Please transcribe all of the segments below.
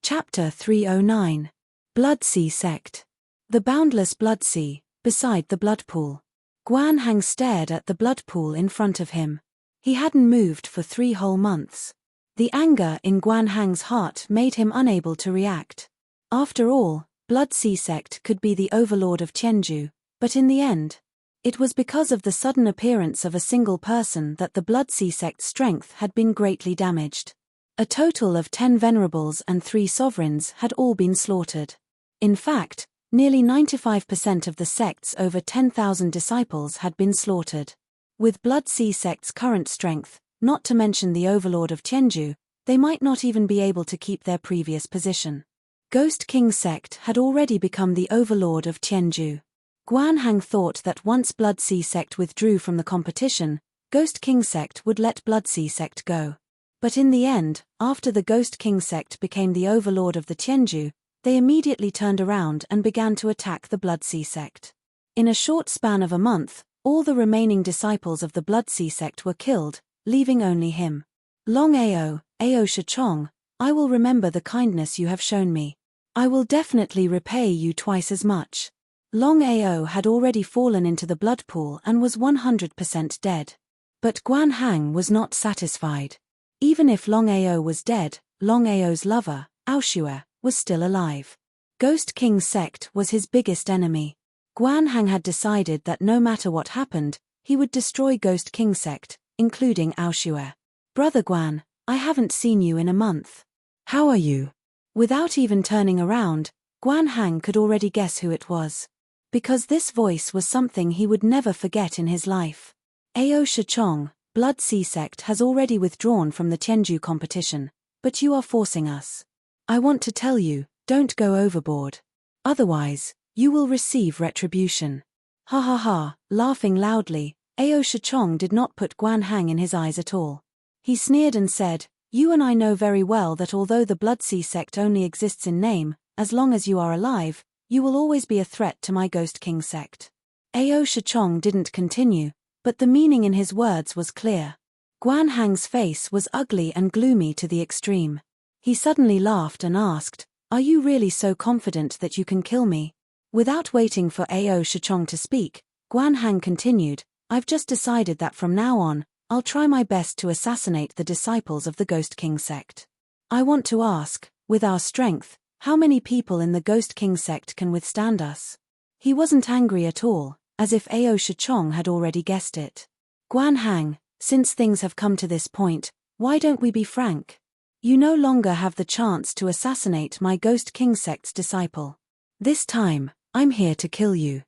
Chapter 309. Blood Sea Sect. The boundless blood sea, beside the blood pool. Guan Hang stared at the blood pool in front of him. He hadn't moved for 3 whole months. The anger in Guan Hang's heart made him unable to react. After all, Blood Sea Sect could be the overlord of Tianju, but in the end, it was because of the sudden appearance of a single person that the Blood Sea Sect's strength had been greatly damaged. A total of 10 venerables and 3 sovereigns had all been slaughtered. In fact, nearly 95% of the sect's over 10,000 disciples had been slaughtered. With Blood Sea Sect's current strength, not to mention the overlord of Tianju, they might not even be able to keep their previous position. Ghost King Sect had already become the overlord of Tianju. Guan Hang thought that once Blood Sea Sect withdrew from the competition, Ghost King Sect would let Blood Sea Sect go. But in the end, after the Ghost King Sect became the overlord of the Tianju, they immediately turned around and began to attack the Blood Sea Sect. In a short span of a month, all the remaining disciples of the Blood Sea Sect were killed, leaving only him. Longao, Shachong, I will remember the kindness you have shown me. I will definitely repay you twice as much. Longao had already fallen into the blood pool and was 100% dead. But Guan Hang was not satisfied. Even if Longao was dead, Longao's lover, Aoshue, was still alive. Ghost King Sect was his biggest enemy. Guan Hang had decided that no matter what happened, he would destroy Ghost King Sect, including Aoshue. Brother Guan, I haven't seen you in a month. How are you? Without even turning around, Guan Hang could already guess who it was. Because this voice was something he would never forget in his life. Shachong, Blood Sea Sect has already withdrawn from the Tianju competition, but you are forcing us. I want to tell you, don't go overboard. Otherwise, you will receive retribution. Ha ha ha, laughing loudly, Shachong did not put Guan Hang in his eyes at all. He sneered and said, you and I know very well that although the Blood Sea Sect only exists in name, as long as you are alive, you will always be a threat to my Ghost King Sect. Shachong didn't continue, but the meaning in his words was clear. Guan Hang's face was ugly and gloomy to the extreme. He suddenly laughed and asked, are you really so confident that you can kill me? Without waiting for Shachong to speak, Guan Hang continued, I've just decided that from now on, I'll try my best to assassinate the disciples of the Ghost King Sect. I want to ask, with our strength, how many people in the Ghost King Sect can withstand us? He wasn't angry at all, as if Shachong had already guessed it. Guan Hang, since things have come to this point, why don't we be frank? You no longer have the chance to assassinate my Ghost King Sect's disciple. This time, I'm here to kill you.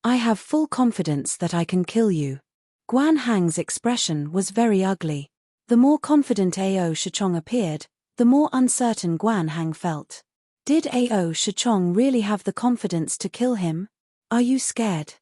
I have full confidence that I can kill you. Guan Hang's expression was very ugly. The more confident Shachong appeared, the more uncertain Guan Hang felt. Did Shachong really have the confidence to kill him? Are you scared?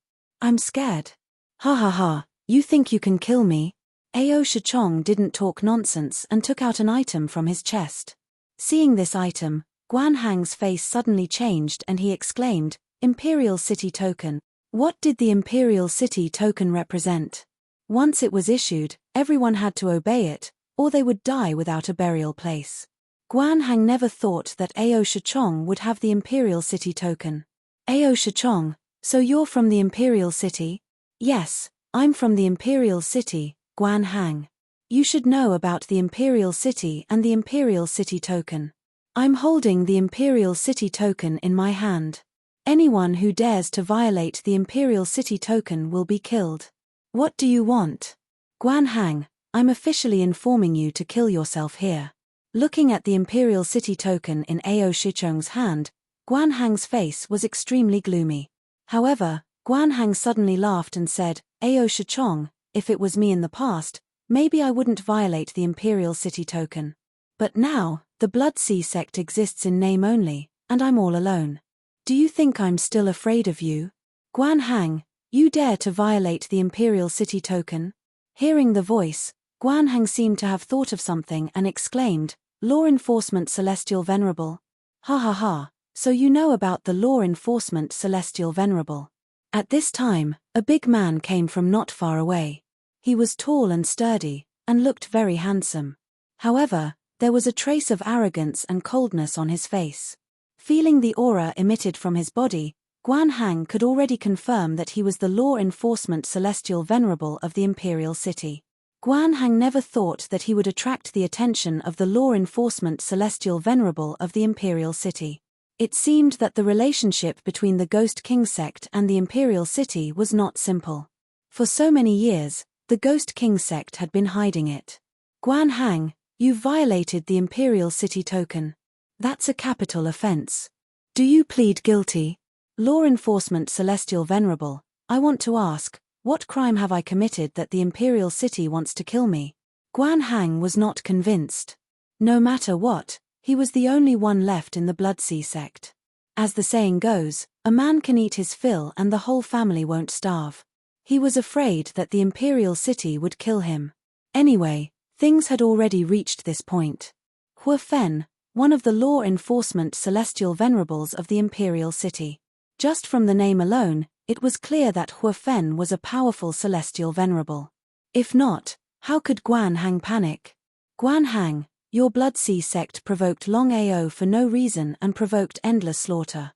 I'm scared. Ha ha ha, you think you can kill me? Shachong didn't talk nonsense and took out an item from his chest. Seeing this item, Guan Hang's face suddenly changed and he exclaimed, Imperial City Token. What did the Imperial City Token represent? Once it was issued, everyone had to obey it, or they would die without a burial place. Guan Hang never thought that Shachong would have the Imperial City Token. Shachong, so you're from the Imperial City? Yes, I'm from the Imperial City, Guan Hang. You should know about the Imperial City and the Imperial City Token. I'm holding the Imperial City Token in my hand. Anyone who dares to violate the Imperial City Token will be killed. What do you want? Guan Hang, I'm officially informing you to kill yourself here. Looking at the Imperial City Token in Shachong's hand, Guan Hang's face was extremely gloomy. However, Guan Hang suddenly laughed and said, Shachong, if it was me in the past, maybe I wouldn't violate the Imperial City Token. But now, the Blood Sea Sect exists in name only, and I'm all alone. Do you think I'm still afraid of you? Guan Hang, you dare to violate the Imperial City Token? Hearing the voice, Guan Hang seemed to have thought of something and exclaimed, Law Enforcement Celestial Venerable. Ha ha ha, so you know about the Law Enforcement Celestial Venerable. At this time, a big man came from not far away. He was tall and sturdy, and looked very handsome. However, There was a trace of arrogance and coldness on his face. Feeling the aura emitted from his body, Guan Hang could already confirm that he was the law enforcement celestial venerable of the imperial city. Guan Hang never thought that he would attract the attention of the law enforcement celestial venerable of the imperial city. It seemed that the relationship between the Ghost King sect and the imperial city was not simple. For so many years, the Ghost King sect had been hiding it. Guan Hang, you violated the imperial city token. That's a capital offense. Do you plead guilty? Law enforcement celestial venerable, I want to ask, what crime have I committed that the imperial city wants to kill me? Guan Hang was not convinced. No matter what, he was the only one left in the Bloodsea sect. As the saying goes, a man can eat his fill and the whole family won't starve. He was afraid that the imperial city would kill him. Anyway, things had already reached this point. Hua Fen, one of the law enforcement celestial venerables of the imperial city. Just from the name alone, it was clear that Hua Fen was a powerful celestial venerable. If not, how could Guan Hang panic? Guan Hang, your Bloodsea sect provoked Longao for no reason and provoked endless slaughter.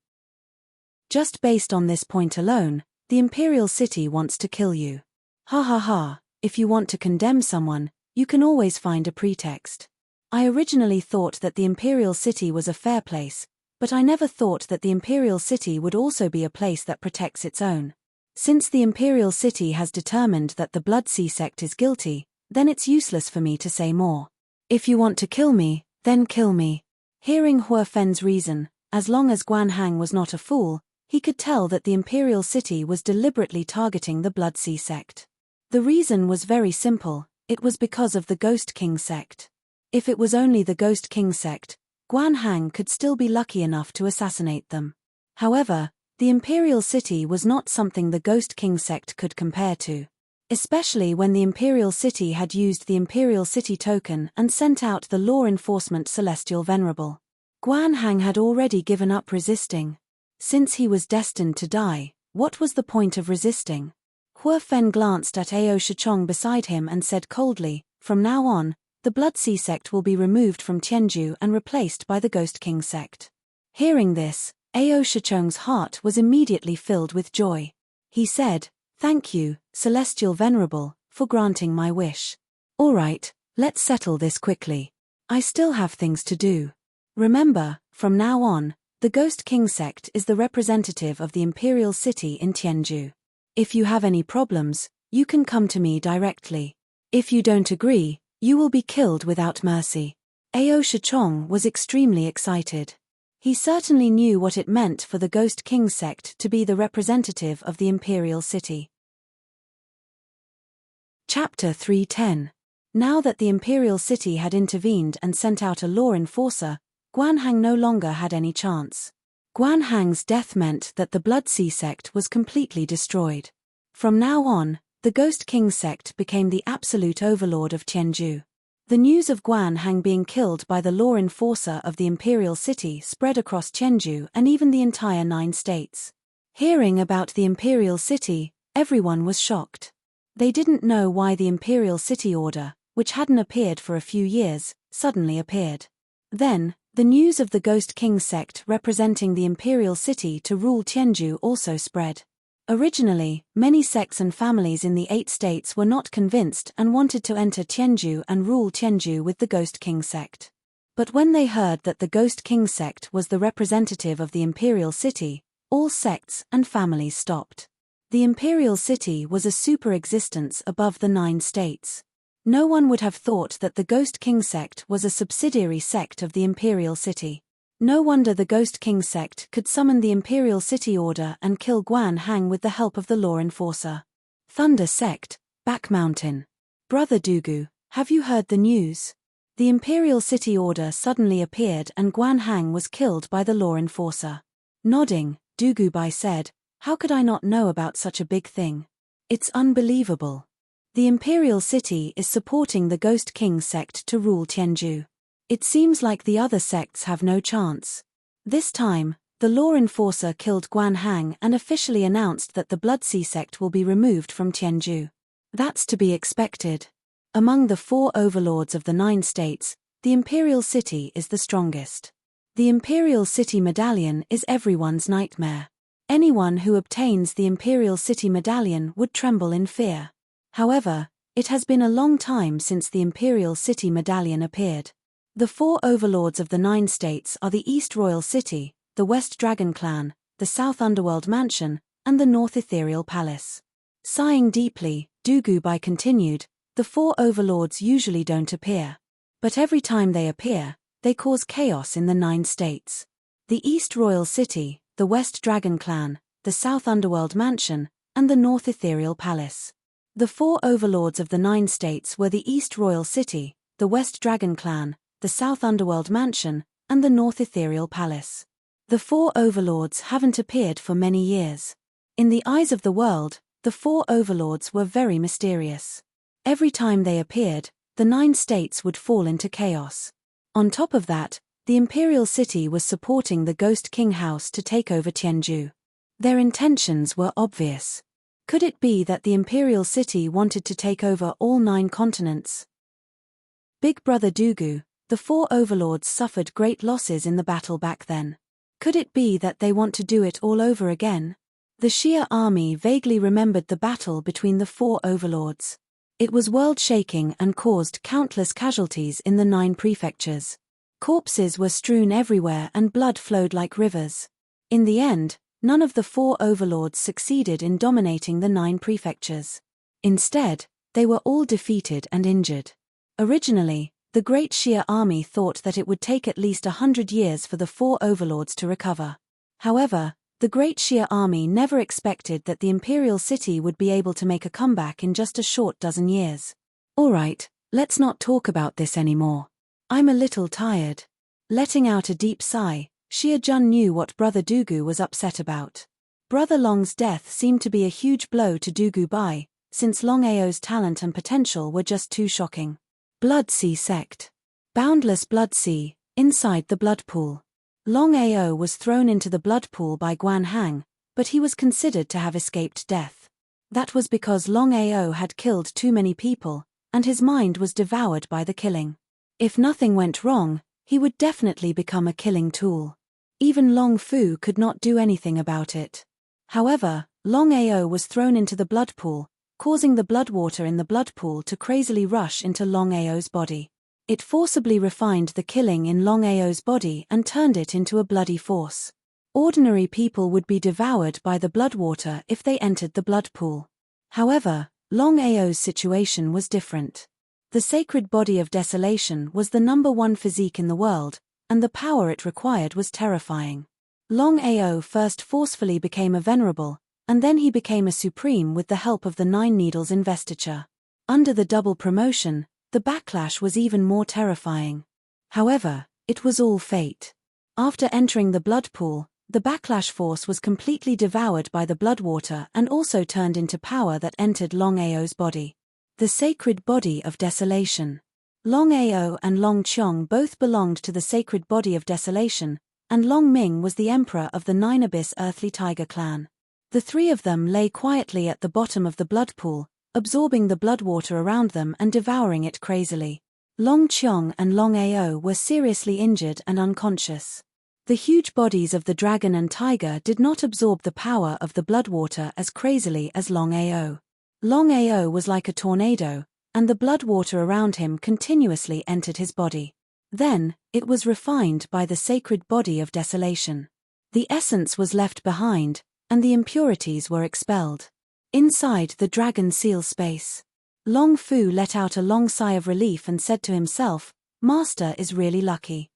Just based on this point alone, the imperial city wants to kill you. Ha ha ha, if you want to condemn someone, you can always find a pretext. I originally thought that the imperial city was a fair place, but I never thought that the imperial city would also be a place that protects its own. Since the imperial city has determined that the Bloodsea sect is guilty, then it's useless for me to say more. If you want to kill me, then kill me. Hearing Hua Fen's reason, as long as Guan Hang was not a fool, he could tell that the imperial city was deliberately targeting the Bloodsea sect. The reason was very simple, it was because of the Ghost King sect. If it was only the Ghost King sect, Guan Hang could still be lucky enough to assassinate them. However, the imperial city was not something the Ghost King sect could compare to. Especially when the imperial city had used the imperial city token and sent out the law enforcement celestial venerable. Guan Hang had already given up resisting. Since he was destined to die, what was the point of resisting? Hua Fen glanced at Ao Shichong beside him and said coldly, from now on, the Bloodsea sect will be removed from Tianju and replaced by the Ghost King sect. Hearing this, Ao Shichong's heart was immediately filled with joy. He said, thank you, Celestial Venerable, for granting my wish. All right, let's settle this quickly. I still have things to do. Remember, from now on, the Ghost King sect is the representative of the Imperial City in Tianju. If you have any problems, you can come to me directly. If you don't agree, you will be killed without mercy. Ao Shichong was extremely excited. He certainly knew what it meant for the Ghost King sect to be the representative of the Imperial City. Chapter 310. Now that the Imperial City had intervened and sent out a law enforcer, Guan Hang no longer had any chance. Guan Hang's death meant that the Bloodsea sect was completely destroyed. From now on, the Ghost King sect became the absolute overlord of Tianju. The news of Guan Hang being killed by the law enforcer of the Imperial City spread across Tianju and even the entire 9 states. Hearing about the Imperial City, everyone was shocked. They didn't know why the Imperial City Order, which hadn't appeared for a few years, suddenly appeared. Then, the news of the Ghost King sect representing the Imperial City to rule Tianju also spread. Originally, many sects and families in the 8 states were not convinced and wanted to enter Tianju and rule Tianju with the Ghost King sect. But when they heard that the Ghost King sect was the representative of the Imperial City, all sects and families stopped. The Imperial City was a super existence above the 9 states. No one would have thought that the Ghost King sect was a subsidiary sect of the Imperial City. No wonder the Ghost King sect could summon the Imperial City Order and kill Guan Hang with the help of the law enforcer. Thunder Sect, Back Mountain. Brother Dugu, have you heard the news? The Imperial City Order suddenly appeared and Guan Hang was killed by the law enforcer. Nodding, Dugu Bai said, how could I not know about such a big thing? It's unbelievable. The Imperial City is supporting the Ghost King sect to rule Tianju. It seems like the other sects have no chance. This time, the law enforcer killed Guan Hang and officially announced that the Bloodsea sect will be removed from Tianju. That's to be expected. Among the 4 overlords of the 9 states, the Imperial City is the strongest. The Imperial City Medallion is everyone's nightmare. Anyone who obtains the Imperial City Medallion would tremble in fear. However, it has been a long time since the Imperial City Medallion appeared. The 4 overlords of the 9 states are the East Royal City, the West Dragon Clan, the South Underworld Mansion, and the North Ethereal Palace. Sighing deeply, Dugubai continued, the 4 overlords usually don't appear. But every time they appear, they cause chaos in the 9 states. The East Royal City, the West Dragon Clan, the South Underworld Mansion, and the North Ethereal Palace. The 4 overlords of the 9 states were the East Royal City, the West Dragon Clan, the South Underworld Mansion, and the North Ethereal Palace. The 4 overlords haven't appeared for many years. In the eyes of the world, the 4 overlords were very mysterious. Every time they appeared, the 9 states would fall into chaos. On top of that, the Imperial City was supporting the Ghost King House to take over Tianju. Their intentions were obvious. Could it be that the Imperial City wanted to take over all 9 continents? Big Brother Dugu, the 4 overlords suffered great losses in the battle back then. Could it be that they want to do it all over again? The Shia army vaguely remembered the battle between the 4 overlords. It was world-shaking and caused countless casualties in the 9 prefectures. Corpses were strewn everywhere and blood flowed like rivers. In the end, none of the 4 overlords succeeded in dominating the 9 prefectures. Instead, they were all defeated and injured. Originally, the Great Shia army thought that it would take at least 100 years for the 4 overlords to recover. However, the Great Shia army never expected that the Imperial City would be able to make a comeback in just a short dozen years. Alright, let's not talk about this anymore. I'm a little tired. Letting out a deep sigh, Shia Jun knew what Brother Dugu was upset about. Brother Long's death seemed to be a huge blow to Dugu Bai, since Longao's talent and potential were just too shocking. Blood Sea Sect. Boundless Blood Sea, inside the blood pool. Longao was thrown into the blood pool by Guan Hang, but he was considered to have escaped death. That was because Longao had killed too many people, and his mind was devoured by the killing. If nothing went wrong, he would definitely become a killing tool. Even Long Fu could not do anything about it. However, Longao was thrown into the blood pool, causing the blood water in the blood pool to crazily rush into Longao's body. It forcibly refined the killing in Longao's body and turned it into a bloody force. Ordinary people would be devoured by the blood water if they entered the blood pool. However, Longao's situation was different. The sacred body of desolation was the #1 physique in the world, and the power it required was terrifying. Longao first forcefully became a venerable, and then he became a supreme with the help of the 9 Needles investiture. Under the double promotion, the backlash was even more terrifying. However, it was all fate. After entering the blood pool, the backlash force was completely devoured by the blood water and also turned into power that entered Longao's body. The sacred body of desolation. Longao and Long Qiong both belonged to the sacred body of desolation, and Long Ming was the emperor of the 9 Abyss Earthly Tiger clan. The 3 of them lay quietly at the bottom of the blood pool, absorbing the blood water around them and devouring it crazily. Long Qiong and Longao were seriously injured and unconscious. The huge bodies of the dragon and tiger did not absorb the power of the blood water as crazily as Longao. Longao was like a tornado, and the blood water around him continuously entered his body. Then, it was refined by the sacred body of desolation. The essence was left behind, and the impurities were expelled. Inside the dragon seal space, Long Fu let out a long sigh of relief and said to himself, "Master is really lucky.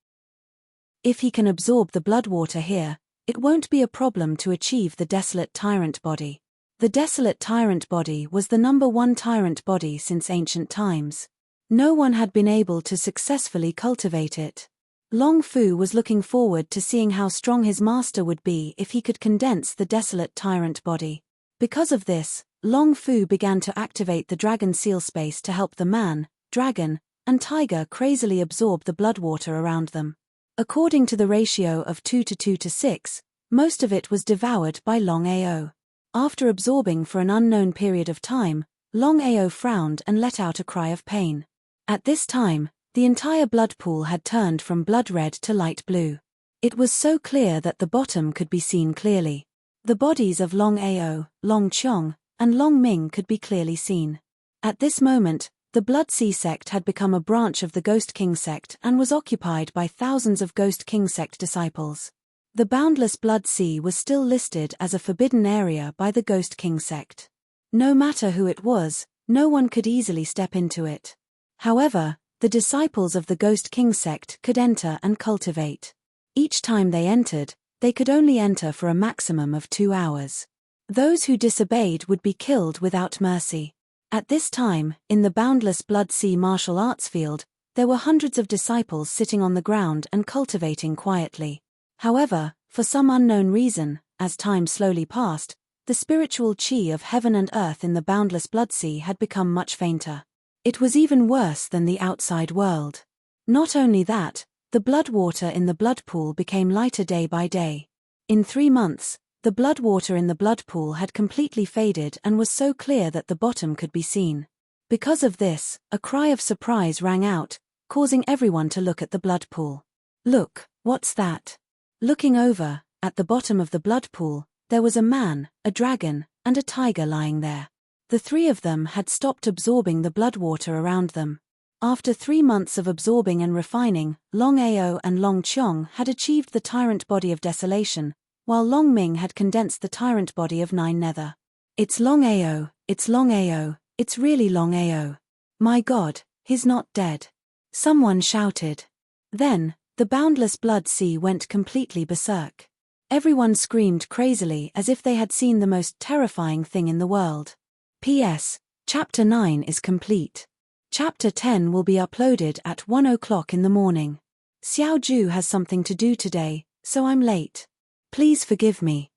If he can absorb the blood water here, it won't be a problem to achieve the desolate tyrant body." The desolate tyrant body was the #1 tyrant body since ancient times. No one had been able to successfully cultivate it. Long Fu was looking forward to seeing how strong his master would be if he could condense the desolate tyrant body. Because of this, Long Fu began to activate the dragon seal space to help the man, dragon, and tiger crazily absorb the blood water around them. According to the ratio of 2 to 2 to 6, most of it was devoured by Longao. After absorbing for an unknown period of time, Longao frowned and let out a cry of pain. At this time, The entire blood pool had turned from blood red to light blue. It was so clear that the bottom could be seen clearly. The bodies of Longao, Long Qiong, and Long Ming could be clearly seen. At this moment, the Blood Sea sect had become a branch of the Ghost King sect and was occupied by thousands of Ghost King sect disciples. The boundless Blood Sea was still listed as a forbidden area by the Ghost King sect. No matter who it was, no one could easily step into it. However, the disciples of the Ghost King sect could enter and cultivate. Each time they entered, they could only enter for a maximum of 2 hours. Those who disobeyed would be killed without mercy. At this time, in the boundless Blood Sea martial arts field, there were hundreds of disciples sitting on the ground and cultivating quietly. However, for some unknown reason, as time slowly passed, the spiritual chi of heaven and earth in the boundless Blood Sea had become much fainter. It was even worse than the outside world. Not only that, the blood water in the blood pool became lighter day by day. In 3 months, the blood water in the blood pool had completely faded and was so clear that the bottom could be seen. Because of this, a cry of surprise rang out, causing everyone to look at the blood pool. "Look, what's that?" Looking over, at the bottom of the blood pool, there was a man, a dragon, and a tiger lying there. The 3 of them had stopped absorbing the blood water around them. After 3 months of absorbing and refining, Longao and Long Qiong had achieved the tyrant body of desolation, while Long Ming had condensed the tyrant body of 9 nether. "It's Longao, it's Longao, it's really Longao. My God, he's not dead," someone shouted. Then, the boundless Blood Sea went completely berserk. Everyone screamed crazily as if they had seen the most terrifying thing in the world. P.S. Chapter 9 is complete. Chapter 10 will be uploaded at 1 o'clock in the morning. Xiao Ju has something to do today, so I'm late. Please forgive me.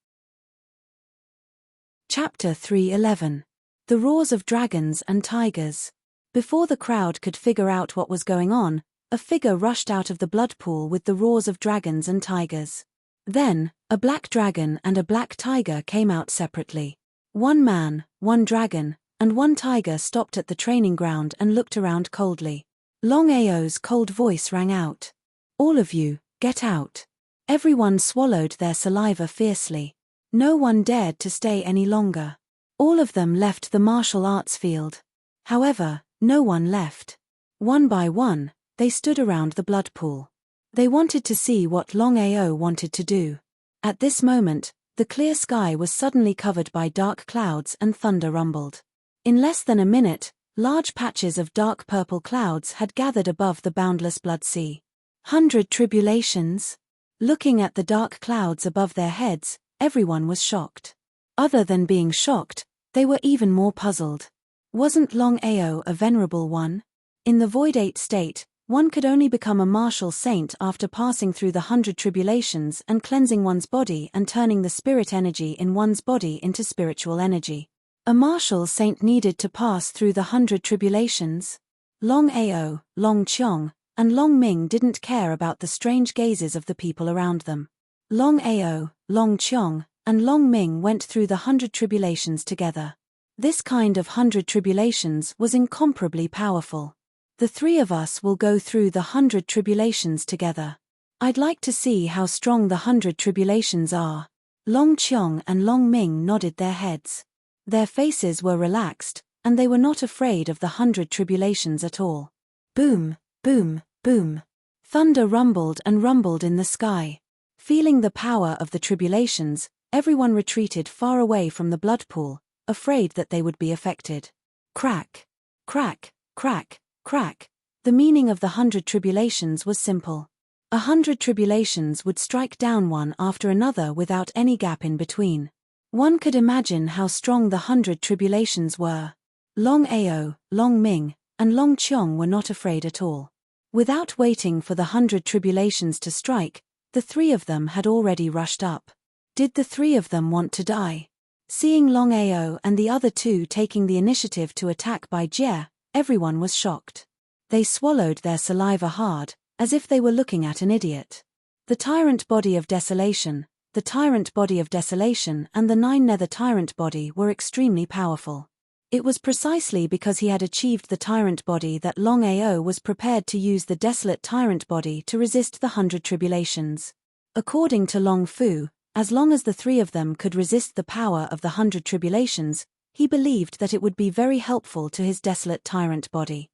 Chapter 3:11. The Roars of Dragons and Tigers. Before the crowd could figure out what was going on, a figure rushed out of the blood pool with the roars of dragons and tigers. Then, a black dragon and a black tiger came out separately. 1 man, 1 dragon, and 1 tiger stopped at the training ground and looked around coldly. Longao's cold voice rang out. "All of you, get out." Everyone swallowed their saliva fiercely. No one dared to stay any longer. All of them left the martial arts field. However, no one left. One by one, they stood around the blood pool. They wanted to see what Longao wanted to do. At this moment, the clear sky was suddenly covered by dark clouds and thunder rumbled. In less than a minute, large patches of dark purple clouds had gathered above the boundless Blood Sea. 100 tribulations? Looking at the dark clouds above their heads, everyone was shocked. Other than being shocked, they were even more puzzled. Wasn't Longao a venerable one? In the voidate state, one could only become a martial saint after passing through the 100 tribulations and cleansing one's body and turning the spirit energy in one's body into spiritual energy. A martial saint needed to pass through the 100 tribulations. Longao, Long Qiong, and Long Ming didn't care about the strange gazes of the people around them. Longao, Long Qiong, and Long Ming went through the 100 tribulations together. This kind of 100 tribulations was incomparably powerful. "The 3 of us will go through the 100 tribulations together. I'd like to see how strong the 100 tribulations are." Long Qiong and Long Ming nodded their heads. Their faces were relaxed, and they were not afraid of the 100 tribulations at all. Boom, boom, boom. Thunder rumbled and rumbled in the sky. Feeling the power of the tribulations, everyone retreated far away from the blood pool, afraid that they would be affected. Crack, crack, crack, crack. The meaning of the 100 tribulations was simple. 100 tribulations would strike down one after another without any gap in between. One could imagine how strong the 100 tribulations were. Longao, Long Ming, and Long Qiong were not afraid at all. Without waiting for the 100 tribulations to strike, the 3 of them had already rushed up. Did the 3 of them want to die? Seeing Longao and the other 2 taking the initiative to attack by Jie, everyone was shocked. They swallowed their saliva hard, as if they were looking at an idiot. The tyrant body of desolation, the tyrant body of desolation and the 9 nether tyrant body were extremely powerful. It was precisely because he had achieved the tyrant body that Longao was prepared to use the desolate tyrant body to resist the 100 tribulations. According to Long Fu, as long as the three of them could resist the power of the 100 tribulations, he believed that it would be very helpful to his desolate tyrant body.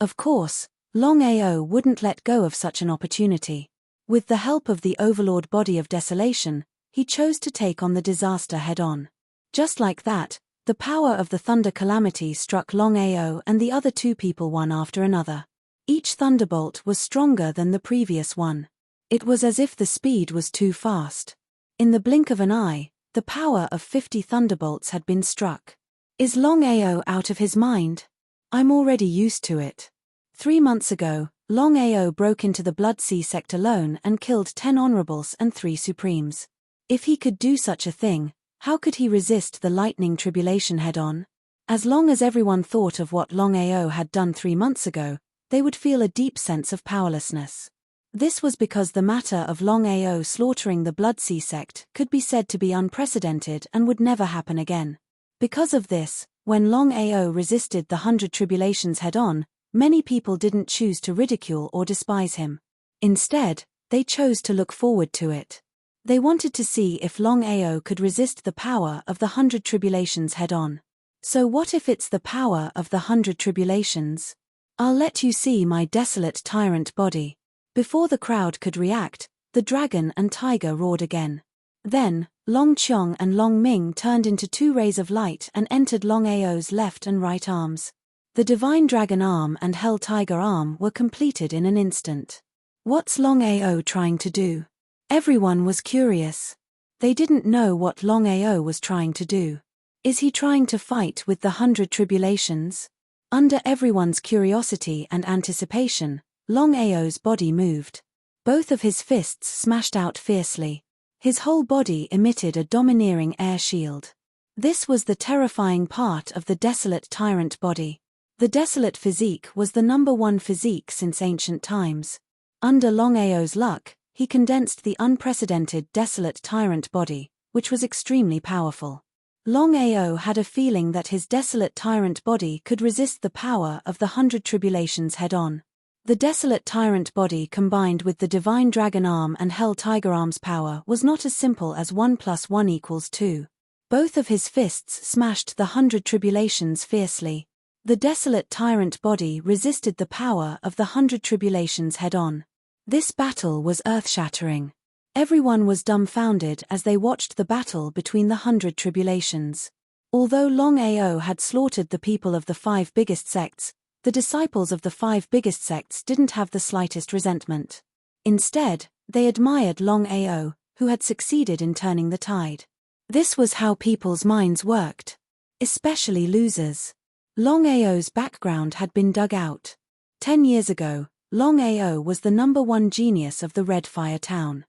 Of course, Longao wouldn't let go of such an opportunity. With the help of the overlord body of desolation, he chose to take on the disaster head-on. Just like that, the power of the thunder calamity struck Longao and the other two people one after another. Each thunderbolt was stronger than the previous one. It was as if the speed was too fast. In the blink of an eye, the power of 50 thunderbolts had been struck. Is Longao out of his mind? I'm already used to it. 3 months ago, Longao broke into the Blood Sea sect alone and killed 10 honorables and 3 supremes. If he could do such a thing, how could he resist the lightning tribulation head-on? As long as everyone thought of what Longao had done 3 months ago, they would feel a deep sense of powerlessness. This was because the matter of Longao slaughtering the Blood Sea sect could be said to be unprecedented and would never happen again. Because of this, when Longao resisted the 100 tribulations head-on, many people didn't choose to ridicule or despise him. Instead, they chose to look forward to it. They wanted to see if Longao could resist the power of the 100 tribulations head-on. So what if it's the power of the 100 tribulations? I'll let you see my desolate tyrant body. Before the crowd could react, the dragon and tiger roared again. Then, Long Qiong and Long Ming turned into 2 rays of light and entered Longao's left and right arms. The divine dragon arm and hell tiger arm were completed in an instant. What's Longao trying to do? Everyone was curious. They didn't know what Longao was trying to do. Is he trying to fight with the 100 tribulations? Under everyone's curiosity and anticipation, Longao's body moved. Both of his fists smashed out fiercely. His whole body emitted a domineering air shield. This was the terrifying part of the desolate tyrant body. The desolate physique was the #1 physique since ancient times. Under Longao's luck, he condensed the unprecedented desolate tyrant body, which was extremely powerful. Longao had a feeling that his desolate tyrant body could resist the power of the 100 tribulations head-on. The desolate tyrant body combined with the divine dragon arm and hell tiger arm's power was not as simple as 1 + 1 = 2. Both of his fists smashed the 100 tribulations fiercely. The desolate tyrant body resisted the power of the 100 tribulations head-on. This battle was earth-shattering. Everyone was dumbfounded as they watched the battle between the 100 tribulations. Although Longao had slaughtered the people of the 5 biggest sects, the disciples of the 5 biggest sects didn't have the slightest resentment. Instead, they admired Longao, who had succeeded in turning the tide. This was how people's minds worked. Especially losers. Longao's background had been dug out. 10 years ago, Longao was the #1 genius of the Red Fire town.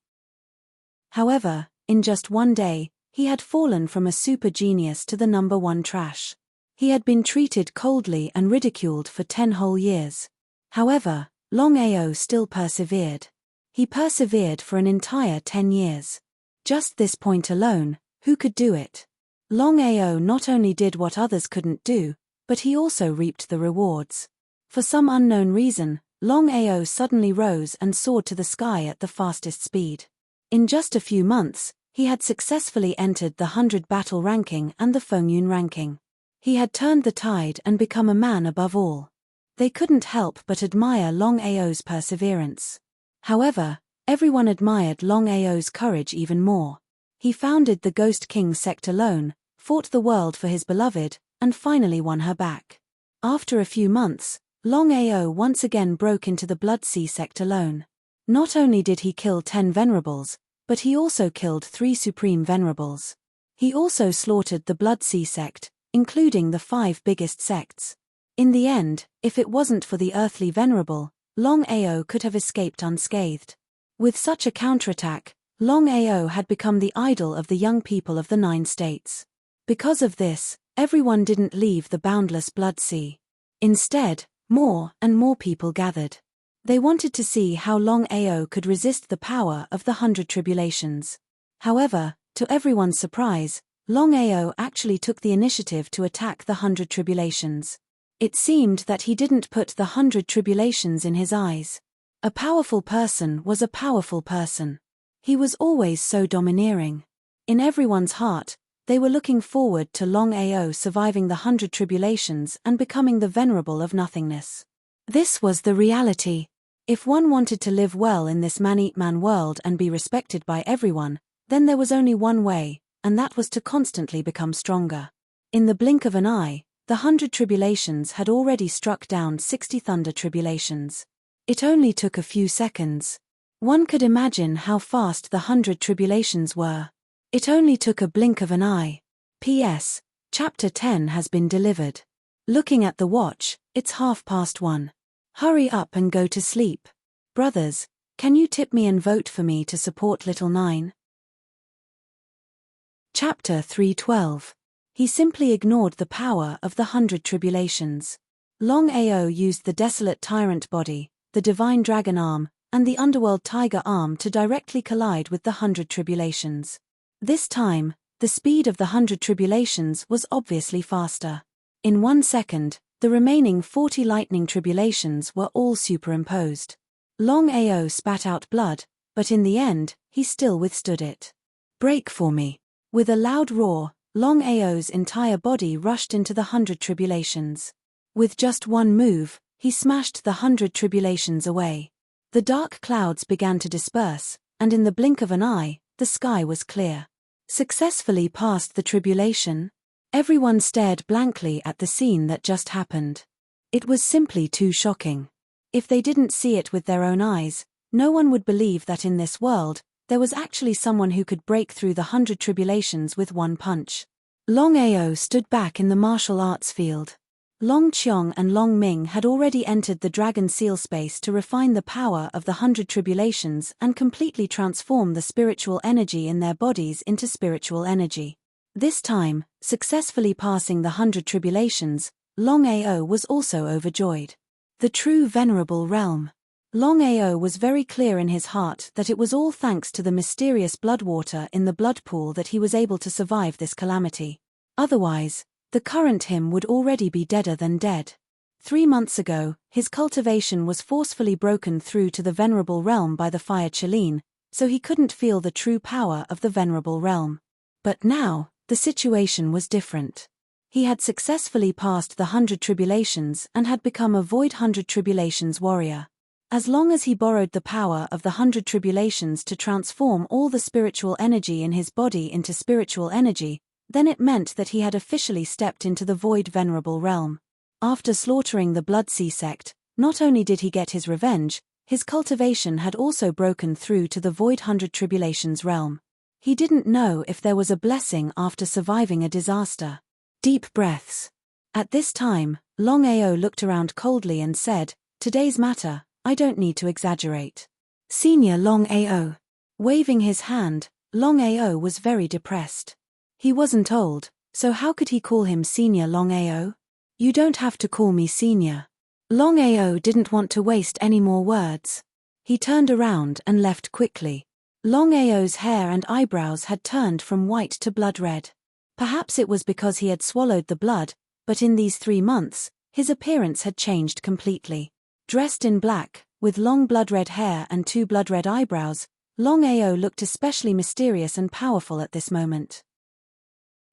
However, in just one day, he had fallen from a super genius to the #1 trash. He had been treated coldly and ridiculed for 10 whole years. However, Longao still persevered. He persevered for an entire 10 years. Just this point alone, who could do it? Longao not only did what others couldn't do, but he also reaped the rewards. For some unknown reason, Longao suddenly rose and soared to the sky at the fastest speed. In just a few months, he had successfully entered the 100 battle ranking and the Fengyun ranking. He had turned the tide and become a man above all. They couldn't help but admire Longao's perseverance. However, everyone admired Longao's courage even more. He founded the Ghost King sect alone, fought the world for his beloved, and finally won her back. After a few months, Longao once again broke into the Blood Sea sect alone. Not only did he kill 10 venerables, but he also killed 3 supreme venerables. He also slaughtered the Blood Sea sect, including the 5 biggest sects. In the end, if it wasn't for the earthly venerable, Longao could have escaped unscathed. With such a counterattack, Longao had become the idol of the young people of the 9 states. Because of this, everyone didn't leave the boundless Blood Sea. Instead, more and more people gathered. They wanted to see how Longao could resist the power of the 100 tribulations. However, to everyone's surprise, Longao actually took the initiative to attack the 100 tribulations. It seemed that he didn't put the 100 tribulations in his eyes. A powerful person was a powerful person. He was always so domineering. In everyone's heart, they were looking forward to Longao surviving the 100 tribulations and becoming the venerable of nothingness. This was the reality. If one wanted to live well in this man-eat-man world and be respected by everyone, then there was only one way, and that was to constantly become stronger. In the blink of an eye, the 100 tribulations had already struck down 60 thunder tribulations. It only took a few seconds. One could imagine how fast the 100 tribulations were. It only took a blink of an eye. P.S. Chapter 10 has been delivered. Looking at the watch, it's 1:30. Hurry up and go to sleep. Brothers, can you tip me and vote for me to support Little 9? Chapter 3:12. He simply ignored the power of the 100 tribulations. Longao used the desolate tyrant body, the divine dragon arm, and the underworld tiger arm to directly collide with the 100 tribulations. This time, the speed of the 100 tribulations was obviously faster. In 1 second, the remaining 40 lightning tribulations were all superimposed. Longao spat out blood, but in the end, he still withstood it. Break for me. With a loud roar, Longao's entire body rushed into the 100 tribulations. With just one move, he smashed the 100 tribulations away. The dark clouds began to disperse, and in the blink of an eye, the sky was clear. Successfully past the tribulation? Everyone stared blankly at the scene that just happened. It was simply too shocking. If they didn't see it with their own eyes, no one would believe that in this world, there was actually someone who could break through the 100 tribulations with one punch. Longao stood back in the martial arts field. Long Qiong and Long Ming had already entered the dragon seal space to refine the power of the 100 tribulations and completely transform the spiritual energy in their bodies into spiritual energy. This time, successfully passing the 100 tribulations, Longao was also overjoyed. The true venerable realm. Longao was very clear in his heart that it was all thanks to the mysterious blood water in the blood pool that he was able to survive this calamity. Otherwise, the current him would already be deader than dead. 3 months ago, his cultivation was forcefully broken through to the venerable realm by the fire Chelin, so he couldn't feel the true power of the venerable realm. But now, the situation was different. He had successfully passed the 100 tribulations and had become a void 100 tribulations warrior. As long as he borrowed the power of the 100 tribulations to transform all the spiritual energy in his body into spiritual energy, then it meant that he had officially stepped into the void venerable realm. After slaughtering the Blood Sea sect, not only did he get his revenge, his cultivation had also broken through to the void 100 tribulations realm. He didn't know if there was a blessing after surviving a disaster. Deep breaths. At this time, Longao looked around coldly and said, "Today's matter, I don't need to exaggerate." Senior Longao. Waving his hand, Longao was very depressed. He wasn't old, so how could he call him Senior Longao? You don't have to call me Senior. Longao didn't want to waste any more words. He turned around and left quickly. Longao's hair and eyebrows had turned from white to blood red. Perhaps it was because he had swallowed the blood, but in these 3 months, his appearance had changed completely. Dressed in black, with long blood-red hair and 2 blood-red eyebrows, Longao looked especially mysterious and powerful at this moment.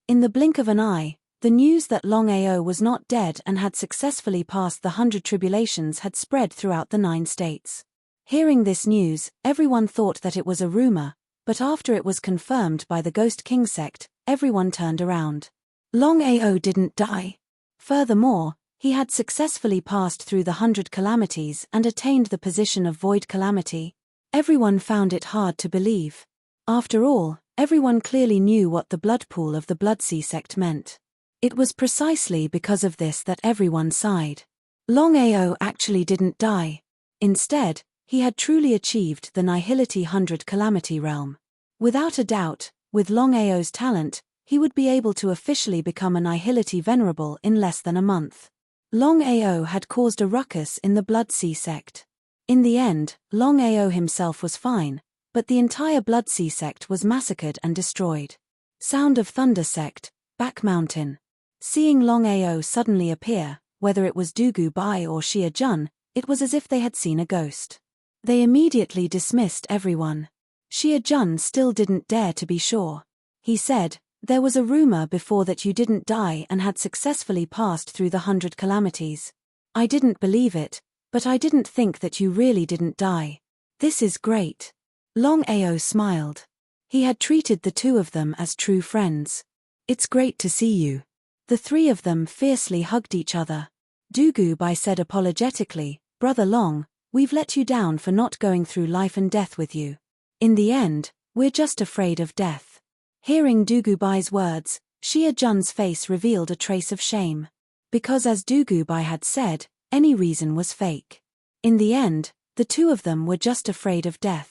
In the blink of an eye, the news that Longao was not dead and had successfully passed the 100 tribulations had spread throughout the 9 states. Hearing this news, everyone thought that it was a rumor, but after it was confirmed by the Ghost King sect, everyone turned around. Longao didn't die. Furthermore, he had successfully passed through the 100 calamities and attained the position of void calamity. Everyone found it hard to believe. After all, everyone clearly knew what the blood pool of the Blood Sea sect meant. It was precisely because of this that everyone sighed. Longao actually didn't die. Instead, he had truly achieved the Nihility 100 calamity realm. Without a doubt, with Longao's talent, he would be able to officially become a Nihility venerable in less than a month. Longao had caused a ruckus in the Blood Sea sect. In the end, Longao himself was fine, but the entire Blood Sea sect was massacred and destroyed. Sound of thunder sect, back mountain. Seeing Longao suddenly appear, whether it was Dugu Bai or Xia Jun, it was as if they had seen a ghost. They immediately dismissed everyone. Xia Jun still didn't dare to be sure. He said, "There was a rumor before that you didn't die and had successfully passed through the 100 calamities. I didn't believe it, but I didn't think that you really didn't die. This is great." Longao smiled. He had treated the two of them as true friends. "It's great to see you." The three of them fiercely hugged each other. Dugu Bai said apologetically, "Brother Long, we've let you down for not going through life and death with you. In the end, we're just afraid of death." Hearing Dugu Bai's words, Xia Jun's face revealed a trace of shame. Because as Dugu Bai had said, any reason was fake. In the end, the two of them were just afraid of death.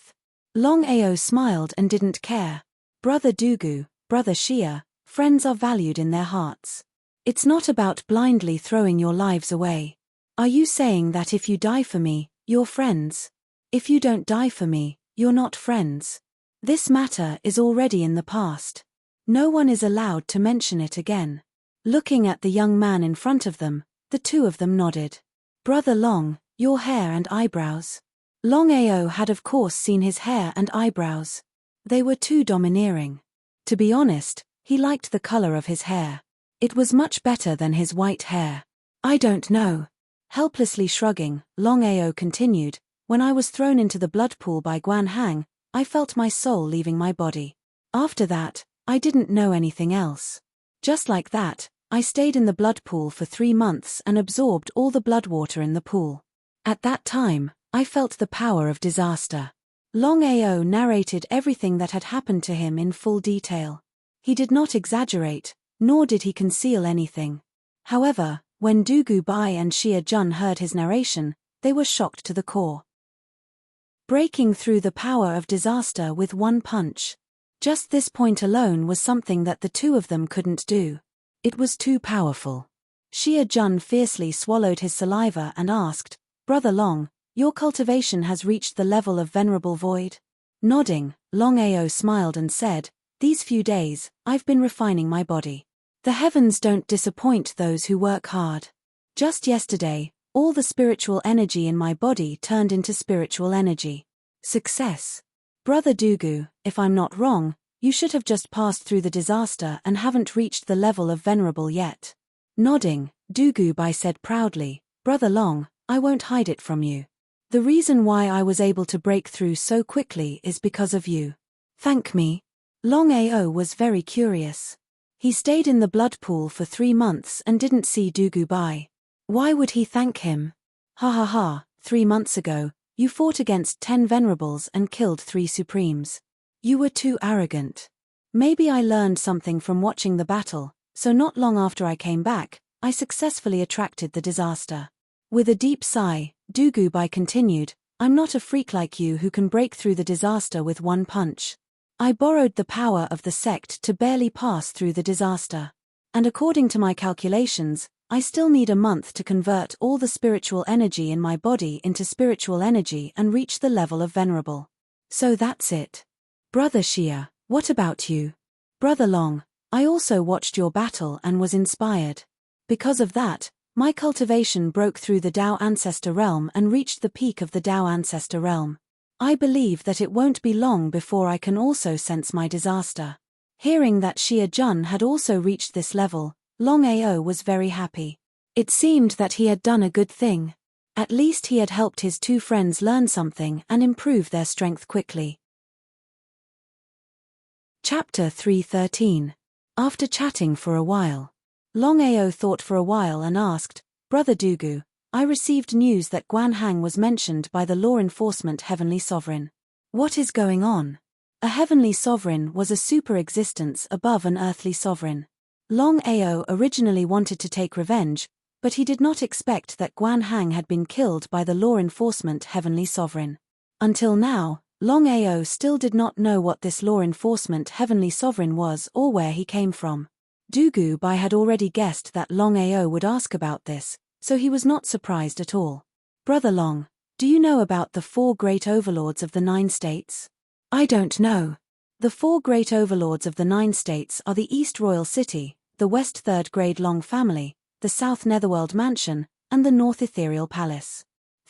Longao smiled and didn't care. "Brother Dugu, Brother Xia, friends are valued in their hearts. It's not about blindly throwing your lives away. Are you saying that if you die for me, you're friends? If you don't die for me, you're not friends? This matter is already in the past. No one is allowed to mention it again." Looking at the young man in front of them, the two of them nodded. "Brother Long, your hair and eyebrows." Longao had of course seen his hair and eyebrows. They were too domineering. To be honest, he liked the color of his hair. It was much better than his white hair. "I don't know." Helplessly shrugging, Longao continued, "When I was thrown into the blood pool by Guan Hang, I felt my soul leaving my body. After that, I didn't know anything else. Just like that, I stayed in the blood pool for 3 months and absorbed all the blood water in the pool. At that time, I felt the power of disaster." Longao narrated everything that had happened to him in full detail. He did not exaggerate, nor did he conceal anything. However, when Dugu Bai and Xia Jun heard his narration, they were shocked to the core. Breaking through the power of disaster with one punch. Just this point alone was something that the two of them couldn't do. It was too powerful. Xia Jun fiercely swallowed his saliva and asked, "Brother Long, your cultivation has reached the level of venerable void?" Nodding, Longao smiled and said, "These few days, I've been refining my body. The heavens don't disappoint those who work hard. Just yesterday, all the spiritual energy in my body turned into spiritual energy. Success. Brother Dugu, if I'm not wrong, you should have just passed through the disaster and haven't reached the level of venerable yet." Nodding, Dugu Bai said proudly, "Brother Long, I won't hide it from you. The reason why I was able to break through so quickly is because of you. Thank me." Longao was very curious. He stayed in the blood pool for 3 months and didn't see Dugu Bai. Why would he thank him? "Ha ha ha, 3 months ago, you fought against 10 venerables and killed 3 supremes. You were too arrogant. Maybe I learned something from watching the battle, so not long after I came back, I successfully attracted the disaster." With a deep sigh, Dugu Bai continued, "I'm not a freak like you who can break through the disaster with one punch. I borrowed the power of the sect to barely pass through the disaster. And according to my calculations, I still need a month to convert all the spiritual energy in my body into spiritual energy and reach the level of venerable. So that's it. Brother Xia, what about you?" "Brother Long, I also watched your battle and was inspired. Because of that, my cultivation broke through the Dao Ancestor Realm and reached the peak of the Dao Ancestor Realm. I believe that it won't be long before I can also sense my disaster." Hearing that Xia Jun had also reached this level, Longao was very happy. It seemed that he had done a good thing. At least he had helped his two friends learn something and improve their strength quickly. Chapter 313. After chatting for a while, Longao thought for a while and asked, "Brother Dugu, I received news that Guan Hang was mentioned by the law enforcement Heavenly Sovereign. What is going on?" A Heavenly Sovereign was a super existence above an earthly sovereign. Longao originally wanted to take revenge, but he did not expect that Guan Hang had been killed by the law enforcement Heavenly Sovereign. Until now, Longao still did not know what this law enforcement Heavenly Sovereign was or where he came from. Dugu Bai had already guessed that Longao would ask about this, so he was not surprised at all. "Brother Long, do you know about the 4 great overlords of the 9 states?" "I don't know." The 4 great overlords of the 9 states are the East Royal City, the West 3rd Grade Long Family, the South Netherworld Mansion, and the North Ethereal Palace.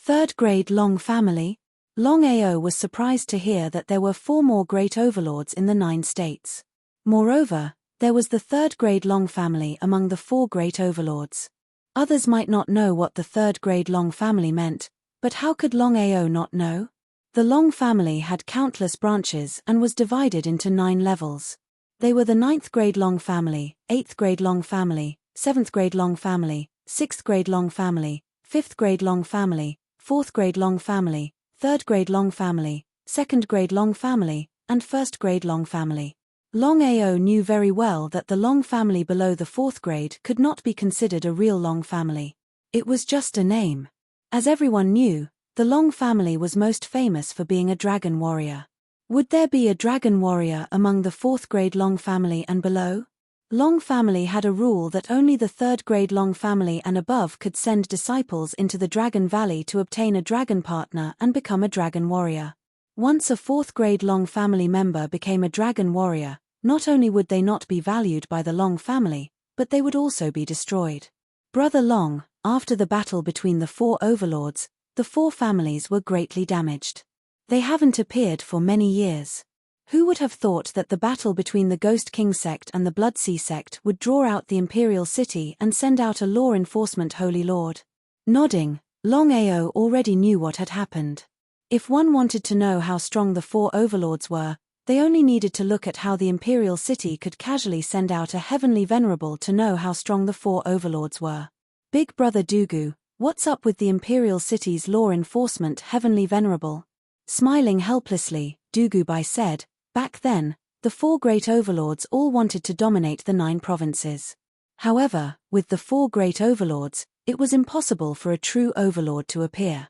3rd Grade Long Family? Longao was surprised to hear that there were 4 more great overlords in the 9 states. Moreover, there was the 3rd Grade Long Family among the 4 great overlords. Others might not know what the 3rd Grade Long Family meant, but how could Longao not know? The Long family had countless branches and was divided into 9 levels. They were the 9th Grade Long Family, 8th Grade Long Family, 7th Grade Long Family, 6th Grade Long Family, 5th Grade Long Family, 4th Grade Long Family, 3rd Grade Long Family, 2nd Grade Long Family, and 1st Grade Long Family. Longao knew very well that the Long family below the 4th grade could not be considered a real Long family. It was just a name. As everyone knew, the Long family was most famous for being a dragon warrior. Would there be a dragon warrior among the 4th grade Long family and below? Long family had a rule that only the 3rd grade Long family and above could send disciples into the Dragon Valley to obtain a dragon partner and become a dragon warrior. Once a 4th grade Long family member became a dragon warrior, not only would they not be valued by the Long family, but they would also be destroyed. Brother Long, after the battle between the 4 overlords, the 4 families were greatly damaged. They haven't appeared for many years. Who would have thought that the battle between the Ghost King sect and the Bloodsea sect would draw out the Imperial City and send out a law enforcement Holy Lord? Nodding, Longao already knew what had happened. If one wanted to know how strong the 4 overlords were, they only needed to look at how the Imperial City could casually send out a heavenly venerable to know how strong the 4 overlords were. Big Brother Dugu, what's up with the Imperial City's law enforcement heavenly venerable? Smiling helplessly, Dugubai said, back then, the 4 great overlords all wanted to dominate the 9 provinces. However, with the 4 great overlords, it was impossible for a true overlord to appear.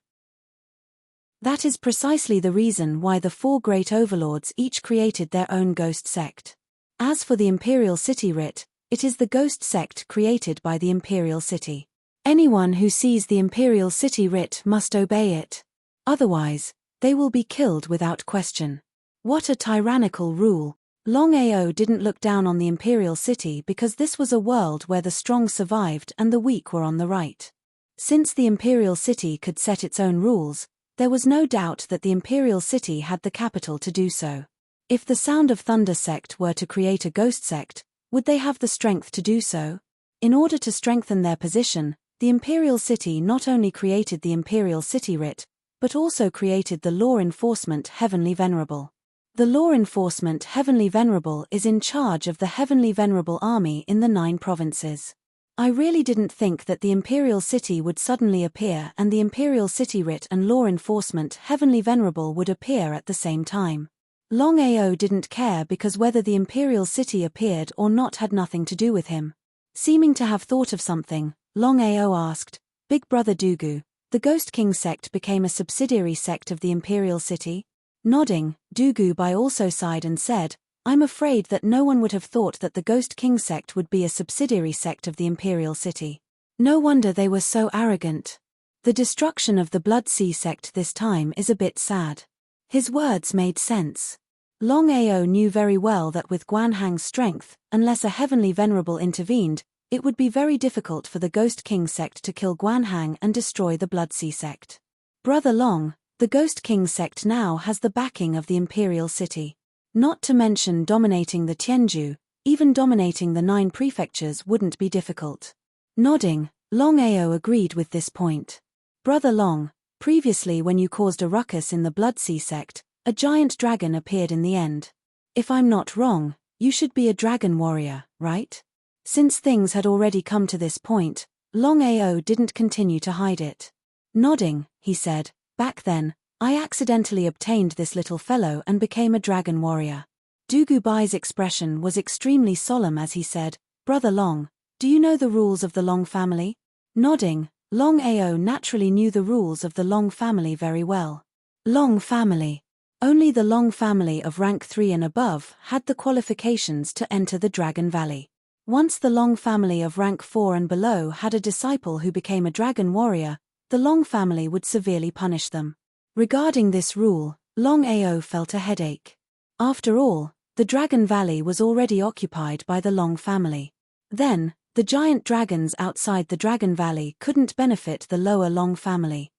That is precisely the reason why the 4 great overlords each created their own ghost sect. As for the Imperial City Writ, it is the ghost sect created by the Imperial City. Anyone who sees the Imperial City Writ must obey it. Otherwise, they will be killed without question. What a tyrannical rule. Longao didn't look down on the Imperial City because this was a world where the strong survived and the weak were on the right. Since the Imperial City could set its own rules, there was no doubt that the Imperial City had the capital to do so. If the Sound of Thunder sect were to create a ghost sect, would they have the strength to do so? In order to strengthen their position, the Imperial City not only created the Imperial City Writ, but also created the Law Enforcement Heavenly Venerable. The Law Enforcement Heavenly Venerable is in charge of the Heavenly Venerable Army in the 9 provinces. I really didn't think that the Imperial City would suddenly appear and the Imperial City Writ and Law Enforcement Heavenly Venerable would appear at the same time. Longao didn't care because whether the Imperial City appeared or not had nothing to do with him. Seeming to have thought of something, Longao asked, Big Brother Dugu, the Ghost King sect became a subsidiary sect of the Imperial City? Nodding, Dugubai also sighed and said, I'm afraid that no one would have thought that the Ghost King sect would be a subsidiary sect of the Imperial City. No wonder they were so arrogant. The destruction of the Bloodsea sect this time is a bit sad. His words made sense. Longao knew very well that with Guanhang's strength, unless a heavenly venerable intervened, it would be very difficult for the Ghost King sect to kill Guanhang and destroy the Bloodsea sect. Brother Long, the Ghost King sect now has the backing of the Imperial City. Not to mention dominating the Tianju, even dominating the 9 prefectures wouldn't be difficult. Nodding, Longao agreed with this point. Brother Long, previously when you caused a ruckus in the Bloodsea sect, a giant dragon appeared in the end. If I'm not wrong, you should be a dragon warrior, right? Since things had already come to this point, Longao didn't continue to hide it. Nodding, he said, back then, I accidentally obtained this little fellow and became a dragon warrior. Dugubai's expression was extremely solemn as he said, Brother Long, do you know the rules of the Long family? Nodding, Longao naturally knew the rules of the Long family very well. Long family. Only the Long family of rank 3 and above had the qualifications to enter the Dragon Valley. Once the Long family of rank 4 and below had a disciple who became a dragon warrior, the Long family would severely punish them. Regarding this rule, Longao felt a headache. After all, the The Dragon Valley was already occupied by the Long family. Then, the giant dragons outside the Dragon Valley couldn't benefit the lower Long family.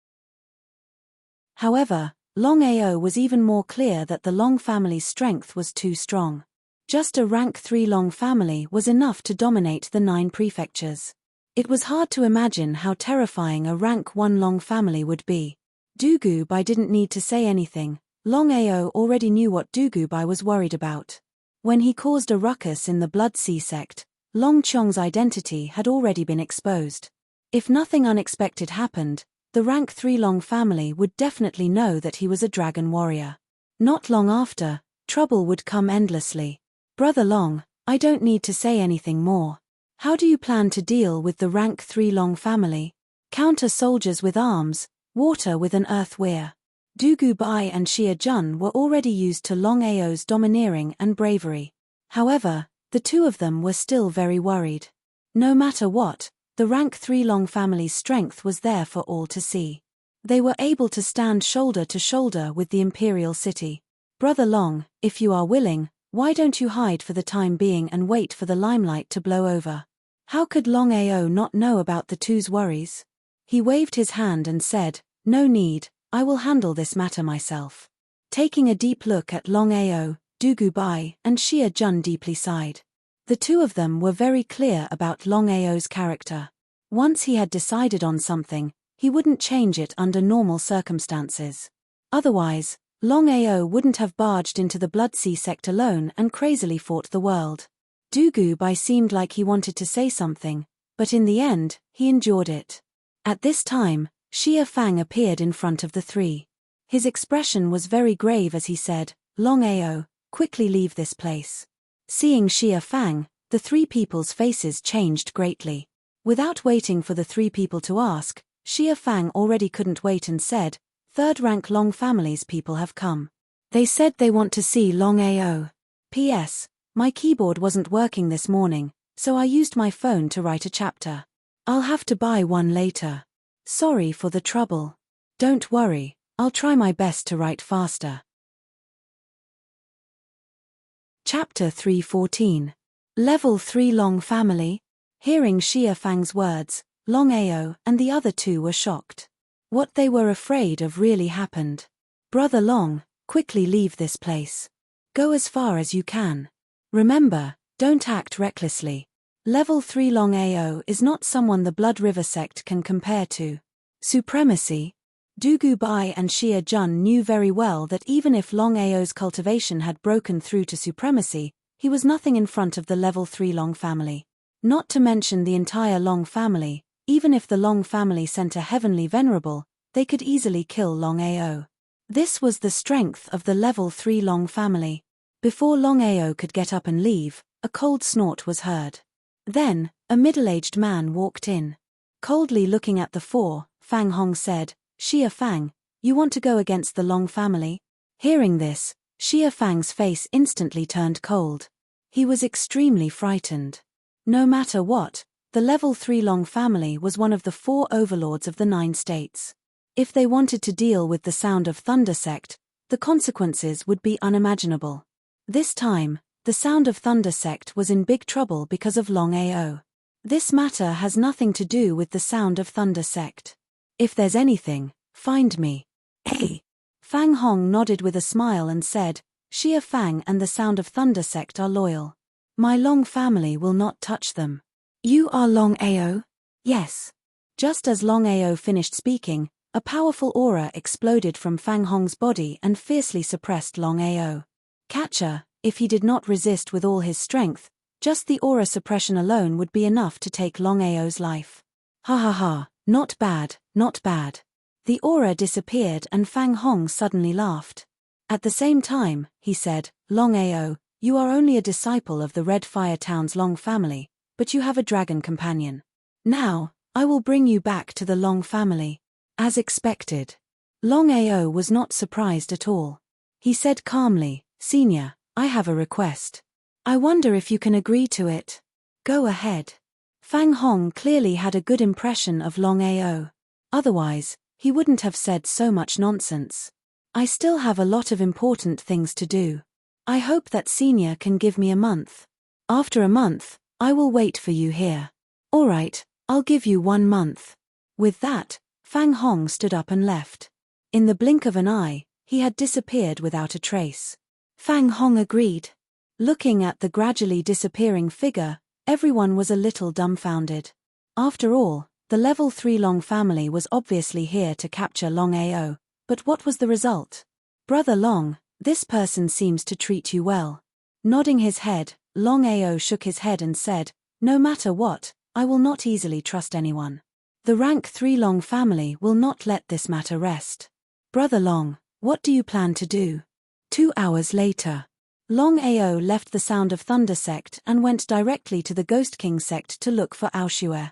However, Longao was even more clear that the Long family's strength was too strong. Just a rank 3 Long family was enough to dominate the 9 prefectures. It was hard to imagine how terrifying a rank 1 Long family would be. Dugubai didn't need to say anything. Longao already knew what Dugubai was worried about. When he caused a ruckus in the Blood Sea sect, Long Chong's identity had already been exposed. If nothing unexpected happened, the rank 3 Long family would definitely know that he was a dragon warrior. Not long after, trouble would come endlessly. Brother Long, I don't need to say anything more. How do you plan to deal with the rank 3 Long family? Counter soldiers with arms, water with an earth weir. Dugubai and Xia Jun were already used to Longao's domineering and bravery. However, the two of them were still very worried. No matter what, the rank 3 Long family's strength was there for all to see. They were able to stand shoulder to shoulder with the imperial city. Brother Long, if you are willing, why don't you hide for the time being and wait for the limelight to blow over? How could Longao not know about the two's worries? He waved his hand and said, no need, I will handle this matter myself. Taking a deep look at Longao, Dugubai and Xia Jun deeply sighed. The two of them were very clear about Longao's character. Once he had decided on something, he wouldn't change it under normal circumstances. Otherwise, Longao wouldn't have barged into the Blood Sea sect alone and crazily fought the world. Dugubai seemed like he wanted to say something, but in the end, he endured it. At this time, Xia Fang appeared in front of the three. His expression was very grave as he said, Longao, quickly leave this place. Seeing Xia Fang, the three people's faces changed greatly. Without waiting for the three people to ask, Xia Fang already couldn't wait and said, third-rank Long family's people have come. They said they want to see Longao. P.S. My keyboard wasn't working this morning, so I used my phone to write a chapter. I'll have to buy one later. Sorry for the trouble. Don't worry, I'll try my best to write faster. Chapter 314. Level 3 Long Family. Hearing Xia Fang's words, Longao and the other two were shocked. What they were afraid of really happened. Brother Long, quickly leave this place. Go as far as you can. Remember, don't act recklessly. Level 3 Longao is not someone the Blood River sect can compare to. Supremacy. Dugubai and Xia Jun knew very well that even if Longao's cultivation had broken through to supremacy, he was nothing in front of the level 3 Long family. Not to mention the entire Long family, even if the Long family sent a heavenly venerable, they could easily kill Longao. This was the strength of the level 3 Long family. Before Longao could get up and leave, a cold snort was heard. Then, a middle-aged man walked in. Coldly looking at the four, Fang Hong said, Xia Fang, you want to go against the Long family? Hearing this, Xia Fang's face instantly turned cold. He was extremely frightened. No matter what, the level 3 Long family was one of the 4 overlords of the 9 states. If they wanted to deal with the Sound of Thunder sect, the consequences would be unimaginable. This time, the Sound of Thunder sect was in big trouble because of Longao. This matter has nothing to do with the Sound of Thunder sect. If there's anything, find me. Hey! Fang Hong nodded with a smile and said, Xia Fang and the Sound of Thunder sect are loyal. My Long family will not touch them. You are Longao? Yes. Just as Longao finished speaking, a powerful aura exploded from Fang Hong's body and fiercely suppressed Longao. Catcher, if he did not resist with all his strength, just the aura suppression alone would be enough to take Longao's life. Ha ha ha, not bad, not bad. The aura disappeared and Fang Hong suddenly laughed. At the same time, he said, Longao, you are only a disciple of the Red Fire Town's Long family, but you have a dragon companion. Now, I will bring you back to the Long family. As expected. Longao was not surprised at all. He said calmly, Senior, I have a request. I wonder if you can agree to it. Go ahead. Fang Hong clearly had a good impression of Longao. Otherwise, he wouldn't have said so much nonsense. I still have a lot of important things to do. I hope that senior can give me a month. After a month, I will wait for you here. All right, I'll give you 1 month. With that, Fang Hong stood up and left. In the blink of an eye, he had disappeared without a trace. Fang Hong agreed. Looking at the gradually disappearing figure, everyone was a little dumbfounded. After all, the level 3 Long family was obviously here to capture Longao, but what was the result? Brother Long, this person seems to treat you well. Nodding his head, Longao shook his head and said, no matter what, I will not easily trust anyone. The rank 3 Long family will not let this matter rest. Brother Long, what do you plan to do? 2 hours later, Longao left the Sound of Thunder sect and went directly to the Ghost King sect to look for Aoshue.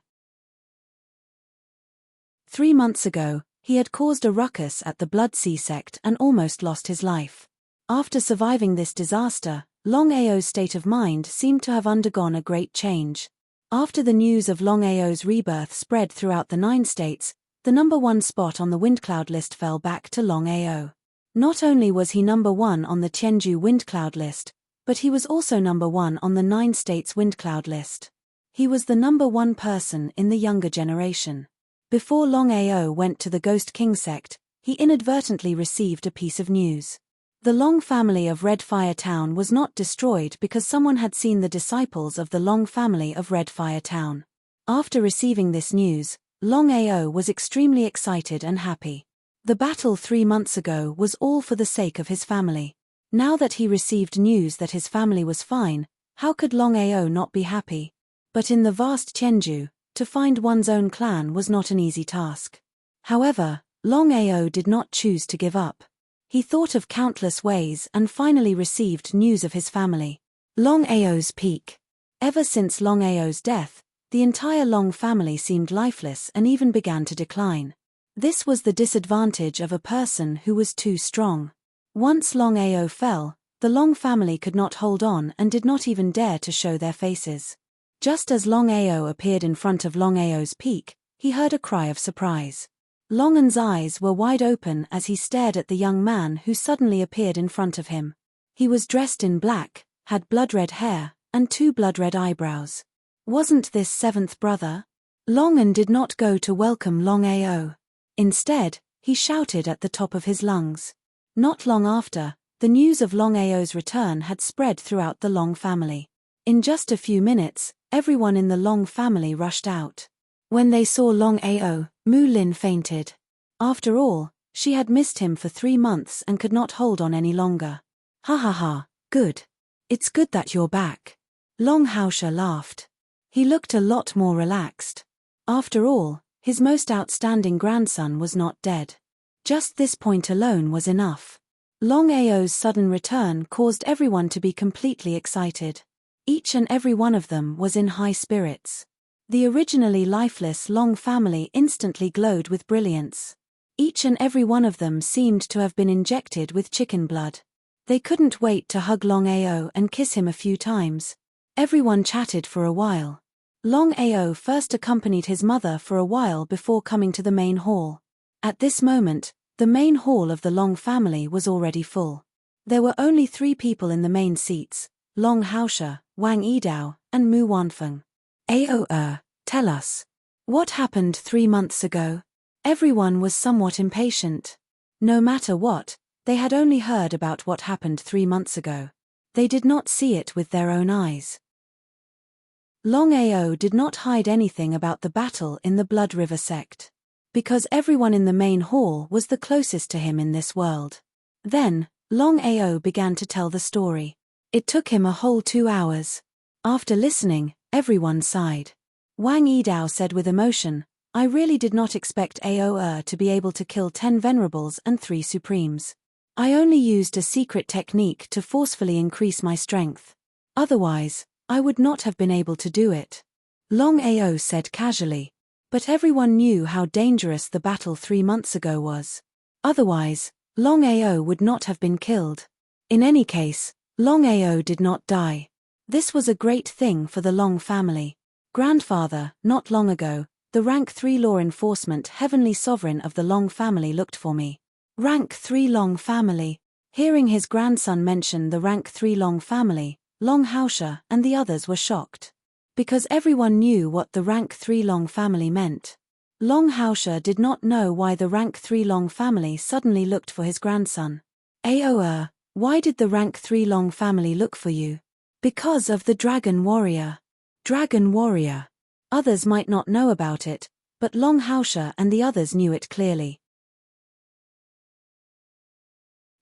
3 months ago, he had caused a ruckus at the Blood Sea sect and almost lost his life. After surviving this disaster, Longao's state of mind seemed to have undergone a great change. After the news of Longao's rebirth spread throughout the 9 states, the number 1 spot on the Windcloud list fell back to Longao. Not only was he number 1 on the Tianju Windcloud list, but he was also number 1 on the 9 states Windcloud list. He was the number 1 person in the younger generation. Before Longao went to the Ghost King sect, he inadvertently received a piece of news. The Long family of Red Fire Town was not destroyed because someone had seen the disciples of the Long family of Red Fire Town. After receiving this news, Longao was extremely excited and happy. The battle 3 months ago was all for the sake of his family. Now that he received news that his family was fine, how could Longao not be happy? But in the vast Tianju, to find one's own clan was not an easy task. However, Longao did not choose to give up. He thought of countless ways and finally received news of his family. Longao's peak. Ever since Longao's death, the entire Long family seemed lifeless and even began to decline. This was the disadvantage of a person who was too strong. Once Longao fell, the Long family could not hold on and did not even dare to show their faces. Just as Longao appeared in front of Longao's peak, he heard a cry of surprise. Longan's eyes were wide open as he stared at the young man who suddenly appeared in front of him. He was dressed in black, had blood-red hair, and 2 blood-red eyebrows. Wasn't this 7th brother? Longan did not go to welcome Longao. Instead, he shouted at the top of his lungs. Not long after, the news of Longao's return had spread throughout the Long family. In just a few minutes, everyone in the Long family rushed out. When they saw Longao, Mu Lin fainted. After all, she had missed him for 3 months and could not hold on any longer. Ha ha ha, good. It's good that you're back. Long Haosha laughed. He looked a lot more relaxed. After all, his most outstanding grandson was not dead. Just this point alone was enough. Longao's sudden return caused everyone to be completely excited. Each and every one of them was in high spirits. The originally lifeless Long family instantly glowed with brilliance. Each and every one of them seemed to have been injected with chicken blood. They couldn't wait to hug Longao and kiss him a few times. Everyone chatted for a while. Longao first accompanied his mother for a while before coming to the main hall. At this moment, the main hall of the Long family was already full. There were only 3 people in the main seats: Long Haosha, Wang Yidao, and Mu Wanfeng. Tell us. What happened 3 months ago? Everyone was somewhat impatient. No matter what, they had only heard about what happened 3 months ago. They did not see it with their own eyes. Longao did not hide anything about the battle in the Blood River sect. Because everyone in the main hall was the closest to him in this world. Then, Longao began to tell the story. It took him a whole 2 hours. After listening, everyone sighed. Wang Yidao said with emotion, I really did not expect Ao to be able to kill 10 venerables and 3 supremes. I only used a secret technique to forcefully increase my strength. Otherwise, I would not have been able to do it. Longao said casually. But everyone knew how dangerous the battle 3 months ago was. Otherwise, Longao would not have been killed. In any case, Longao did not die. This was a great thing for the Long family. Grandfather, not long ago, the rank 3 law enforcement heavenly sovereign of the Long family looked for me. Rank 3 Long family. Hearing his grandson mention the rank 3 Long family, Longao and the others were shocked. Because everyone knew what the rank 3 Long family meant. Longao did not know why the rank 3 Long family suddenly looked for his grandson. Why did the rank 3 Long family look for you? Because of the Dragon Warrior. Dragon Warrior. Others might not know about it, but Longao and the others knew it clearly.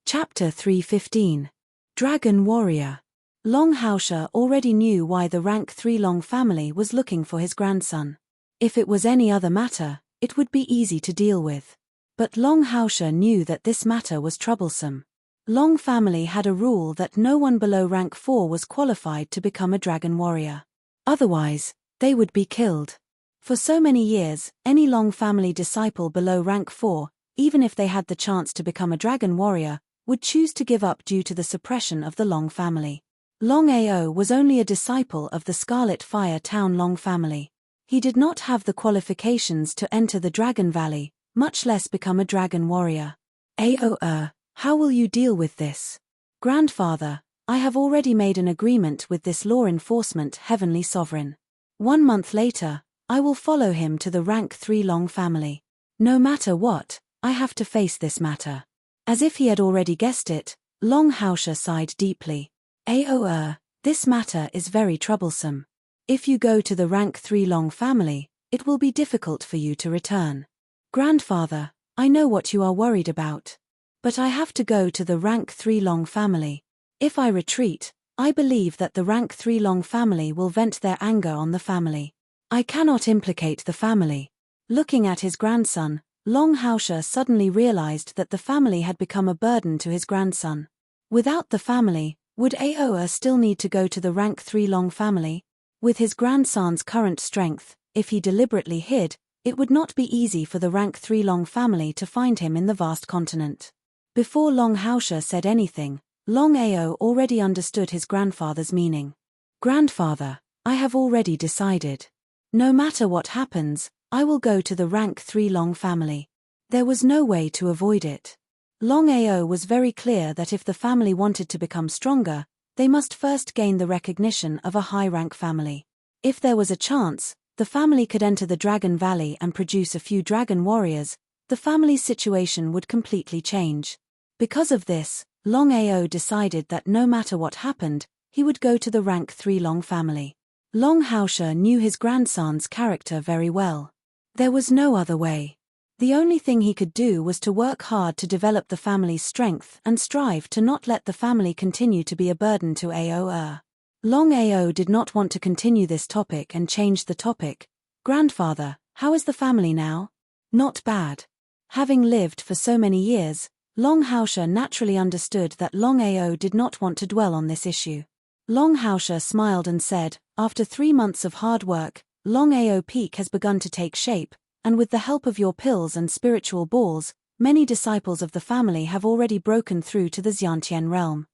Chapter 315. Dragon Warrior. Longao already knew why the rank 3 Long family was looking for his grandson. If it was any other matter, it would be easy to deal with. But Longao knew that this matter was troublesome. Long family had a rule that no one below rank 4 was qualified to become a Dragon Warrior. Otherwise, they would be killed. For so many years, any Long family disciple below rank 4, even if they had the chance to become a Dragon Warrior, would choose to give up due to the suppression of the Long family. Longao was only a disciple of the Scarlet Fire Town Long family. He did not have the qualifications to enter the Dragon Valley, much less become a Dragon Warrior. How will you deal with this? Grandfather, I have already made an agreement with this law enforcement heavenly sovereign. 1 month later, I will follow him to the rank 3 Long family. No matter what, I have to face this matter. As if he had already guessed it, Longao sighed deeply. This matter is very troublesome. If you go to the rank 3 Long family, it will be difficult for you to return. Grandfather, I know what you are worried about. But I have to go to the rank 3 Long family. If I retreat, I believe that the rank 3 Long family will vent their anger on the family. I cannot implicate the family. Looking at his grandson, Longao suddenly realized that the family had become a burden to his grandson. Without the family, would Aoa still need to go to the rank 3 Long family? With his grandson's current strength, if he deliberately hid, it would not be easy for the rank 3 Long family to find him in the vast continent. Before Longao said anything, Longao already understood his grandfather's meaning. Grandfather, I have already decided. No matter what happens, I will go to the rank 3 Long family. There was no way to avoid it. Longao was very clear that if the family wanted to become stronger, they must first gain the recognition of a high-rank family. If there was a chance, the family could enter the Dragon Valley and produce a few Dragon Warriors, the family's situation would completely change. Because of this, Longao decided that no matter what happened, he would go to the rank 3 Long family. Longao knew his grandson's character very well. There was no other way. The only thing he could do was to work hard to develop the family's strength and strive to not let the family continue to be a burden to Aoa. Longao did not want to continue this topic and change the topic. Grandfather, how is the family now? Not bad. Having lived for so many years, Longao naturally understood that Longao did not want to dwell on this issue. Longao smiled and said, after 3 months of hard work, Longao Peak has begun to take shape, and with the help of your pills and spiritual balls, many disciples of the family have already broken through to the Xiantian realm.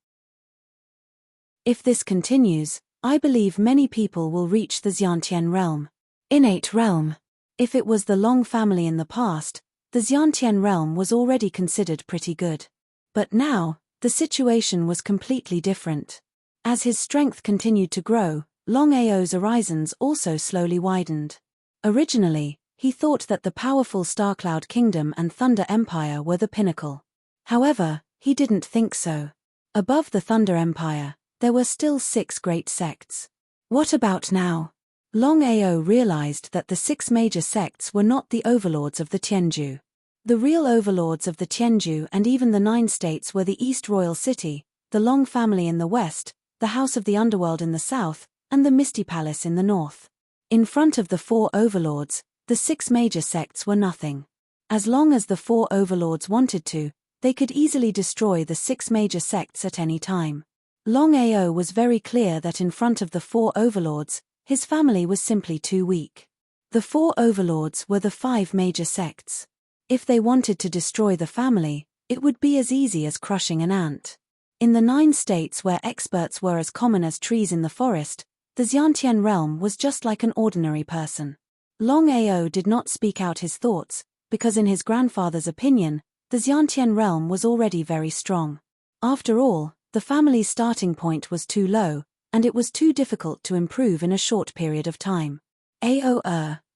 If this continues, I believe many people will reach the Xiantian realm. Innate realm. If it was the Long family in the past, the Xiantian realm was already considered pretty good. But now, the situation was completely different. As his strength continued to grow, Longao's horizons also slowly widened. Originally, he thought that the powerful Starcloud Kingdom and Thunder Empire were the pinnacle. However, he didn't think so. Above the Thunder Empire, there were still 6 great sects. What about now? Longao realized that the 6 major sects were not the overlords of the Tianju. The real overlords of the Tianju and even the 9 states were the East Royal City, the Long family in the west, the House of the Underworld in the south, and the Misty Palace in the north. In front of the 4 overlords, the 6 major sects were nothing. As long as the 4 overlords wanted to, they could easily destroy the 6 major sects at any time. Longao was very clear that in front of the 4 overlords, his family was simply too weak. The 4 overlords were the 5 major sects. If they wanted to destroy the family, it would be as easy as crushing an ant. In the 9 states where experts were as common as trees in the forest, the Xiantian realm was just like an ordinary person. Longao did not speak out his thoughts, because in his grandfather's opinion, the Xiantian realm was already very strong. After all, the family's starting point was too low, and it was too difficult to improve in a short period of time.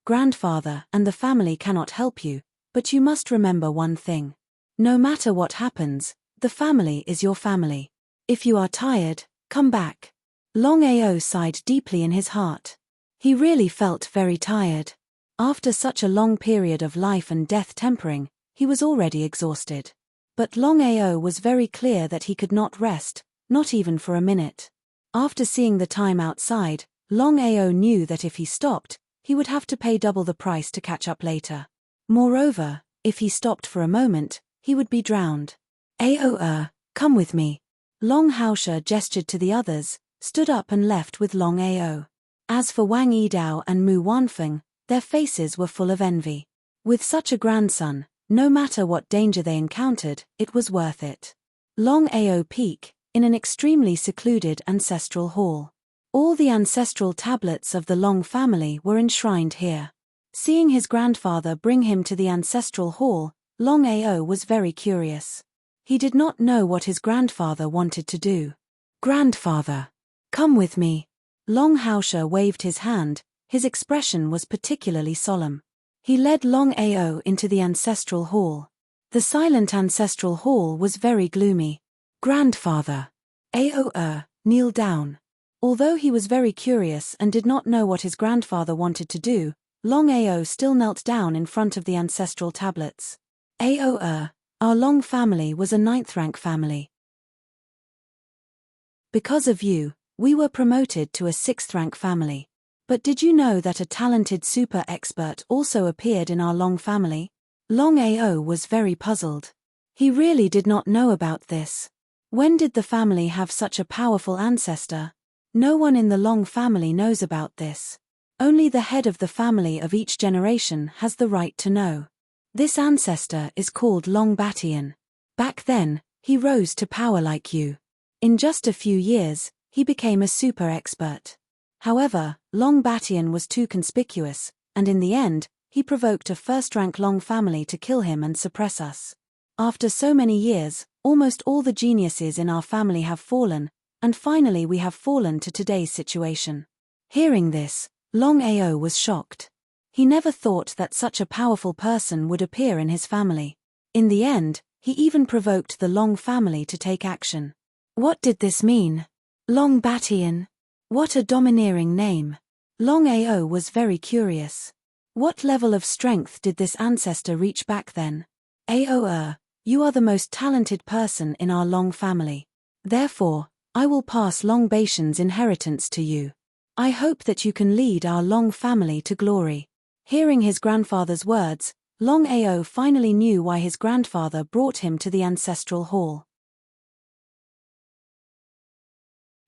Grandfather and the family cannot help you, but you must remember one thing. No matter what happens, the family is your family. If you are tired, come back. Longao sighed deeply in his heart. He really felt very tired. After such a long period of life and death tempering, he was already exhausted. But Longao was very clear that he could not rest, not even for a minute. After seeing the time outside, Longao knew that if he stopped, he would have to pay double the price to catch up later. Moreover, if he stopped for a moment, he would be drowned. Come with me. Long Haosha gestured to the others, stood up and left with Longao. As for Wang Yidao and Mu Wanfeng, their faces were full of envy. With such a grandson, no matter what danger they encountered, it was worth it. Longao Peak, in an extremely secluded ancestral hall. All the ancestral tablets of the Long family were enshrined here. Seeing his grandfather bring him to the ancestral hall, Longao was very curious. He did not know what his grandfather wanted to do. Grandfather, come with me. Long Haosha waved his hand, his expression was particularly solemn. He led Longao into the ancestral hall. The silent ancestral hall was very gloomy. Grandfather. Kneel down. Although he was very curious and did not know what his grandfather wanted to do, Longao still knelt down in front of the ancestral tablets. Our Long family was a 9th rank family. Because of you, we were promoted to a 6th rank family. But did you know that a talented super expert also appeared in our Long family? Longao was very puzzled. He really did not know about this. When did the family have such a powerful ancestor? No one in the Long family knows about this. Only the head of the family of each generation has the right to know. This ancestor is called Long Batian. Back then, he rose to power like you. In just a few years, he became a super expert. However, Long Batian was too conspicuous, and in the end, he provoked a 1st rank Long family to kill him and suppress us. After so many years, almost all the geniuses in our family have fallen, and finally we have fallen to today's situation. Hearing this, Longao was shocked. He never thought that such a powerful person would appear in his family. In the end, he even provoked the Long family to take action. What did this mean? Long Batian. What a domineering name. Longao was very curious. What level of strength did this ancestor reach back then? You are the most talented person in our Long family. Therefore, I will pass Long Batian's inheritance to you. I hope that you can lead our Long family to glory. Hearing his grandfather's words, Longao finally knew why his grandfather brought him to the ancestral hall.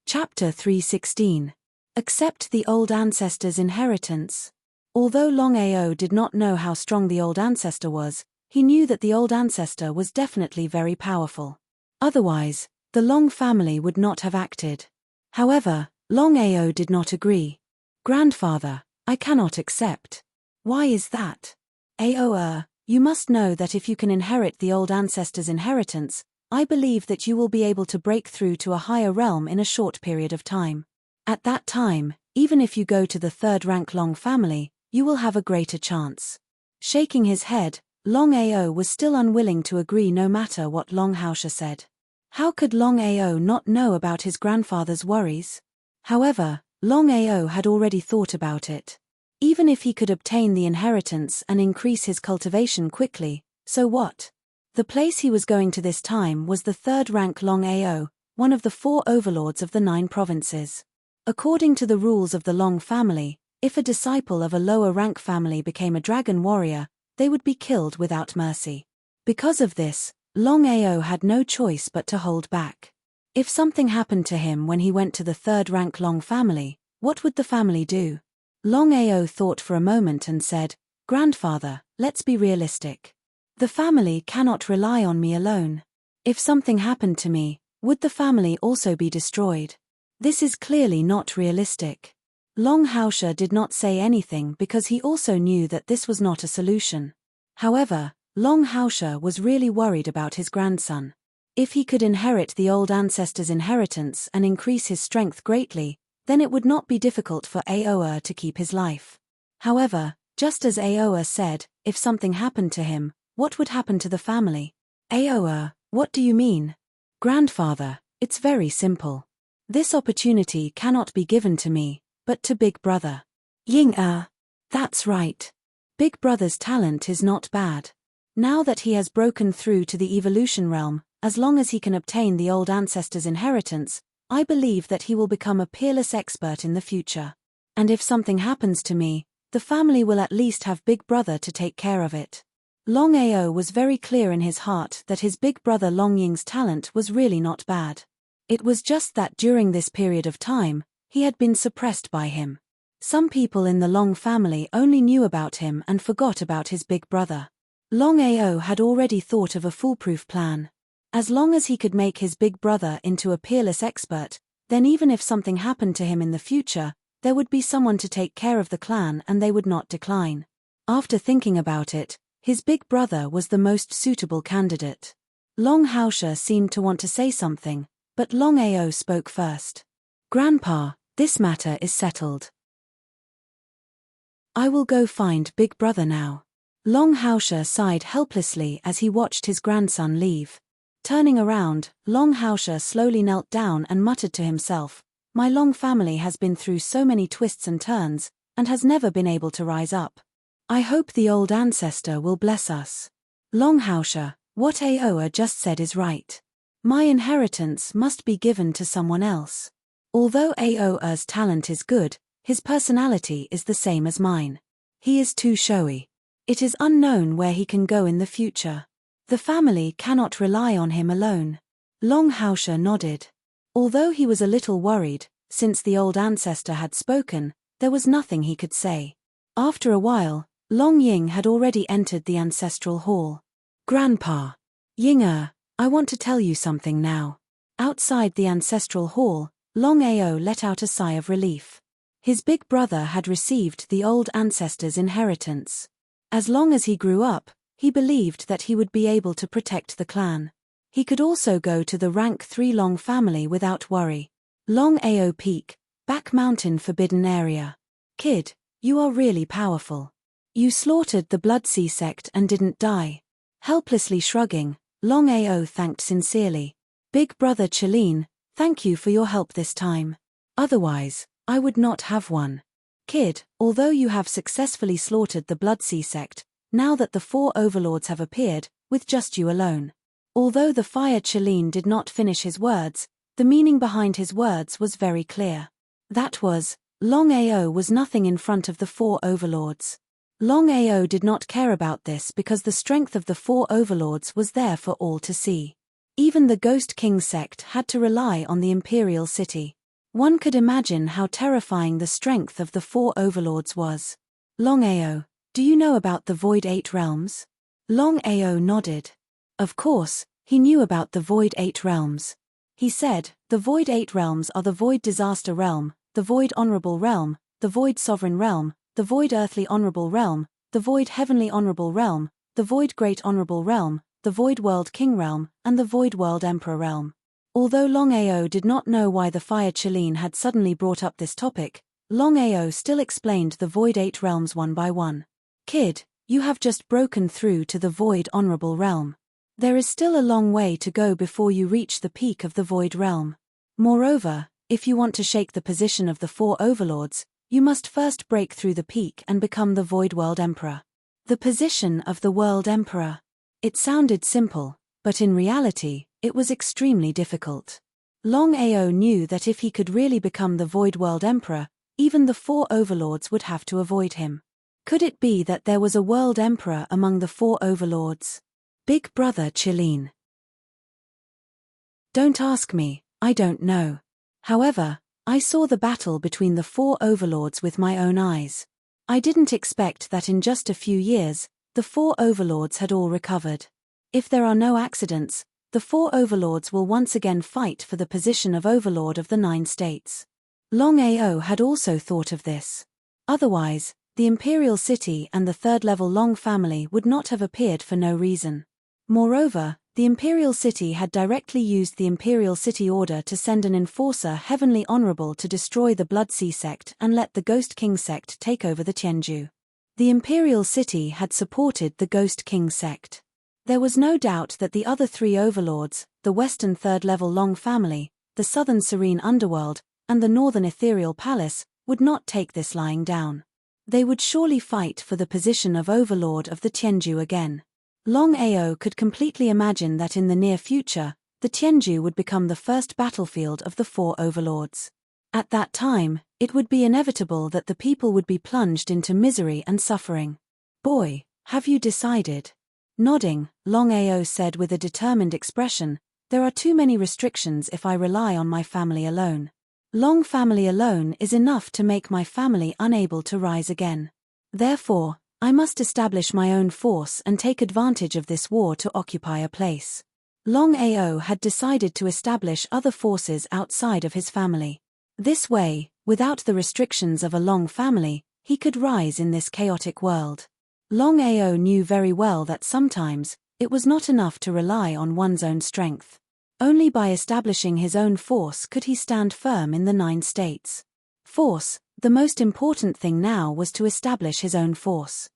Chapter 316. Accept the old ancestor's inheritance. Although Longao did not know how strong the old ancestor was, he knew that the old ancestor was definitely very powerful. Otherwise, the Long family would not have acted. However, Longao did not agree. Grandfather, I cannot accept. Why is that? You must know that if you can inherit the old ancestor's inheritance, I believe that you will be able to break through to a higher realm in a short period of time. At that time, even if you go to the 3rd rank Long family, you will have a greater chance. Shaking his head, Longao was still unwilling to agree no matter what Long Haosha said. How could Longao not know about his grandfather's worries? However, Longao had already thought about it. Even if he could obtain the inheritance and increase his cultivation quickly, so what? The place he was going to this time was the 3rd rank Longao, one of the 4 overlords of the 9 provinces. According to the rules of the Long family, if a disciple of a lower rank family became a dragon warrior, they would be killed without mercy. Because of this, Longao had no choice but to hold back. If something happened to him when he went to the 3rd rank Long family, what would the family do? Longao thought for a moment and said, Grandfather, let's be realistic. The family cannot rely on me alone. If something happened to me, would the family also be destroyed? This is clearly not realistic. Long Haosha did not say anything because he also knew that this was not a solution. However, Long Haosha was really worried about his grandson. If he could inherit the old ancestor's inheritance and increase his strength greatly, then it would not be difficult for Aoa to keep his life. However, just as Aoa said, if something happened to him, what would happen to the family? Aoa, what do you mean? Grandfather, it's very simple. This opportunity cannot be given to me, but to Big Brother. Ying-er. That's right. Big Brother's talent is not bad. Now that he has broken through to the evolution realm, as long as he can obtain the old ancestor's inheritance, I believe that he will become a peerless expert in the future. And if something happens to me, the family will at least have Big Brother to take care of it. Longao was very clear in his heart that his big brother Long Ying's talent was really not bad. It was just that during this period of time, he had been suppressed by him. Some people in the Long family only knew about him and forgot about his big brother. Longao had already thought of a foolproof plan. As long as he could make his big brother into a peerless expert, then even if something happened to him in the future, there would be someone to take care of the clan and they would not decline. After thinking about it, his big brother was the most suitable candidate. Long Haosha seemed to want to say something, but Longao spoke first. Grandpa, this matter is settled. I will go find Big Brother now. Long Haosha sighed helplessly as he watched his grandson leave. Turning around, Long Haosha slowly knelt down and muttered to himself, "My Long family has been through so many twists and turns, and has never been able to rise up. I hope the old ancestor will bless us." Long Haosha, what Aoa just said is right. My inheritance must be given to someone else. Although Aoa's talent is good, his personality is the same as mine. He is too showy. It is unknown where he can go in the future. The family cannot rely on him alone. Long Haosha nodded. Although he was a little worried, since the old ancestor had spoken, there was nothing he could say. After a while, Long Ying had already entered the ancestral hall. Grandpa. Ying-er, I want to tell you something now. Outside the ancestral hall, Long Ao let out a sigh of relief. His big brother had received the old ancestor's inheritance. As long as he grew up, he believed that he would be able to protect the clan. He could also go to the rank 3 Long family without worry. Long Ao Peak, Back Mountain Forbidden Area. Kid, you are really powerful. You slaughtered the Bloodsea sect and didn't die. Helplessly shrugging, Long Ao thanked sincerely. Big brother Chalene, thank you for your help this time. Otherwise, I would not have one. Kid, although you have successfully slaughtered the Bloodsea sect, now that the 4 overlords have appeared, with just you alone. Although the fire Chalene did not finish his words, the meaning behind his words was very clear. That was, Long Ao was nothing in front of the 4 overlords. Long Ao did not care about this because the strength of the 4 overlords was there for all to see. Even the Ghost King sect had to rely on the Imperial City. One could imagine how terrifying the strength of the 4 overlords was. Long Ao, do you know about the Void 8 Realms? Long Ao nodded. Of course, he knew about the Void 8 Realms. He said, the Void 8 Realms are the Void Disaster Realm, the Void Honorable Realm, the Void Sovereign Realm, the Void Earthly Honorable Realm, the Void Heavenly Honorable Realm, the Void Great Honorable Realm, the Void World King Realm, and the Void World Emperor Realm. Although Long Ao did not know why the Fire Chalene had suddenly brought up this topic, Long Ao still explained the Void 8 Realms one by one. Kid, you have just broken through to the Void Honorable Realm. There is still a long way to go before you reach the peak of the Void Realm. Moreover, if you want to shake the position of the 4 overlords, you must first break through the peak and become the Void World Emperor. The position of the World Emperor. It sounded simple, but in reality, it was extremely difficult. Long Ao knew that if he could really become the Void World Emperor, even the 4 overlords would have to avoid him. Could it be that there was a World Emperor among the 4 overlords? Big brother Chalene. Don't ask me, I don't know. However, I saw the battle between the 4 overlords with my own eyes. I didn't expect that in just a few years, the 4 overlords had all recovered. If there are no accidents, the 4 overlords will once again fight for the position of overlord of the 9 states. Long Ao had also thought of this. Otherwise, the Imperial City and the 3rd level Long family would not have appeared for no reason. Moreover, The Imperial City had directly used the Imperial City Order to send an enforcer heavenly honorable to destroy the Bloodsea sect and let the Ghost King sect take over the Tianju. The Imperial City had supported the Ghost King sect. There was no doubt that the other three overlords, the Western third-level Long family, the Southern Serene Underworld, and the Northern Ethereal Palace, would not take this lying down. They would surely fight for the position of overlord of the Tianju again. Longao could completely imagine that in the near future, the Tianju would become the first battlefield of the four overlords. At that time, it would be inevitable that the people would be plunged into misery and suffering. "Boy, have you decided?" Nodding, Longao said with a determined expression, "There are too many restrictions if I rely on my family alone. Long family alone is enough to make my family unable to rise again. Therefore, I must establish my own force and take advantage of this war to occupy a place." Longao had decided to establish other forces outside of his family. This way, without the restrictions of a Long family, he could rise in this chaotic world. Longao knew very well that sometimes, it was not enough to rely on one's own strength. Only by establishing his own force could he stand firm in the 9 states. Force, the most important thing now was to establish his own force.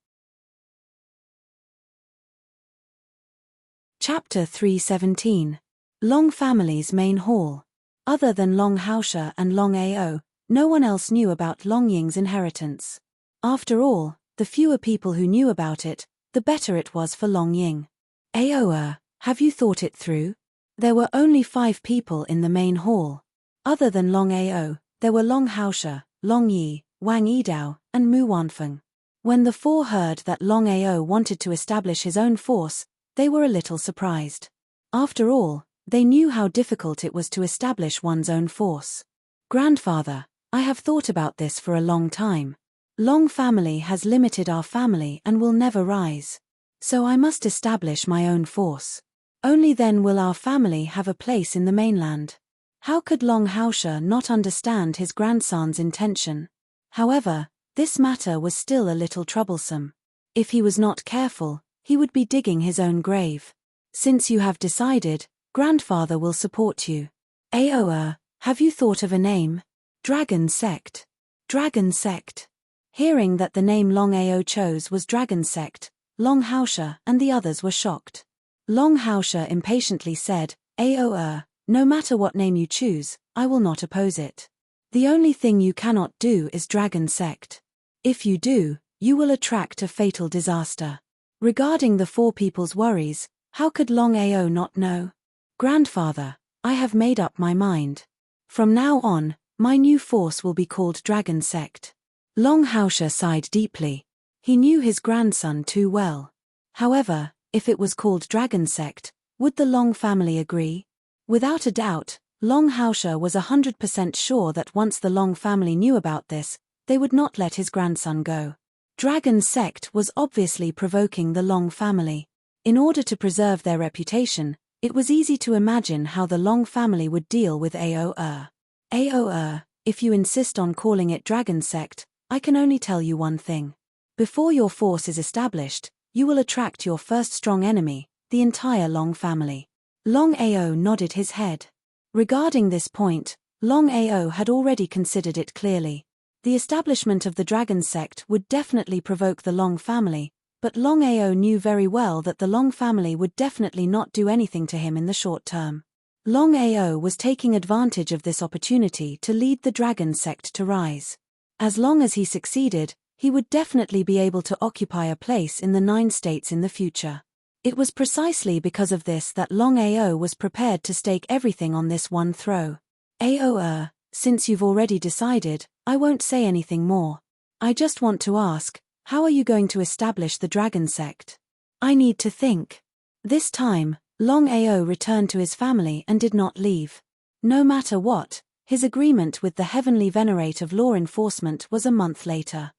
Chapter 317. Long Family's Main Hall. Other than Long Haoshe and Longao, no one else knew about Long Ying's inheritance. After all, the fewer people who knew about it, the better it was for Long Ying. "Aoa, have you thought it through?" There were only 5 people in the main hall. Other than Longao, there were Long Haoshe, Long Yi, Wang Yidao, and Mu Wanfeng. When the 4 heard that Longao wanted to establish his own force, they were a little surprised. After all, they knew how difficult it was to establish one's own force. "Grandfather, I have thought about this for a long time. Long family has limited our family and will never rise. So I must establish my own force. Only then will our family have a place in the mainland." How could Long Haoshe not understand his grandson's intention? However, this matter was still a little troublesome. If he was not careful, he would be digging his own grave. "Since you have decided, grandfather will support you. Aoa, have you thought of a name?" "Dragon Sect." Dragon Sect. Hearing that the name Longao chose was Dragon Sect, Long Haoshe and the others were shocked. Long Haoshe impatiently said, "Aoa, no matter what name you choose, I will not oppose it. The only thing you cannot do is Dragon Sect. If you do, you will attract a fatal disaster." Regarding the 4 people's worries, how could Longao not know? "Grandfather, I have made up my mind. From now on, my new force will be called Dragon Sect." Long Haoshe sighed deeply. He knew his grandson too well. However, if it was called Dragon Sect, would the Long family agree? Without a doubt, Long Haoshe was 100% sure that once the Long family knew about this, they would not let his grandson go. Dragon Sect was obviously provoking the Long family. In order to preserve their reputation, it was easy to imagine how the Long family would deal with Aoa. "Aoa, if you insist on calling it Dragon Sect, I can only tell you one thing. Before your force is established, you will attract your first strong enemy, the entire Long family." Long Ao nodded his head. Regarding this point, Long Ao had already considered it clearly. The establishment of the Dragon Sect would definitely provoke the Long family, but Long Ao knew very well that the Long family would definitely not do anything to him in the short term. Long Ao was taking advantage of this opportunity to lead the Dragon Sect to rise. As long as he succeeded, he would definitely be able to occupy a place in the 9 states in the future. It was precisely because of this that Long Ao was prepared to stake everything on this one throw. "Aoa, since you've already decided, I won't say anything more. I just want to ask, how are you going to establish the Dragon Sect?" "I need to think." This time, Long Ao returned to his family and did not leave. No matter what, his agreement with the Heavenly Venerate of Law Enforcement was a month later.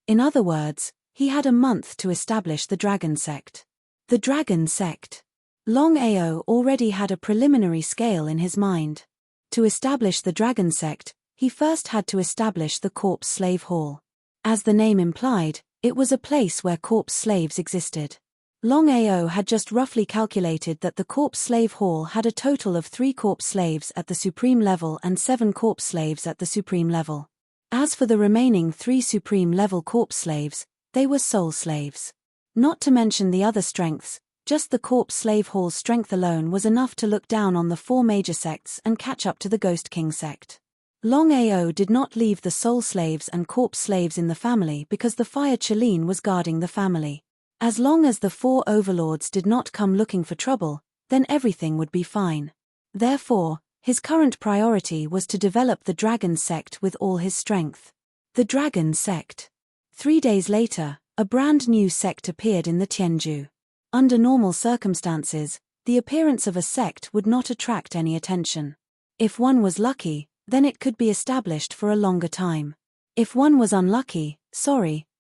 In other words, he had a month to establish the Dragon Sect. The Dragon Sect. Long Ao already had a preliminary scale in his mind. To establish the Dragon Sect, he first had to establish the Corpse Slave Hall. As the name implied, it was a place where corpse slaves existed. Longao had just roughly calculated that the corpse slave hall had a total of 3 corpse slaves at the supreme level and 7 corpse slaves at the supreme level. As for the remaining 3 supreme level corpse slaves, they were soul slaves. Not to mention the other strengths, just the corpse slave hall's strength alone was enough to look down on the 4 major sects and catch up to the Ghost King sect. Longao did not leave the soul slaves and corpse slaves in the family because the Fire Chelene was guarding the family. As long as the 4 overlords did not come looking for trouble, then everything would be fine. Therefore, his current priority was to develop the Dragon Sect with all his strength. The Dragon Sect. 3 days later, a brand new sect appeared in the Tianju. Under normal circumstances, the appearance of a sect would not attract any attention. If one was lucky, then it could be established for a longer time. If one was unlucky,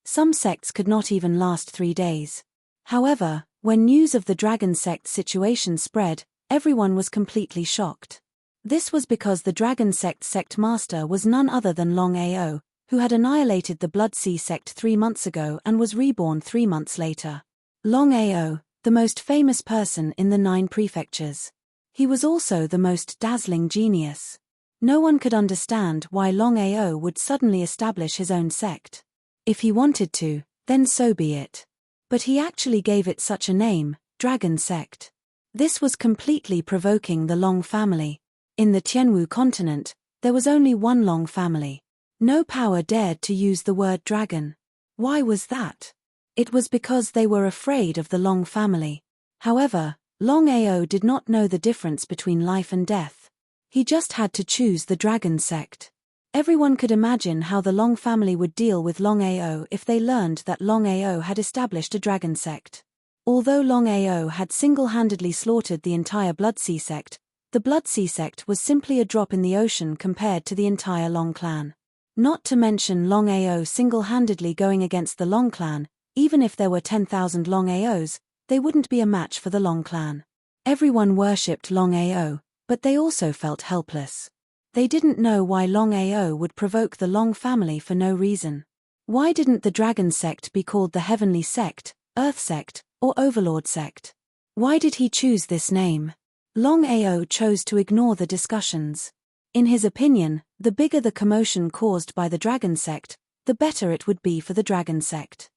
some sects could not even last 3 days. However, when news of the Dragon Sect situation spread, everyone was completely shocked. This was because the Dragon Sect sect master was none other than Longao, who had annihilated the Blood Sea sect 3 months ago and was reborn 3 months later. Longao, the most famous person in the 9 prefectures. He was also the most dazzling genius. No one could understand why Longao would suddenly establish his own sect. If he wanted to, then so be it. But he actually gave it such a name, Dragon Sect. This was completely provoking the Long family. In the Tianwu continent, there was only one Long family. No power dared to use the word dragon. Why was that? It was because they were afraid of the Long family. However, Longao did not know the difference between life and death. He just had to choose the Dragon Sect. Everyone could imagine how the Long family would deal with Longao if they learned that Longao had established a Dragon Sect. Although Longao had single-handedly slaughtered the entire Blood Sea sect, the Blood Sea sect was simply a drop in the ocean compared to the entire Long clan. Not to mention Longao single-handedly going against the Long clan, even if there were 10,000 Longaos, they wouldn't be a match for the Long clan. Everyone worshipped Longao, but they also felt helpless. They didn't know why Longao would provoke the Long family for no reason. Why didn't the Dragon Sect be called the Heavenly Sect, Earth Sect, or Overlord Sect? Why did he choose this name? Longao chose to ignore the discussions. In his opinion, the bigger the commotion caused by the Dragon Sect, the better it would be for the Dragon Sect.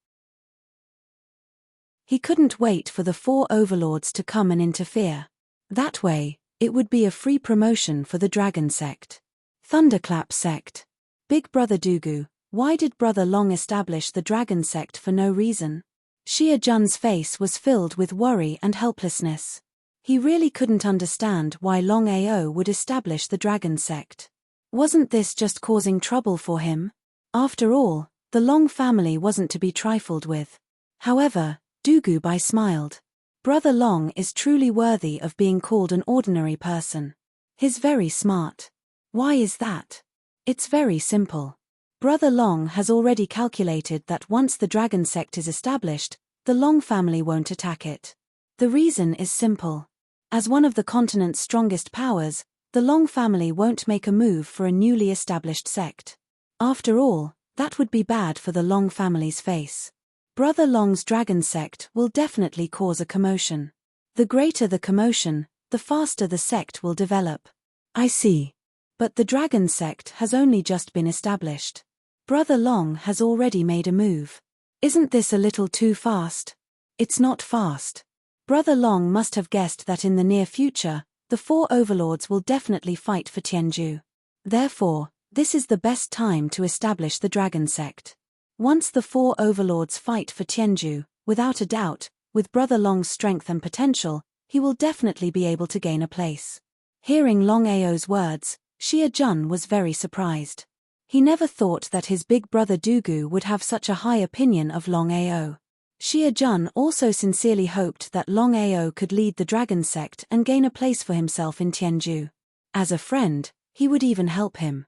He couldn't wait for the 4 overlords to come and interfere. That way, it would be a free promotion for the Dragon Sect. Thunderclap Sect. Big Brother Dugu, why did Brother Long establish the Dragon Sect for no reason? Xia Jun's face was filled with worry and helplessness. He really couldn't understand why Longao would establish the Dragon Sect. Wasn't this just causing trouble for him? After all, the Long family wasn't to be trifled with. However, Dugu Bai smiled. Brother Long is truly worthy of being called an ordinary person. He's very smart. Why is that? It's very simple. Brother Long has already calculated that once the Dragon Sect is established, the Long family won't attack it. The reason is simple. As one of the continent's strongest powers, the Long family won't make a move for a newly established sect. After all, that would be bad for the Long family's face. Brother Long's Dragon Sect will definitely cause a commotion. The greater the commotion, the faster the sect will develop. I see. But the Dragon Sect has only just been established. Brother Long has already made a move. Isn't this a little too fast? It's not fast. Brother Long must have guessed that in the near future, the 4 overlords will definitely fight for Tianju. Therefore, this is the best time to establish the Dragon Sect. Once the 4 overlords fight for Tianju, without a doubt, with Brother Long's strength and potential, he will definitely be able to gain a place. Hearing Longao's words, Xia Jun was very surprised. He never thought that his big brother Dugu would have such a high opinion of Longao. Xia Jun also sincerely hoped that Longao could lead the Dragon Sect and gain a place for himself in Tianju. As a friend, he would even help him.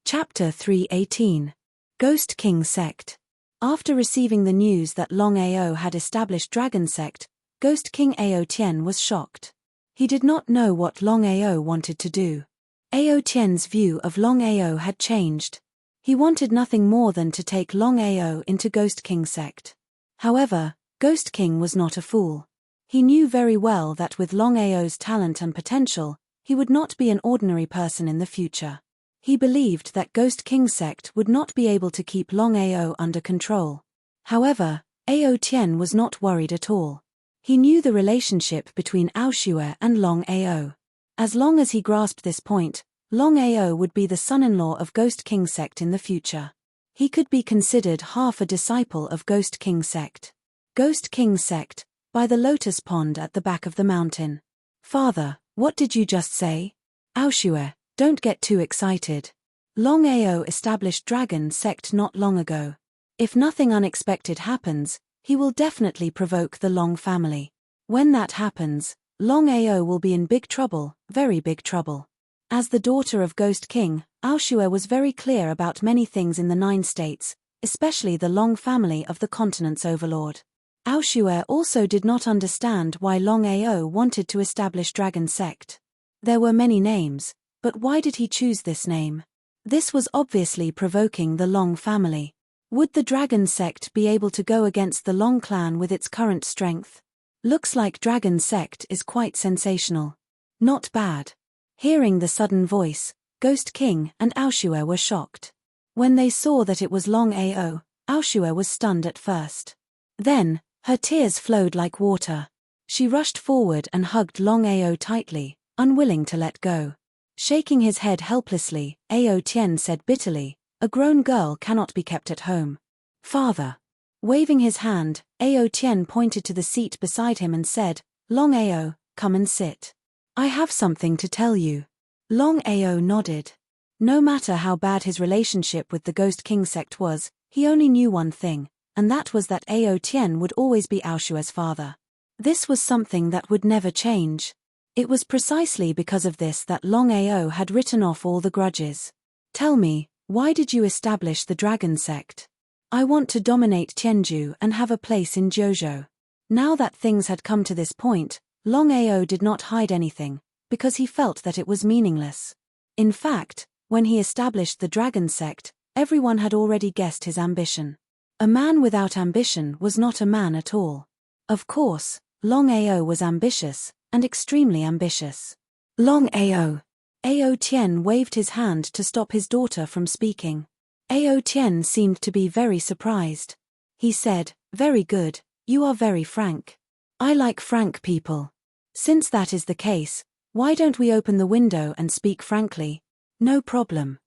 Chapter 318. Ghost King Sect. After receiving the news that Longao had established Dragon Sect, Ghost King Ao Tian was shocked. He did not know what Longao wanted to do. Ao Tian's view of Longao had changed. He wanted nothing more than to take Longao into Ghost King sect. However, Ghost King was not a fool. He knew very well that with Longao's talent and potential, he would not be an ordinary person in the future. He believed that Ghost King sect would not be able to keep Longao under control. However, Ao Tian was not worried at all. He knew the relationship between Aoshue and Longao. As long as he grasped this point, Longao would be the son-in-law of Ghost King sect in the future. He could be considered half a disciple of Ghost King sect. Ghost King sect, by the lotus pond at the back of the mountain. Father, what did you just say? Aoshue, don't get too excited. Longao established Dragon sect not long ago. If nothing unexpected happens, he will definitely provoke the Long family. When that happens, Longao will be in big trouble, very big trouble. As the daughter of Ghost King, Aoshue was very clear about many things in the 9 states, especially the Long family of the continent's overlord. Aoshue also did not understand why Longao wanted to establish Dragon sect. There were many names, but why did he choose this name? This was obviously provoking the Long family. Would the Dragon sect be able to go against the Long clan with its current strength? Looks like Dragon sect is quite sensational. Not bad. Hearing the sudden voice, Ghost King and Aoshue were shocked. When they saw that it was Longao, Aoshue was stunned at first. Then, her tears flowed like water. She rushed forward and hugged Longao tightly, unwilling to let go. Shaking his head helplessly, Ao Tian said bitterly, "A grown girl cannot be kept at home." "Father." Waving his hand, Ao Tian pointed to the seat beside him and said, "Longao, come and sit. I have something to tell you." Longao nodded. No matter how bad his relationship with the Ghost King sect was, he only knew one thing, and that was that Ao Tian would always be Aoshue's father. This was something that would never change. It was precisely because of this that Longao had written off all the grudges. "Tell me, why did you establish the Dragon sect?" "I want to dominate Tianju and have a place in Jiuzhou." Now that things had come to this point, Longao did not hide anything, because he felt that it was meaningless. In fact, when he established the Dragon sect, everyone had already guessed his ambition. A man without ambition was not a man at all. Of course, Longao was ambitious, and extremely ambitious. "Longao." Ao Tian waved his hand to stop his daughter from speaking. Ao Tian seemed to be very surprised. He said, "Very good, you are very frank. I like frank people. Since that is the case, why don't we open the window and speak frankly?" "No problem."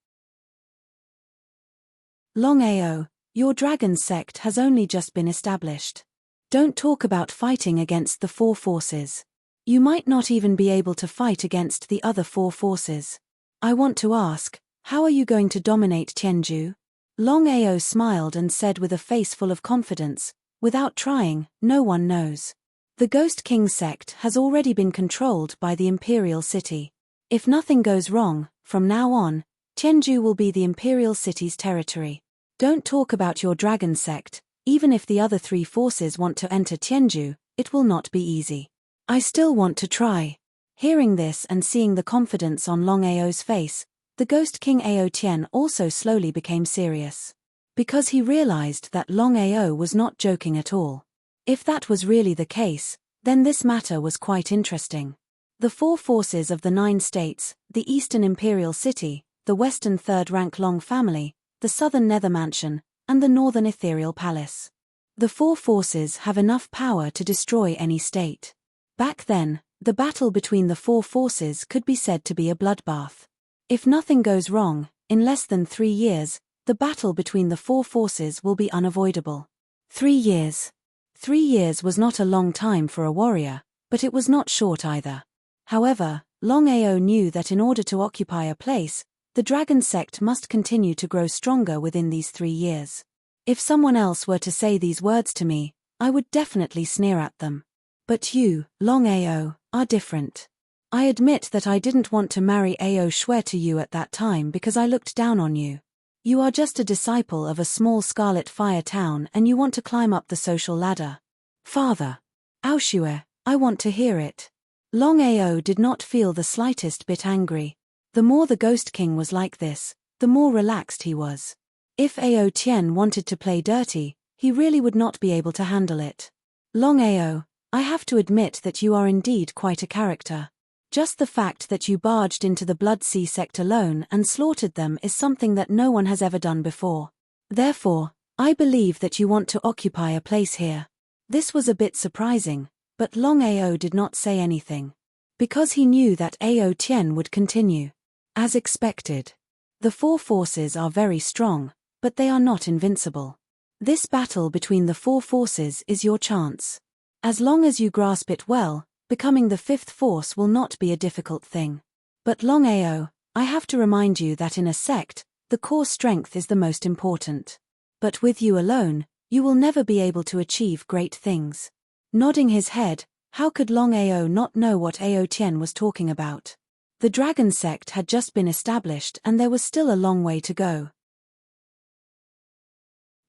"Longao, your Dragon sect has only just been established. Don't talk about fighting against the 4 forces. You might not even be able to fight against the other 4 forces. I want to ask, how are you going to dominate Tianju?" Longao smiled and said with a face full of confidence, "Without trying, no one knows. The Ghost King sect has already been controlled by the Imperial City. If nothing goes wrong, from now on, Tianju will be the Imperial City's territory. Don't talk about your Dragon sect, even if the other 3 forces want to enter Tianju, it will not be easy. I still want to try." Hearing this and seeing the confidence on Longao's face, the Ghost King Ao Tian also slowly became serious. Because he realized that Longao was not joking at all. If that was really the case, then this matter was quite interesting. The 4 forces of the 9 states, the Eastern Imperial City, the Western Third-rank Long family, the Southern Nether Mansion, and the Northern Ethereal Palace. The 4 forces have enough power to destroy any state. Back then, the battle between the 4 forces could be said to be a bloodbath. If nothing goes wrong, in less than 3 years, the battle between the 4 forces will be unavoidable. 3 years. 3 years was not a long time for a warrior, but it was not short either. However, Longao knew that in order to occupy a place, the Dragon sect must continue to grow stronger within these 3 years. If someone else were to say these words to me, I would definitely sneer at them. But you, Longao, are different. I admit that I didn't want to marry Aoshue to you at that time because I looked down on you. You are just a disciple of a small Scarlet Fire town and you want to climb up the social ladder. Father. Aoshue, I want to hear it. Longao did not feel the slightest bit angry. The more the Ghost King was like this, the more relaxed he was. If Ao Tien wanted to play dirty, he really would not be able to handle it. Longao, I have to admit that you are indeed quite a character. Just the fact that you barged into the Blood Sea sect alone and slaughtered them is something that no one has ever done before. Therefore, I believe that you want to occupy a place here. This was a bit surprising, but Longao did not say anything. Because he knew that Ao Tien would continue. As expected. The four forces are very strong, but they are not invincible. This battle between the four forces is your chance. As long as you grasp it well, becoming the fifth force will not be a difficult thing. But Longao, I have to remind you that in a sect, the core strength is the most important. But with you alone, you will never be able to achieve great things. Nodding his head, how could Longao not know what Ao Tien was talking about? The dragon sect had just been established and there was still a long way to go.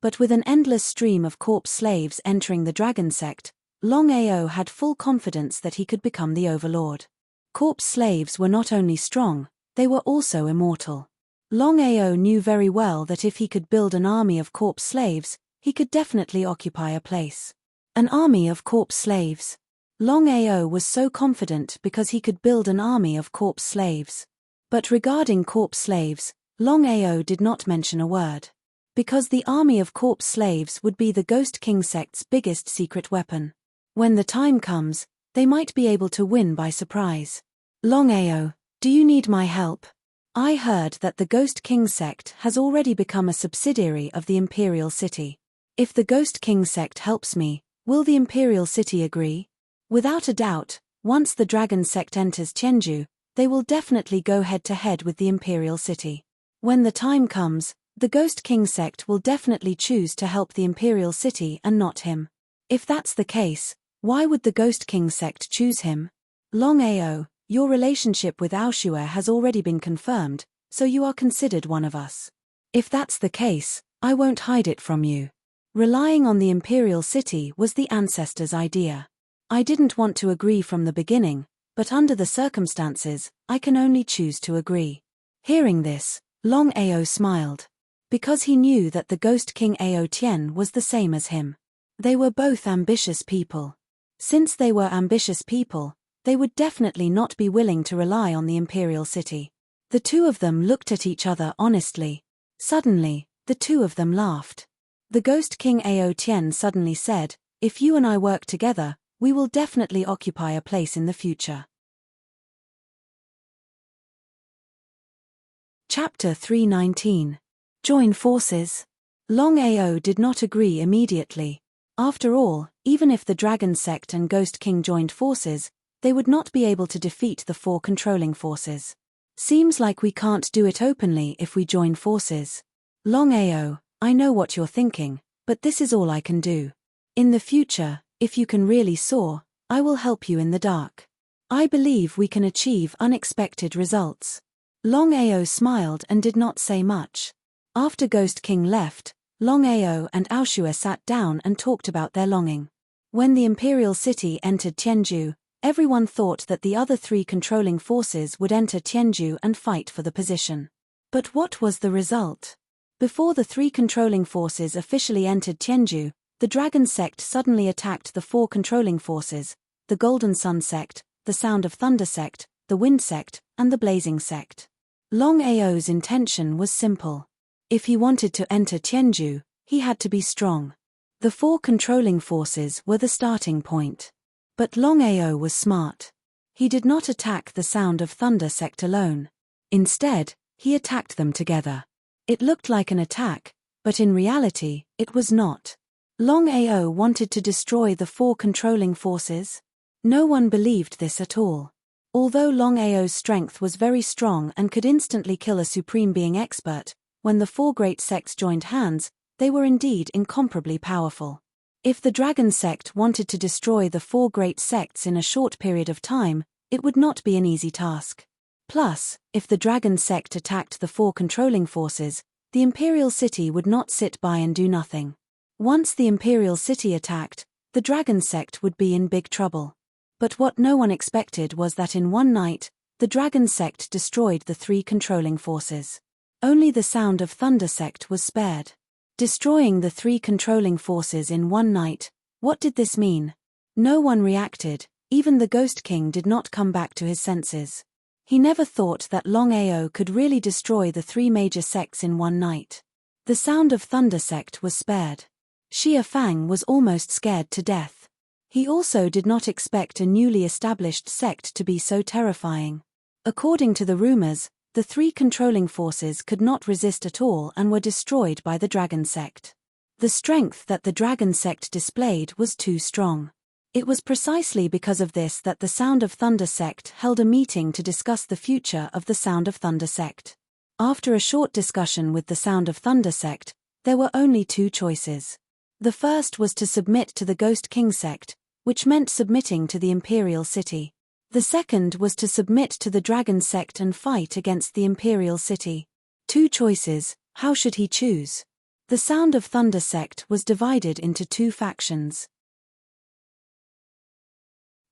But with an endless stream of corpse slaves entering the dragon sect, Longao had full confidence that he could become the overlord. Corpse slaves were not only strong, they were also immortal. Longao knew very well that if he could build an army of corpse slaves, he could definitely occupy a place. An army of corpse slaves. Longao was so confident because he could build an army of corpse slaves. But regarding corpse slaves, Longao did not mention a word. Because the army of corpse slaves would be the Ghost King sect's biggest secret weapon. When the time comes, they might be able to win by surprise. Longao, do you need my help? I heard that the Ghost King sect has already become a subsidiary of the Imperial City. If the Ghost King sect helps me, will the Imperial City agree? Without a doubt, once the Dragon sect enters Tianju, they will definitely go head-to-head with the Imperial City. When the time comes, the Ghost King sect will definitely choose to help the Imperial City and not him. If that's the case, why would the Ghost King sect choose him? Longao, your relationship with Aoshue has already been confirmed, so you are considered one of us. If that's the case, I won't hide it from you. Relying on the Imperial City was the ancestors' idea. I didn't want to agree from the beginning, but under the circumstances, I can only choose to agree. Hearing this, Longao smiled. Because he knew that the Ghost King Ao Tien was the same as him. They were both ambitious people. Since they were ambitious people, they would definitely not be willing to rely on the Imperial City. The two of them looked at each other honestly. Suddenly, the two of them laughed. The Ghost King Ao Tien suddenly said, "If you and I work together, we will definitely occupy a place in the future." Chapter 319. Join forces. Longao did not agree immediately. After all, even if the Dragon sect and Ghost King joined forces, they would not be able to defeat the four controlling forces. Seems like we can't do it openly if we join forces. Longao, I know what you're thinking, but this is all I can do. In the future, if you can really soar, I will help you in the dark. I believe we can achieve unexpected results. Longao smiled and did not say much. After Ghost King left, Longao and Aoshue sat down and talked about their longing. When the Imperial City entered Tianju, everyone thought that the other three controlling forces would enter Tianju and fight for the position. But what was the result? Before the three controlling forces officially entered Tianju, the Dragon sect suddenly attacked the four controlling forces, the Golden Sun sect, the Sound of Thunder sect, the Wind sect, and the Blazing sect. Longao's intention was simple. If he wanted to enter Tianju, he had to be strong. The four controlling forces were the starting point. But Longao was smart. He did not attack the Sound of Thunder sect alone. Instead, he attacked them together. It looked like an attack, but in reality, it was not. Longao wanted to destroy the four controlling forces. No one believed this at all. Although Longao's strength was very strong and could instantly kill a Supreme Being expert, when the four great sects joined hands, they were indeed incomparably powerful. If the Dragon sect wanted to destroy the four great sects in a short period of time, it would not be an easy task. Plus, if the Dragon sect attacked the four controlling forces, the Imperial City would not sit by and do nothing. Once the Imperial City attacked, the Dragon sect would be in big trouble. But what no one expected was that in one night, the Dragon sect destroyed the three controlling forces. Only the Sound of Thunder sect was spared. Destroying the 3 controlling forces in one night, what did this mean? No one reacted, even the Ghost King did not come back to his senses. He never thought that Longao could really destroy the 3 major sects in one night. The Sound of Thunder sect was spared. Xia Fang was almost scared to death. He also did not expect a newly established sect to be so terrifying. According to the rumors, the 3 controlling forces could not resist at all and were destroyed by the Dragon sect. The strength that the Dragon sect displayed was too strong. It was precisely because of this that the Sound of Thunder sect held a meeting to discuss the future of the Sound of Thunder sect. After a short discussion with the Sound of Thunder sect, there were only 2 choices. The first was to submit to the Ghost King sect, which meant submitting to the Imperial City. The second was to submit to the Dragon sect and fight against the Imperial City. 2 choices, how should he choose? The Sound of Thunder sect was divided into 2 factions.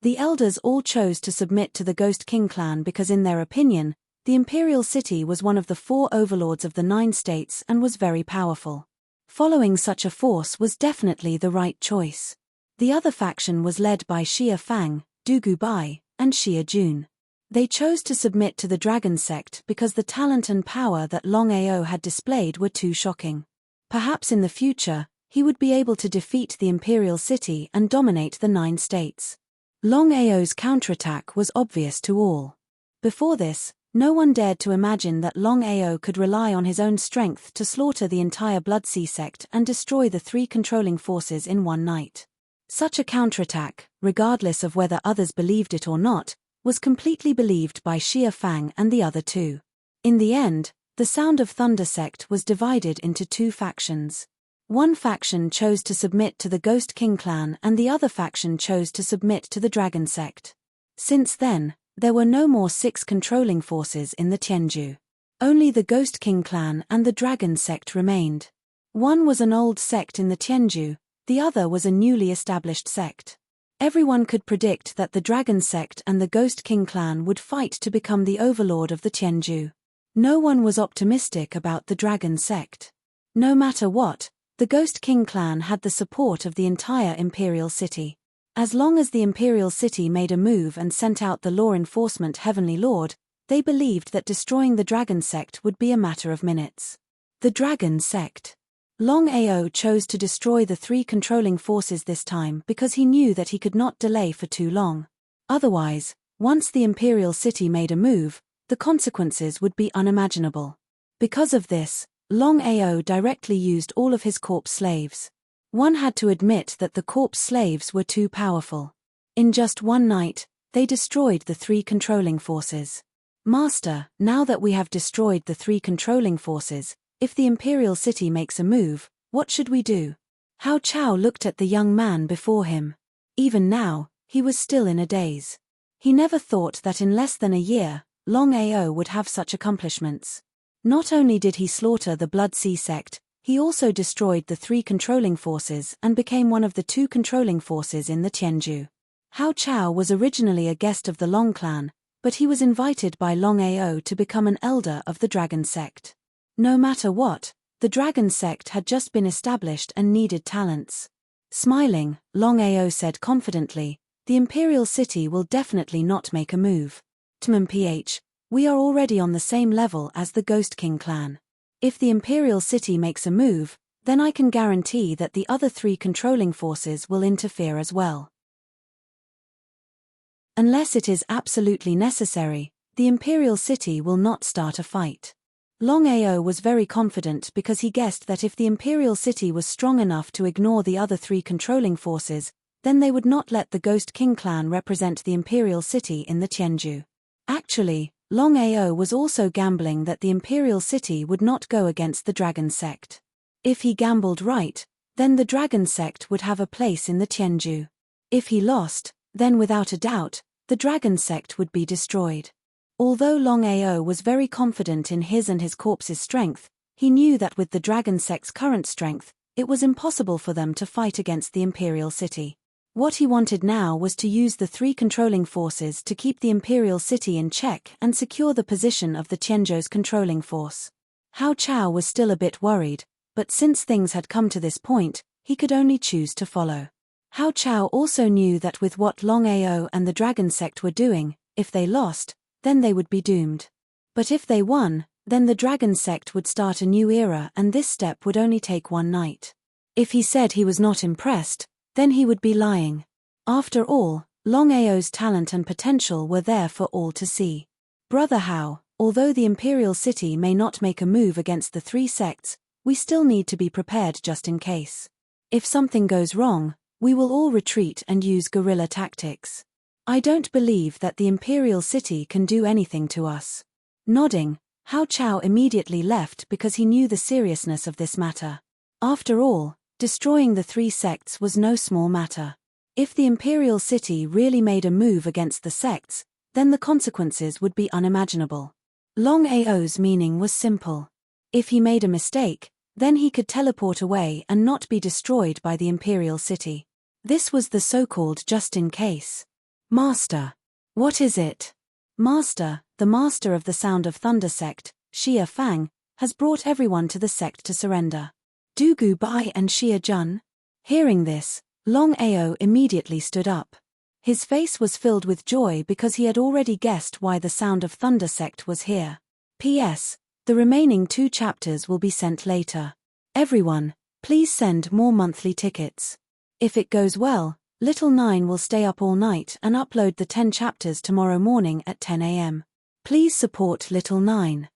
The elders all chose to submit to the Ghost King clan because in their opinion, the Imperial City was one of the 4 overlords of the 9 states and was very powerful. Following such a force was definitely the right choice. The other faction was led by Xia Fang, Dugu Bai, and Xia Jun. They chose to submit to the Dragon sect because the talent and power that Longao had displayed were too shocking. Perhaps in the future, he would be able to defeat the Imperial City and dominate the 9 states. Longao's counterattack was obvious to all. Before this, no one dared to imagine that Longao could rely on his own strength to slaughter the entire Bloodsea sect and destroy the 3 controlling forces in one night. Such a counterattack, regardless of whether others believed it or not, was completely believed by Xia Fang and the other 2. In the end, the Sound of Thunder sect was divided into 2 factions. One faction chose to submit to the Ghost King clan and the other faction chose to submit to the Dragon sect. Since then, there were no more 6 controlling forces in the Tianju. Only the Ghost King clan and the Dragon sect remained. One was an old sect in the Tianju, the other was a newly established sect. Everyone could predict that the Dragon sect and the Ghost King clan would fight to become the overlord of the Tianju. No one was optimistic about the Dragon sect. No matter what, the Ghost King clan had the support of the entire Imperial City. As long as the Imperial City made a move and sent out the law enforcement Heavenly Lord, they believed that destroying the Dragon sect would be a matter of minutes. The Dragon sect. Longao chose to destroy the 3 controlling forces this time because he knew that he could not delay for too long. Otherwise, once the Imperial City made a move, the consequences would be unimaginable. Because of this, Longao directly used all of his corpse slaves. One had to admit that the corpse slaves were too powerful. In just one night, they destroyed the 3 controlling forces. Master, now that we have destroyed the 3 controlling forces, if the Imperial City makes a move, what should we do? Hao Chao looked at the young man before him. Even now, he was still in a daze. He never thought that in less than a year, Longao would have such accomplishments. Not only did he slaughter the Bloodsea sect, he also destroyed the 3 controlling forces and became one of the 2 controlling forces in the Tianju. Hao Chao was originally a guest of the Long clan, but he was invited by Longao to become an elder of the Dragon sect. No matter what, the Dragon sect had just been established and needed talents. Smiling, Longao said confidently, "The Imperial City will definitely not make a move. TMPH, we are already on the same level as the Ghost King clan. If the Imperial City makes a move, then I can guarantee that the other 3 controlling forces will interfere as well. Unless it is absolutely necessary, the Imperial City will not start a fight." Longao was very confident because he guessed that if the Imperial City was strong enough to ignore the other 3 controlling forces, then they would not let the Ghost King clan represent the Imperial City in the Tianju. Actually, Longao was also gambling that the Imperial City would not go against the Dragon sect. If he gambled right, then the Dragon sect would have a place in the Tianju. If he lost, then without a doubt, the Dragon sect would be destroyed. Although Longao was very confident in his and his corpse's strength, he knew that with the Dragon sect's current strength, it was impossible for them to fight against the Imperial City. What he wanted now was to use the 3 controlling forces to keep the Imperial City in check and secure the position of the Tianzhou's controlling force. Hao Chao was still a bit worried, but since things had come to this point, he could only choose to follow. Hao Chao also knew that with what Longao and the Dragon Sect were doing, if they lost, then they would be doomed. But if they won, then the Dragon Sect would start a new era, and this step would only take one night. If he said he was not impressed, then he would be lying. After all, Longao's talent and potential were there for all to see. Brother Hao, although the Imperial City may not make a move against the three sects, we still need to be prepared just in case. If something goes wrong, we will all retreat and use guerrilla tactics. I don't believe that the Imperial City can do anything to us. Nodding, Hao Chao immediately left because he knew the seriousness of this matter. After all, destroying the three sects was no small matter. If the Imperial City really made a move against the sects, then the consequences would be unimaginable. Longao's meaning was simple. If he made a mistake, then he could teleport away and not be destroyed by the Imperial City. This was the so-called just in case. Master. What is it? Master, the master of the Sound of Thunder sect, Xia Fang, has brought everyone to the sect to surrender. Dugu Bai and Xia Jun? Hearing this, Longao immediately stood up. His face was filled with joy because he had already guessed why the Sound of Thunder sect was here. P.S. The remaining 2 chapters will be sent later. Everyone, please send more monthly tickets. If it goes well, Little 9 will stay up all night and upload the 10 chapters tomorrow morning at 10 a.m. Please support Little 9.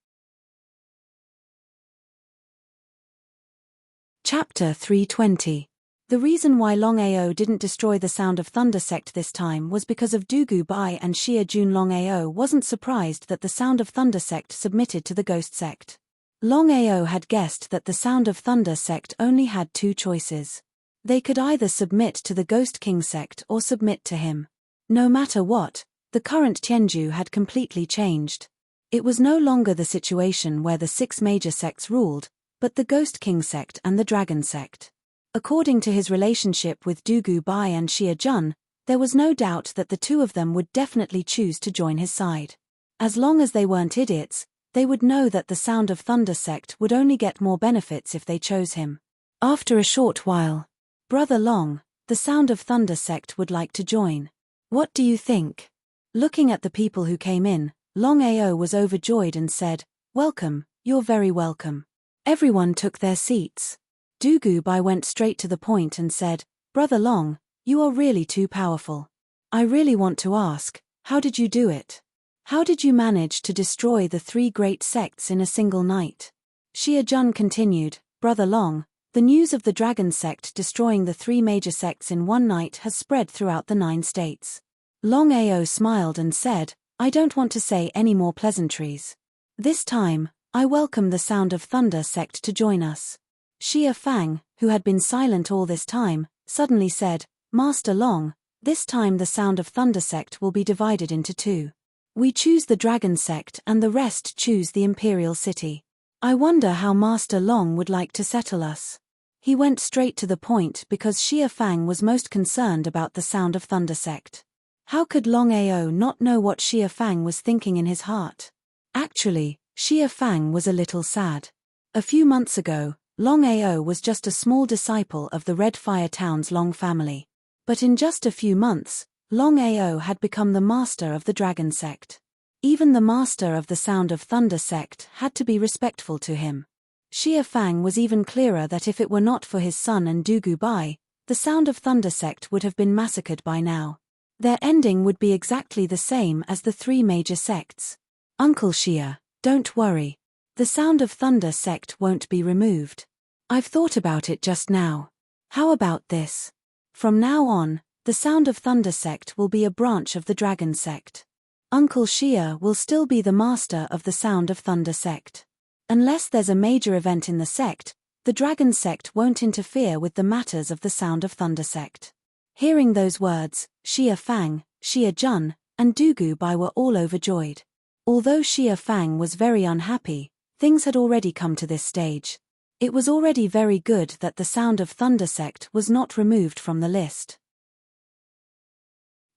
Chapter 320. The reason why Longao didn't destroy the Sound of Thunder sect this time was because of Dugu Bai and Xia Jun. Longao wasn't surprised that the Sound of Thunder sect submitted to the Ghost sect. Longao had guessed that the Sound of Thunder sect only had 2 choices. They could either submit to the Ghost King sect or submit to him. No matter what, the current Tianju had completely changed. It was no longer the situation where the 6 major sects ruled, but the Ghost King sect and the Dragon sect. According to his relationship with Dugu Bai and Xia Jun, there was no doubt that the 2 of them would definitely choose to join his side. As long as they weren't idiots, they would know that the Sound of Thunder sect would only get more benefits if they chose him. After a short while, Brother Long, the Sound of Thunder sect would like to join. What do you think? Looking at the people who came in, Longao was overjoyed and said, "Welcome, you're very welcome." Everyone took their seats. Dugu Bai went straight to the point and said, "Brother Long, you are really too powerful. I really want to ask, how did you do it? How did you manage to destroy the 3 great sects in a single night?" Xia Jun continued, "Brother Long, the news of the Dragon sect destroying the 3 major sects in one night has spread throughout the 9 states. Longao smiled and said, "I don't want to say any more pleasantries. This time, I welcome the Sound of Thunder sect to join us." Xia Fang, who had been silent all this time, suddenly said, "Master Long, this time the Sound of Thunder sect will be divided into 2. We choose the Dragon sect and the rest choose the Imperial City. I wonder how Master Long would like to settle us." He went straight to the point because Xia Fang was most concerned about the Sound of Thunder sect. How could Longao not know what Xia Fang was thinking in his heart? Actually, Xia Fang was a little sad. A few months ago, Longao was just a small disciple of the Red Fire Town's Long family. But in just a few months, Longao had become the master of the Dragon sect. Even the master of the Sound of Thunder sect had to be respectful to him. Xia Fang was even clearer that if it were not for his son and Dugu Bai, the Sound of Thunder sect would have been massacred by now. Their ending would be exactly the same as the 3 major sects. "Uncle Xia, don't worry. The Sound of Thunder sect won't be removed. I've thought about it just now. How about this? From now on, the Sound of Thunder sect will be a branch of the Dragon sect. Uncle Xia will still be the master of the Sound of Thunder sect. Unless there's a major event in the sect, the Dragon sect won't interfere with the matters of the Sound of Thunder sect." Hearing those words, Xia Fang, Xia Jun, and Dugu Bai were all overjoyed. Although Xia Fang was very unhappy, things had already come to this stage. It was already very good that the Sound of Thunder sect was not removed from the list.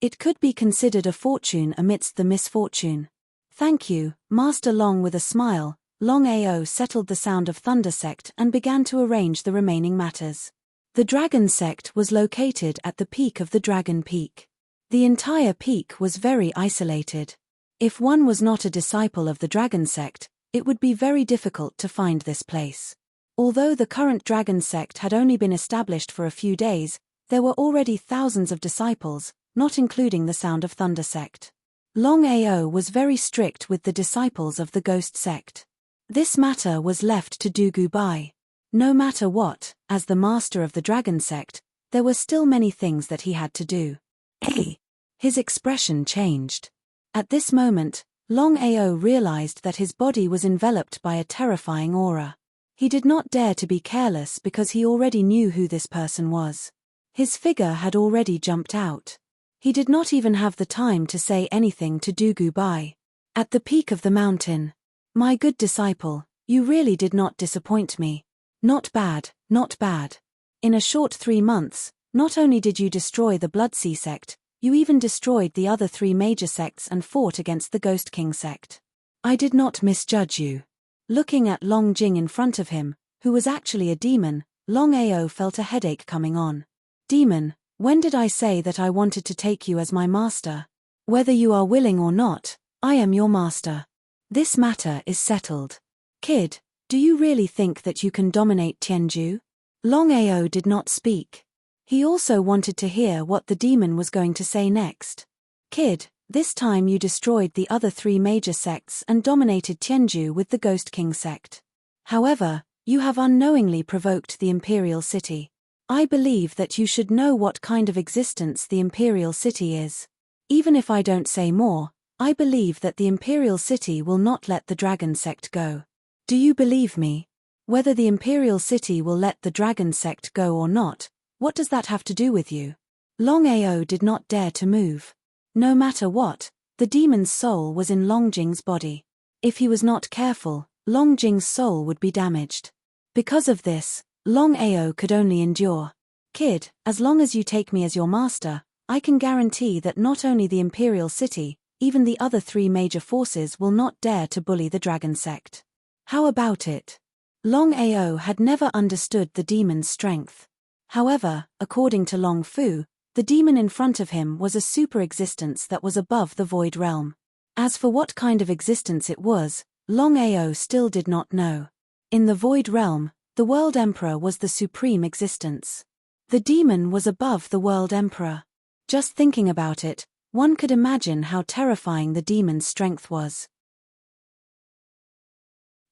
It could be considered a fortune amidst the misfortune. "Thank you, Master Long." With a smile, Longao settled the Sound of Thunder sect and began to arrange the remaining matters. The Dragon sect was located at the peak of the Dragon Peak. The entire peak was very isolated. If one was not a disciple of the Dragon sect, it would be very difficult to find this place. Although the current Dragon sect had only been established for a few days, there were already thousands of disciples, not including the Sound of Thunder sect. Longao was very strict with the disciples of the Ghost sect. This matter was left to Dugu Bai. No matter what, as the master of the Dragon sect, there were still many things that he had to do. His expression changed. At this moment, Longao realized that his body was enveloped by a terrifying aura. He did not dare to be careless because he already knew who this person was. His figure had already jumped out. He did not even have the time to say anything to Dugu Bai. At the peak of the mountain. My good disciple, you really did not disappoint me. Not bad, not bad. In a short 3 months, not only did you destroy the Bloodsea sect, you even destroyed the other 3 major sects and fought against the Ghost King sect. I did not misjudge you. Looking at Long Jing in front of him, who was actually a demon, Longao felt a headache coming on. Demon, when did I say that I wanted to take you as my master? Whether you are willing or not, I am your master. This matter is settled. Kid, do you really think that you can dominate Tianju? Longao did not speak. He also wanted to hear what the demon was going to say next. Kid, this time you destroyed the other 3 major sects and dominated Tianju with the Ghost King sect. However, you have unknowingly provoked the Imperial City. I believe that you should know what kind of existence the Imperial City is. Even if I don't say more, I believe that the Imperial City will not let the Dragon sect go. Do you believe me? Whether the Imperial City will let the Dragon sect go or not, what does that have to do with you? Longao did not dare to move. No matter what, the demon's soul was in Longjing's body. If he was not careful, Longjing's soul would be damaged. Because of this, Longao could only endure. Kid, as long as you take me as your master, I can guarantee that not only the Imperial City, even the other 3 major forces will not dare to bully the Dragon sect. How about it? Longao had never understood the demon's strength. However, according to Long Fu, the demon in front of him was a super existence that was above the void realm. As for what kind of existence it was, Longao still did not know. In the void realm, the World Emperor was the supreme existence. The demon was above the World Emperor. Just thinking about it, one could imagine how terrifying the demon's strength was.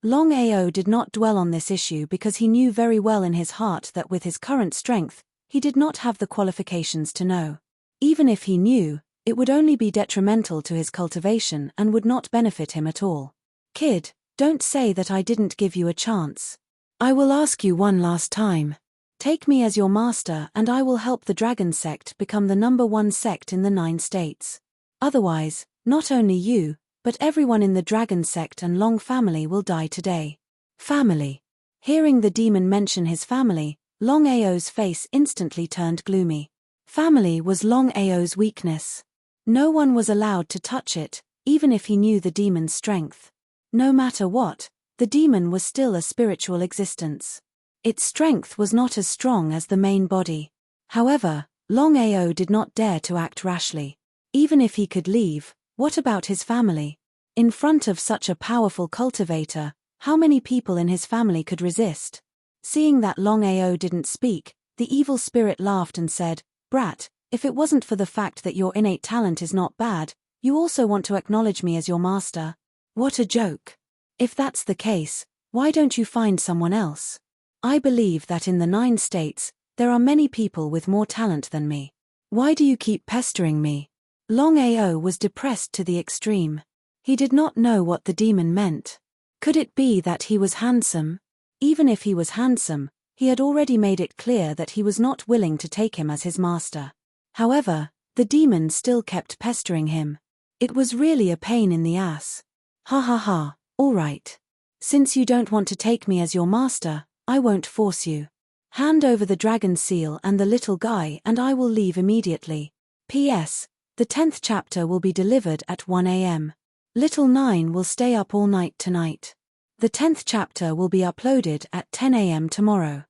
Longao did not dwell on this issue because he knew very well in his heart that with his current strength, he did not have the qualifications to know. Even if he knew, it would only be detrimental to his cultivation and would not benefit him at all. Kid, don't say that I didn't give you a chance. I will ask you one last time. Take me as your master and I will help the Dragon sect become the #1 sect in the 9 states. Otherwise, not only you, but everyone in the Dragon sect and Long family will die today. Family. Hearing the demon mention his family, Longao's face instantly turned gloomy. Family was Longao's weakness. No one was allowed to touch it, even if he knew the demon's strength. No matter what, the demon was still a spiritual existence. Its strength was not as strong as the main body. However, Longao did not dare to act rashly. Even if he could leave, what about his family? In front of such a powerful cultivator, how many people in his family could resist? Seeing that Longao didn't speak, the evil spirit laughed and said, "Brat, if it wasn't for the fact that your innate talent is not bad, you also want to acknowledge me as your master? What a joke. If that's the case, why don't you find someone else? I believe that in the 9 states, there are many people with more talent than me. Why do you keep pestering me?" Longao was depressed to the extreme. He did not know what the demon meant. Could it be that he was handsome? Even if he was handsome, he had already made it clear that he was not willing to take him as his master. However, the demon still kept pestering him. It was really a pain in the ass. Ha ha ha, all right. Since you don't want to take me as your master, I won't force you. Hand over the dragon seal and the little guy and I will leave immediately. P.S. The 10th chapter will be delivered at 1 a.m. Little 9 will stay up all night tonight. The 10th chapter will be uploaded at 10 a.m. tomorrow.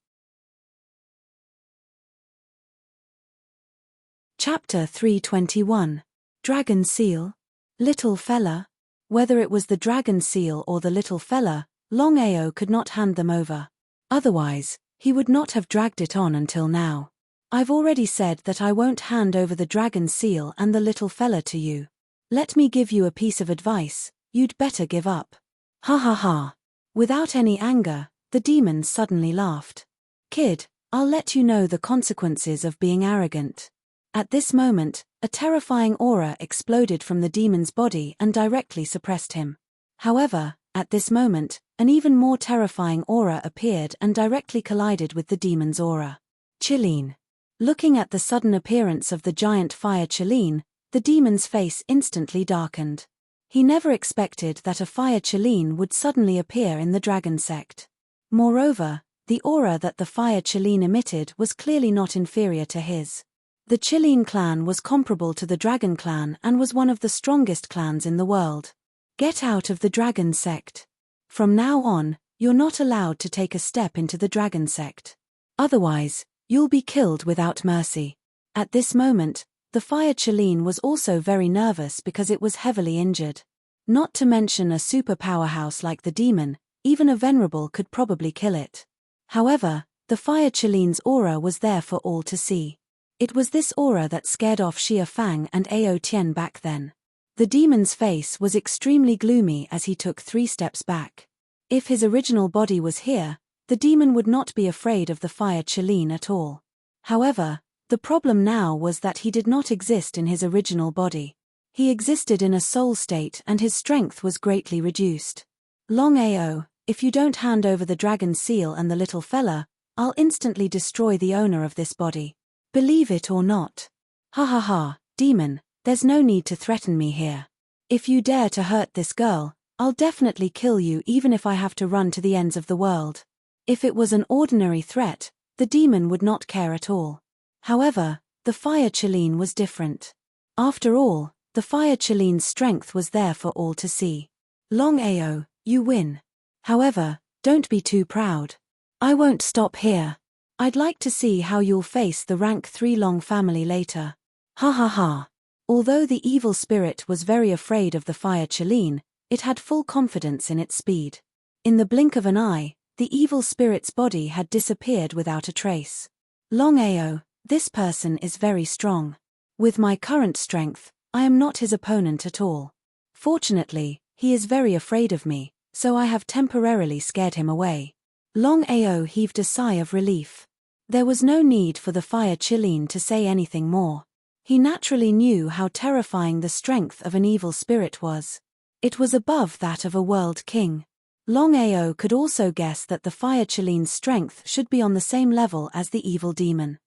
Chapter 321. Dragon Seal. Little fella. Whether it was the dragon seal or the little fella, Longao could not hand them over. Otherwise, he would not have dragged it on until now. I've already said that I won't hand over the dragon seal and the little fella to you. Let me give you a piece of advice, you'd better give up. Ha ha ha. Without any anger, the demon suddenly laughed. Kid, I'll let you know the consequences of being arrogant. At this moment, a terrifying aura exploded from the demon's body and directly suppressed him. However, at this moment, an even more terrifying aura appeared and directly collided with the demon's aura. Chileen. Looking at the sudden appearance of the giant fire Chileen, the demon's face instantly darkened. He never expected that a fire Chileen would suddenly appear in the dragon sect. Moreover, the aura that the fire Chileen emitted was clearly not inferior to his. The Chileen clan was comparable to the Dragon clan and was one of the strongest clans in the world. Get out of the Dragon sect. From now on, you're not allowed to take a step into the Dragon sect. Otherwise, you'll be killed without mercy. At this moment, the fire Chileen was also very nervous because it was heavily injured. Not to mention a super powerhouse like the demon, even a venerable could probably kill it. However, the fire Chileen's aura was there for all to see. It was this aura that scared off Xia Fang and Ao Tian back then. The demon's face was extremely gloomy as he took 3 steps back. If his original body was here, the demon would not be afraid of the fire Chileen at all. However, the problem now was that he did not exist in his original body. He existed in a soul state and his strength was greatly reduced. Longao, if you don't hand over the dragon seal and the little fella, I'll instantly destroy the owner of this body. Believe it or not. Ha ha ha, demon, there's no need to threaten me here. If you dare to hurt this girl, I'll definitely kill you even if I have to run to the ends of the world. If it was an ordinary threat, the demon would not care at all. However, the fire Chileen was different. After all, the fire Chileen's strength was there for all to see. Longao, you win. However, don't be too proud. I won't stop here. I'd like to see how you'll face the rank 3 Long family later. Ha ha ha. Although the evil spirit was very afraid of the fire Chileen, it had full confidence in its speed. In the blink of an eye, the evil spirit's body had disappeared without a trace. Longao, this person is very strong. With my current strength, I am not his opponent at all. Fortunately, he is very afraid of me, so I have temporarily scared him away. Longao heaved a sigh of relief. There was no need for the fire Chileen to say anything more. He naturally knew how terrifying the strength of an evil spirit was. It was above that of a world king. Longao could also guess that the fire Chileen's strength should be on the same level as the evil demon.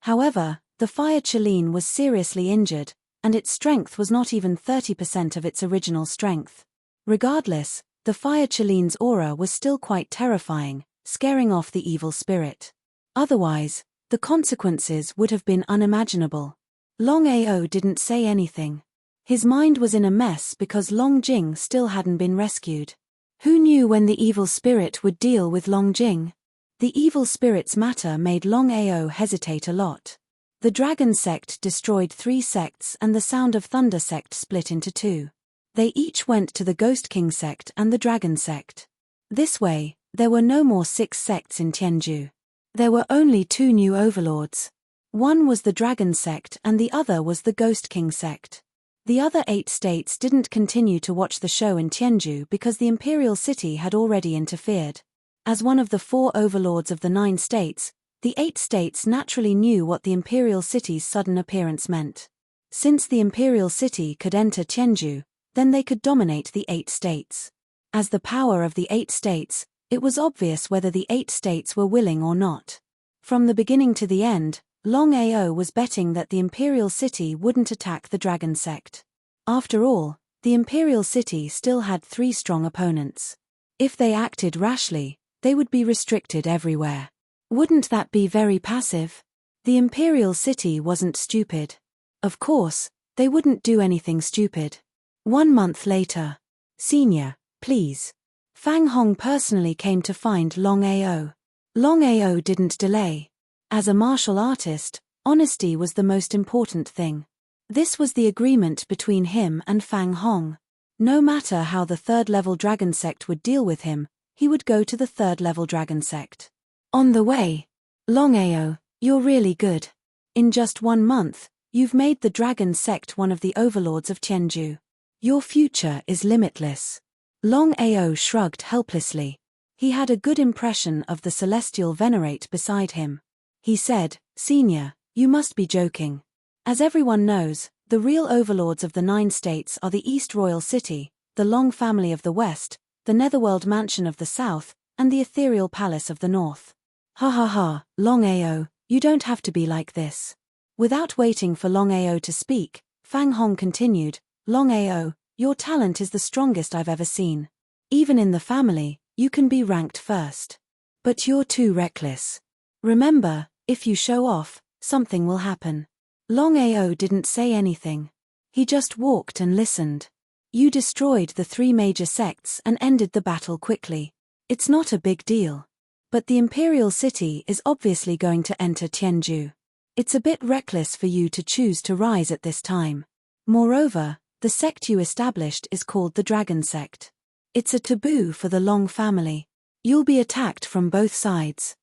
However, the fire Chileen was seriously injured, and its strength was not even 30% of its original strength. Regardless, the fire Chileen's aura was still quite terrifying, scaring off the evil spirit. Otherwise, the consequences would have been unimaginable. Longao didn't say anything. His mind was in a mess because Longjing still hadn't been rescued. Who knew when the evil spirit would deal with Longjing? The evil spirit's matter made Longao hesitate a lot. The Dragon sect destroyed 3 sects and the Sound of Thunder sect split into 2. They each went to the Ghost King sect and the Dragon sect. This way, there were no more 6 sects in Tianju. There were only 2 new overlords. One was the Dragon sect and the other was the Ghost King sect. The other 8 states didn't continue to watch the show in Tianju because the Imperial City had already interfered. As one of the 4 overlords of the 9 states, the 8 states naturally knew what the Imperial City's sudden appearance meant. Since the Imperial City could enter Tianju, then they could dominate the 8 states. As the power of the 8 states, it was obvious whether the 8 states were willing or not. From the beginning to the end, Longao was betting that the Imperial City wouldn't attack the Dragon sect. After all, the Imperial City still had 3 strong opponents. If they acted rashly, they would be restricted everywhere. Wouldn't that be very passive? The Imperial City wasn't stupid. Of course, they wouldn't do anything stupid. 1 month later. Senior, please. Fang Hong personally came to find Longao. Longao didn't delay. As a martial artist, honesty was the most important thing. This was the agreement between him and Fang Hong. No matter how the third-level dragon sect would deal with him, he would go to the third-level dragon sect. On the way, Longao, you're really good. In just 1 month, you've made the dragon sect one of the overlords of Tianju. Your future is limitless. Longao shrugged helplessly. He had a good impression of the celestial venerate beside him. He said, Senior, you must be joking. As everyone knows, the real overlords of the 9 states are the East Royal City, the Long family of the West, the Netherworld Mansion of the South, and the Ethereal Palace of the North. Ha ha ha, Longao, you don't have to be like this. Without waiting for Longao to speak, Fang Hong continued, Longao, your talent is the strongest I've ever seen. Even in the family, you can be ranked first. But you're too reckless. Remember, if you show off, something will happen. Longao didn't say anything. He just walked and listened. You destroyed the 3 major sects and ended the battle quickly. It's not a big deal. But the Imperial City is obviously going to enter Tianju. It's a bit reckless for you to choose to rise at this time. Moreover, the sect you established is called the Dragon Sect. It's a taboo for the Long family. You'll be attacked from both sides.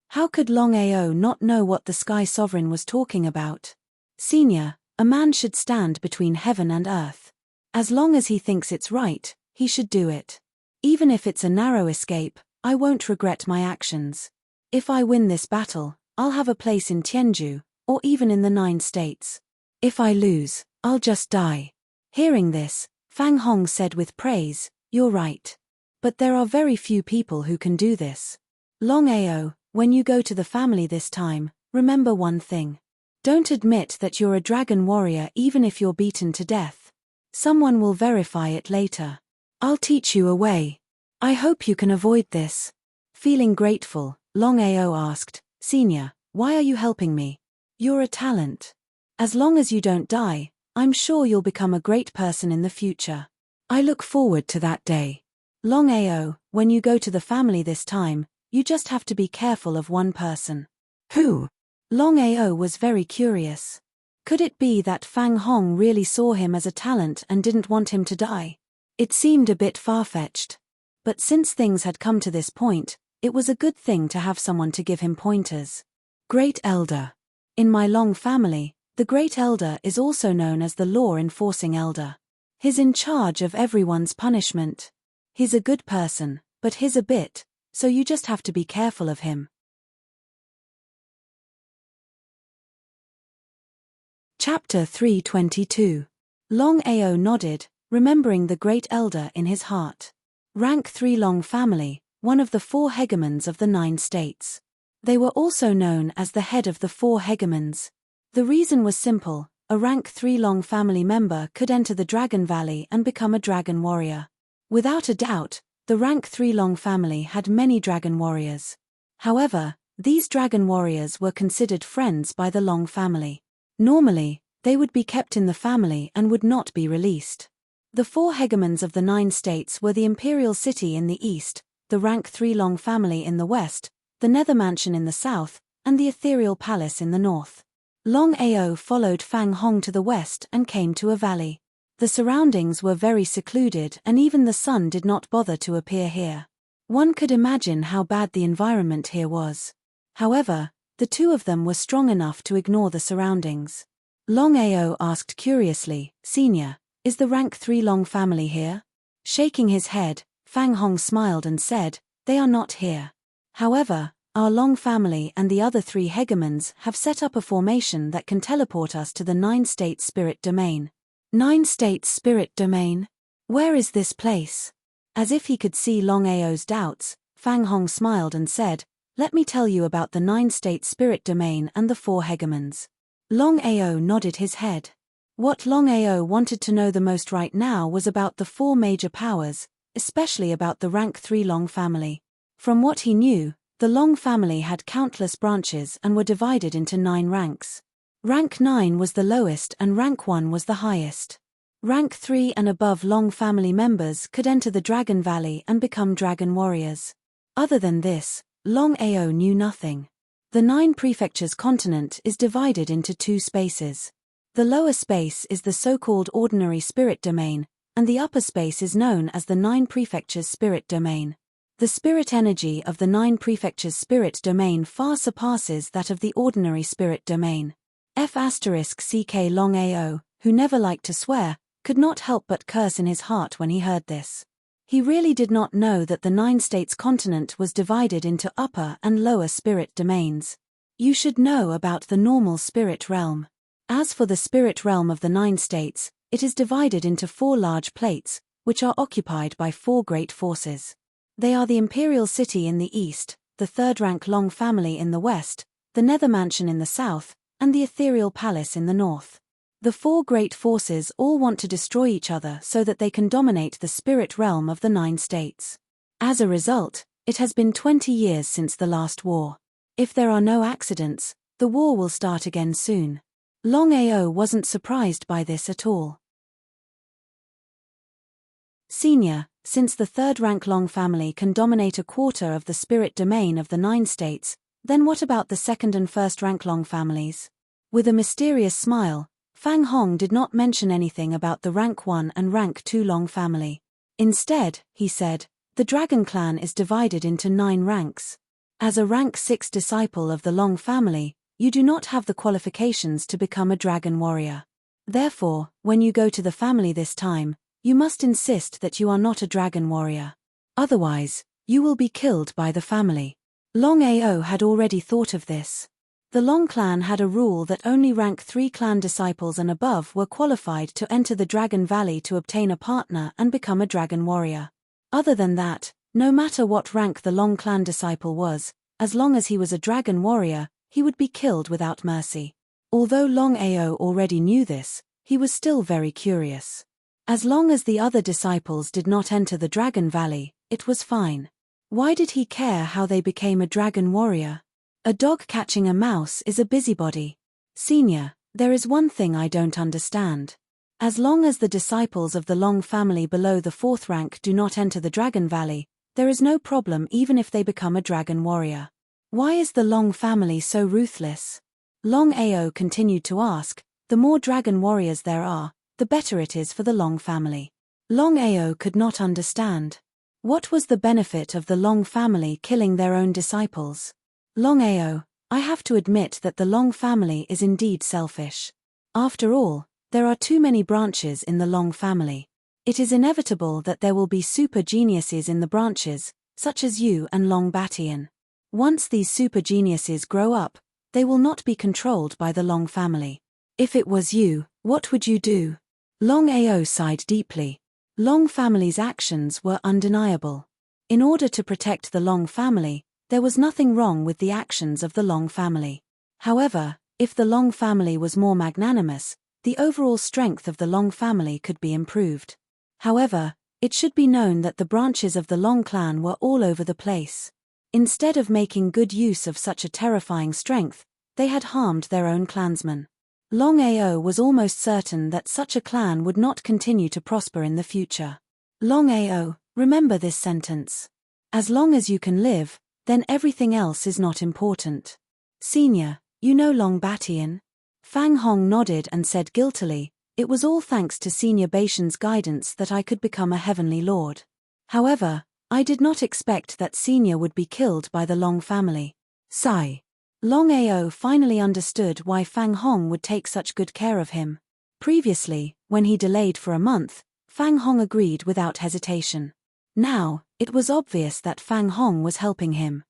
How could Longao not know what the Sky Sovereign was talking about? Senior, a man should stand between heaven and earth. As long as he thinks it's right, he should do it. Even if it's a narrow escape, I won't regret my actions. If I win this battle, I'll have a place in Tianju, or even in the 9 states. If I lose, I'll just die. Hearing this, Fang Hong said with praise, You're right. But there are very few people who can do this. Longao, when you go to the family this time, remember one thing. Don't admit that you're a dragon warrior even if you're beaten to death. Someone will verify it later. I'll teach you a way. I hope you can avoid this. Feeling grateful, Longao asked, Senior, why are you helping me? You're a talent. As long as you don't die, I'm sure you'll become a great person in the future. I look forward to that day. Longao, when you go to the family this time, you just have to be careful of one person. Who? Longao was very curious. Could it be that Fang Hong really saw him as a talent and didn't want him to die? It seemed a bit far-fetched. But since things had come to this point, it was a good thing to have someone to give him pointers. Great Elder. In my Long family, the Great Elder is also known as the law-enforcing elder. He's in charge of everyone's punishment. He's a good person, but he's a bit, so you just have to be careful of him. Chapter 322. Longao nodded, remembering the Great Elder in his heart. Rank 3 Long family, one of the 4 hegemons of the 9 states. They were also known as the head of the 4 hegemons. The reason was simple, a rank 3 Long family member could enter the Dragon Valley and become a dragon warrior. Without a doubt, the rank 3 Long family had many dragon warriors. However, these dragon warriors were considered friends by the Long family. Normally, they would be kept in the family and would not be released. The 4 hegemons of the 9 states were the Imperial City in the east, the rank 3 Long family in the west, the Nether Mansion in the south, and the Ethereal Palace in the north. Longao followed Fang Hong to the west and came to a valley. The surroundings were very secluded and even the sun did not bother to appear here. One could imagine how bad the environment here was. However, the 2 of them were strong enough to ignore the surroundings. Longao asked curiously, Senior, is the rank 3 Long family here? Shaking his head, Fang Hong smiled and said, They are not here. However, our Long family and the other 3 hegemons have set up a formation that can teleport us to the 9-state spirit domain. 9-state spirit domain? Where is this place? As if he could see Longao's doubts, Fang Hong smiled and said, Let me tell you about the 9-state spirit domain and the 4 hegemons. Longao nodded his head. What Longao wanted to know the most right now was about the 4 major powers, especially about the rank 3 Long family. From what he knew, the Long family had countless branches and were divided into 9 ranks. Rank 9 was the lowest and rank 1 was the highest. Rank 3 and above Long family members could enter the Dragon Valley and become dragon warriors. Other than this, Longao knew nothing. The 9 prefectures continent is divided into 2 spaces. The lower space is the so-called ordinary spirit domain, and the upper space is known as the 9 prefectures spirit domain. The spirit energy of the 9 prefectures spirit domain far surpasses that of the ordinary spirit domain. F***ck Longao, who never liked to swear, could not help but curse in his heart when he heard this. He really did not know that the 9 states continent was divided into upper and lower spirit domains. You should know about the normal spirit realm. As for the spirit realm of the 9 states, it is divided into 4 large plates, which are occupied by 4 great forces. They are the Imperial City in the east, the 3rd rank Long family in the west, the Nether Mansion in the south, and the Ethereal Palace in the north. The 4 great forces all want to destroy each other so that they can dominate the spirit realm of the 9 states. As a result, it has been 20 years since the last war. If there are no accidents, the war will start again soon. Longao wasn't surprised by this at all. Senior, since the 3rd rank Long family can dominate a quarter of the spirit domain of the 9 states, then what about the 2nd and 1st rank Long families? With a mysterious smile, Fang Hong did not mention anything about the rank 1 and rank 2 Long family. Instead, he said, the Dragon Clan is divided into 9 ranks. As a rank 6 disciple of the Long family, you do not have the qualifications to become a dragon warrior. Therefore, when you go to the family this time, you must insist that you are not a dragon warrior. Otherwise, you will be killed by the family. Longao had already thought of this. The Long clan had a rule that only rank 3 clan disciples and above were qualified to enter the Dragon Valley to obtain a partner and become a dragon warrior. Other than that, no matter what rank the Long clan disciple was, as long as he was a dragon warrior, he would be killed without mercy. Although Longao already knew this, he was still very curious. As long as the other disciples did not enter the Dragon Valley, it was fine. Why did he care how they became a dragon warrior? A dog catching a mouse is a busybody. Senior, there is one thing I don't understand. As long as the disciples of the Long family below the 4th rank do not enter the Dragon Valley, there is no problem even if they become a dragon warrior. Why is the Long family so ruthless? Longao continued to ask, the more dragon warriors there are, the better it is for the Long family. Longao could not understand. What was the benefit of the Long family killing their own disciples? Longao, I have to admit that the Long family is indeed selfish. After all, there are too many branches in the Long family. It is inevitable that there will be super geniuses in the branches, such as you and Long Batian. Once these super geniuses grow up, they will not be controlled by the Long family. If it was you, what would you do? Longao sighed deeply. Long family's actions were undeniable. In order to protect the Long family, there was nothing wrong with the actions of the Long family. However, if the Long family was more magnanimous, the overall strength of the Long family could be improved. However, it should be known that the branches of the Long clan were all over the place. Instead of making good use of such a terrifying strength, they had harmed their own clansmen. Longao was almost certain that such a clan would not continue to prosper in the future. Longao, remember this sentence. As long as you can live, then everything else is not important. Senior, you know Long Batian? Fang Hong nodded and said guiltily, it was all thanks to Senior Batian's guidance that I could become a heavenly lord. However, I did not expect that Senior would be killed by the Long family. Sigh. Longao finally understood why Fang Hong would take such good care of him. Previously, when he delayed for a month, Fang Hong agreed without hesitation. Now, it was obvious that Fang Hong was helping him.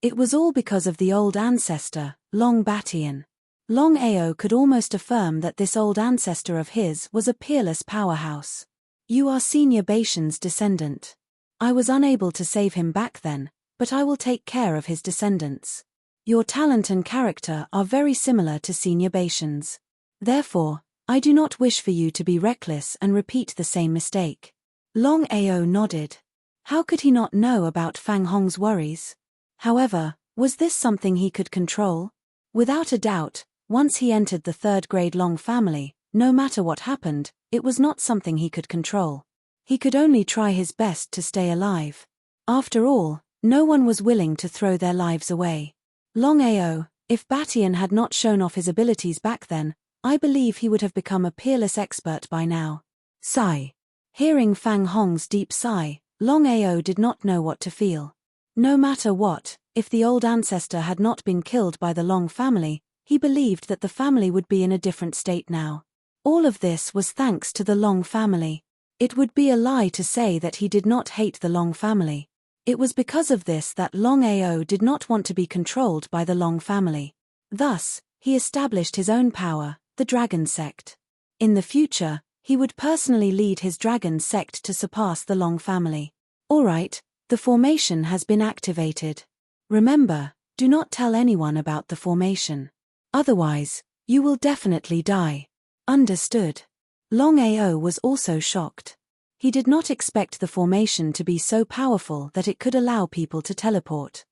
It was all because of the old ancestor, Long Batian. Longao could almost affirm that this old ancestor of his was a peerless powerhouse. You are Senior Batian's descendant. I was unable to save him back then, but I will take care of his descendants. Your talent and character are very similar to Senior Batian's. Therefore, I do not wish for you to be reckless and repeat the same mistake. Longao nodded. How could he not know about Fang Hong's worries? However, was this something he could control? Without a doubt, once he entered the 3rd grade Long family, No matter what happened, it was not something he could control. He could only try his best to stay alive. After all, no one was willing to throw their lives away. Longao, if Batian had not shown off his abilities back then, I believe he would have become a peerless expert by now. Sigh. Hearing Fang Hong's deep sigh, Longao did not know what to feel. No matter what, if the old ancestor had not been killed by the Long family, he believed that the family would be in a different state now. All of this was thanks to the Long family. It would be a lie to say that he did not hate the Long family. It was because of this that Longao did not want to be controlled by the Long family. Thus, he established his own power, the Dragon Sect. In the future, he would personally lead his Dragon Sect to surpass the Long family. Alright, the formation has been activated. Remember, do not tell anyone about the formation. Otherwise, you will definitely die. Understood. Longao was also shocked. He did not expect the formation to be so powerful that it could allow people to teleport.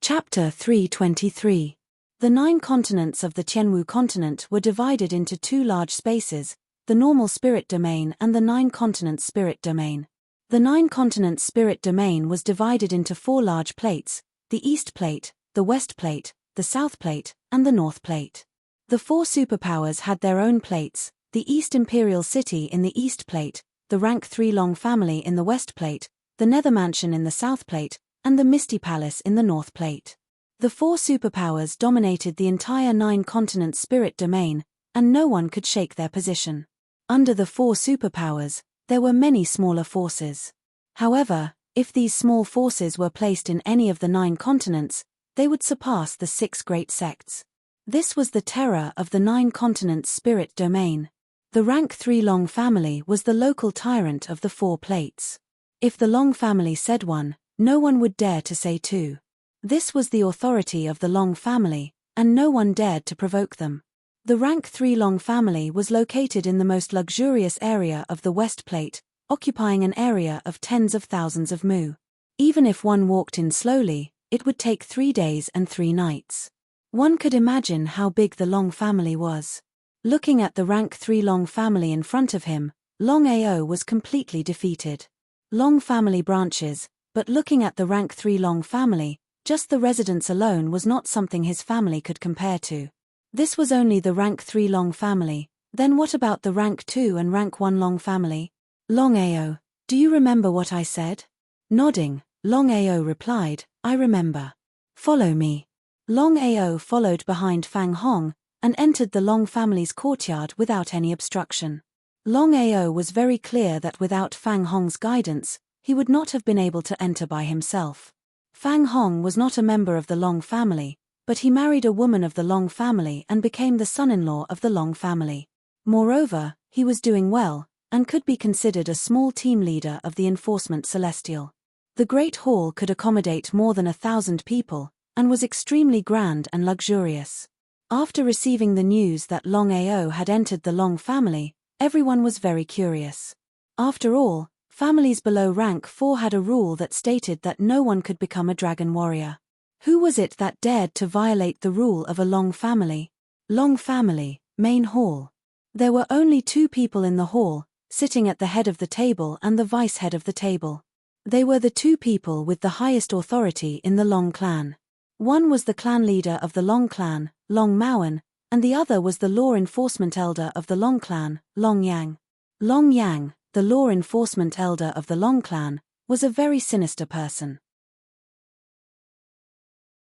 Chapter 323. The 9 continents of the Tianwu continent were divided into 2 large spaces, the normal spirit domain and the 9 continents spirit domain. The 9 continents spirit domain was divided into 4 large plates, the East Plate, the West Plate, the South Plate, and the North Plate. The 4 superpowers had their own plates, the East Imperial City in the East Plate, the Rank 3 Long family in the West Plate, the Nether Mansion in the South Plate, and the Misty Palace in the North Plate. The 4 superpowers dominated the entire 9 continent spirit domain, and no one could shake their position. Under the 4 superpowers, there were many smaller forces. However, if these small forces were placed in any of the 9 continents, they would surpass the 6 great sects. This was the terror of the 9 continents spirit domain. The Rank 3 Long family was the local tyrant of the 4 plates. If the Long family said 1, no one would dare to say 2. This was the authority of the Long family, and no one dared to provoke them. The Rank 3 Long family was located in the most luxurious area of the West Plate, occupying an area of tens of thousands of mu. Even if one walked in slowly, it would take 3 days and 3 nights. One could imagine how big the Long family was. Looking at the Rank 3 Long family in front of him, Longao was completely defeated. Long family branches, but looking at the Rank 3 Long family, just the residence alone was not something his family could compare to. This was only the Rank 3 Long family, then what about the Rank 2 and Rank 1 Long family? Longao, do you remember what I said? Nodding, Longao replied, I remember. Follow me. Longao followed behind Fang Hong, and entered the Long family's courtyard without any obstruction. Longao was very clear that without Fang Hong's guidance, he would not have been able to enter by himself. Fang Hong was not a member of the Long family, but he married a woman of the Long family and became the son-in-law of the Long family. Moreover, he was doing well, and could be considered a small team leader of the Enforcement Celestial. The Great Hall could accommodate more than 1,000 people, and was extremely grand and luxurious. After receiving the news that Longao had entered the Long family, everyone was very curious. After all, families below rank 4 had a rule that stated that no one could become a dragon warrior. Who was it that dared to violate the rule of a Long family? Long family, main hall. There were only 2 people in the hall, sitting at the head of the table and the vice head of the table. They were the 2 people with the highest authority in the Long clan. One was the clan leader of the Long clan, Long Maoan, and the other was the law enforcement elder of the Long clan, Long Yang. Long Yang, the law enforcement elder of the Long clan, was a very sinister person.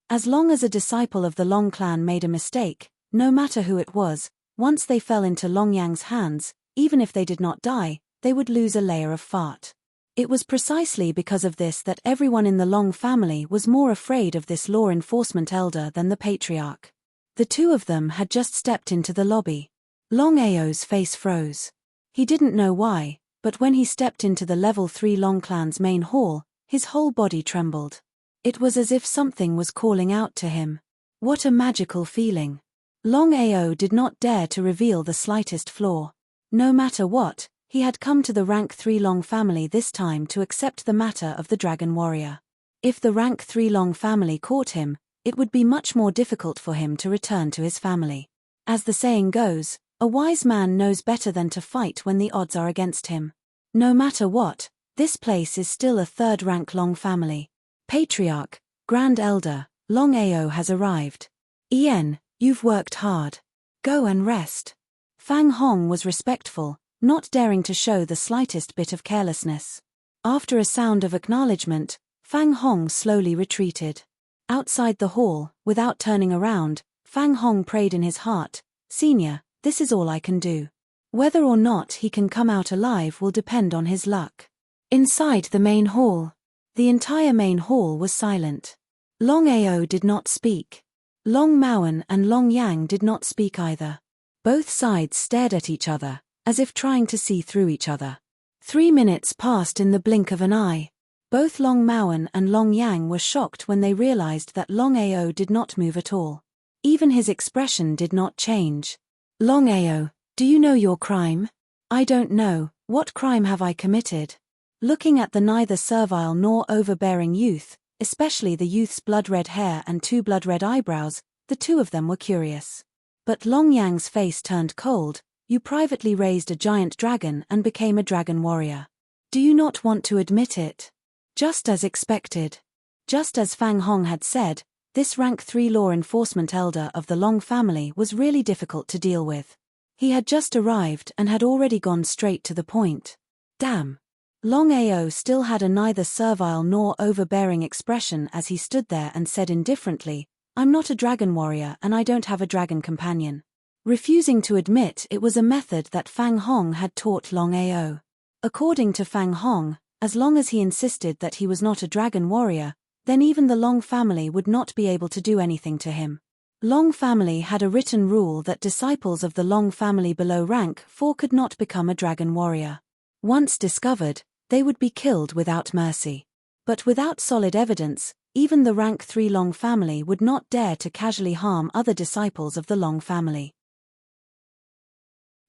As long as a disciple of the Long clan made a mistake, no matter who it was, once they fell into Long Yang's hands, even if they did not die, they would lose a layer of fart. It was precisely because of this that everyone in the Long family was more afraid of this law enforcement elder than the patriarch. The 2 of them had just stepped into the lobby. Longao's face froze. He didn't know why, but when he stepped into the level 3 Long clan's main hall, his whole body trembled. It was as if something was calling out to him. What a magical feeling. Longao did not dare to reveal the slightest flaw. No matter what, he had come to the Rank 3 Long family this time to accept the matter of the Dragon Warrior. If the Rank 3 Long family caught him, it would be much more difficult for him to return to his family. As the saying goes, a wise man knows better than to fight when the odds are against him. No matter what, this place is still a third-rank Long family. Patriarch, Grand Elder, Longao has arrived. Ian, you've worked hard. Go and rest. Fang Hong was respectful, not daring to show the slightest bit of carelessness. After a sound of acknowledgement, Fang Hong slowly retreated. Outside the hall, without turning around, Fang Hong prayed in his heart, "Senior, this is all I can do. Whether or not he can come out alive will depend on his luck." Inside the main hall, the entire main hall was silent. Long Ao did not speak. Long Maoan and Long Yang did not speak either. Both sides stared at each other, as if trying to see through each other. 3 minutes passed in the blink of an eye. Both Long Maoan and Long Yang were shocked when they realized that Long Ao did not move at all. Even his expression did not change. "Long Ao, do you know your crime?" "I don't know. What crime have I committed?" Looking at the neither servile nor overbearing youth, especially the youth's blood-red hair and 2 blood-red eyebrows, the two of them were curious. But Long Yang's face turned cold. "You privately raised a giant dragon and became a dragon warrior. Do you not want to admit it?" Just as expected. Just as Fang Hong had said, this rank 3 law enforcement elder of the Long family was really difficult to deal with. He had just arrived and had already gone straight to the point. Damn. Long Ao still had a neither servile nor overbearing expression as he stood there and said indifferently, "I'm not a dragon warrior and I don't have a dragon companion." Refusing to admit it was a method that Fang Hong had taught Long Ao. According to Fang Hong, as long as he insisted that he was not a dragon warrior, then even the Long family would not be able to do anything to him. Long family had a written rule that disciples of the Long family below rank 4 could not become a dragon warrior. Once discovered, they would be killed without mercy. But without solid evidence, even the rank 3 Long family would not dare to casually harm other disciples of the Long family.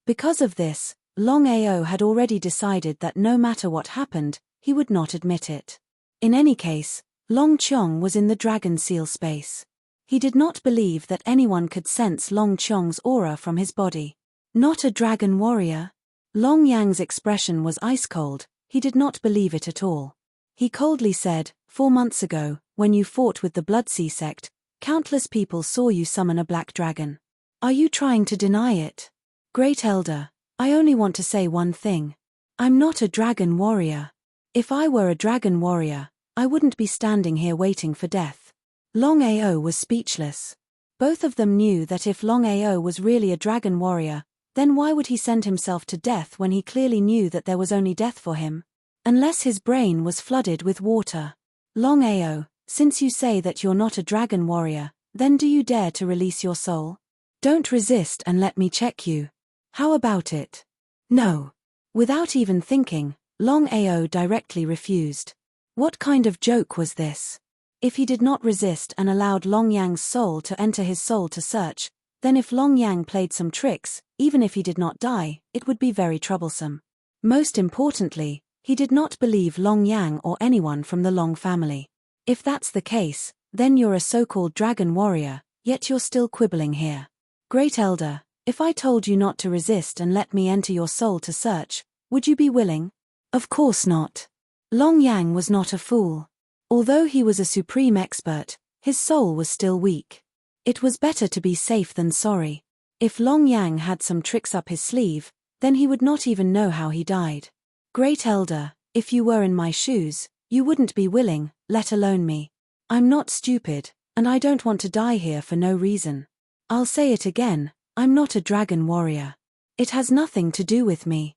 Because of this, Long Ao had already decided that no matter what happened, he would not admit it. In any case, Long Chong was in the dragon seal space. He did not believe that anyone could sense Long Chong's aura from his body. Not a dragon warrior? Long Yang's expression was ice cold. He did not believe it at all. He coldly said, 4 months ago, when you fought with the Bloodsea sect, countless people saw you summon a black dragon. Are you trying to deny it? Great Elder, I only want to say one thing. I'm not a dragon warrior. If I were a dragon warrior, I wouldn't be standing here waiting for death. Long Ao was speechless. Both of them knew that if Long Ao was really a dragon warrior, then why would he send himself to death when he clearly knew that there was only death for him? Unless his brain was flooded with water. Long Ao, since you say that you're not a dragon warrior, then do you dare to release your soul? Don't resist and let me check you. How about it? No. Without even thinking, Long Ao directly refused. What kind of joke was this? If he did not resist and allowed Long Yang's soul to enter his soul to search, then if Long Yang played some tricks, even if he did not die, it would be very troublesome. Most importantly, he did not believe Long Yang or anyone from the Long family. If that's the case, then you're a so-called dragon warrior, yet you're still quibbling here. Great Elder, if I told you not to resist and let me enter your soul to search, would you be willing? Of course not. Long Yang was not a fool. Although he was a supreme expert, his soul was still weak. It was better to be safe than sorry. If Long Yang had some tricks up his sleeve, then he would not even know how he died. Great Elder, if you were in my shoes, you wouldn't be willing, let alone me. I'm not stupid, and I don't want to die here for no reason. I'll say it again, I'm not a dragon warrior. It has nothing to do with me.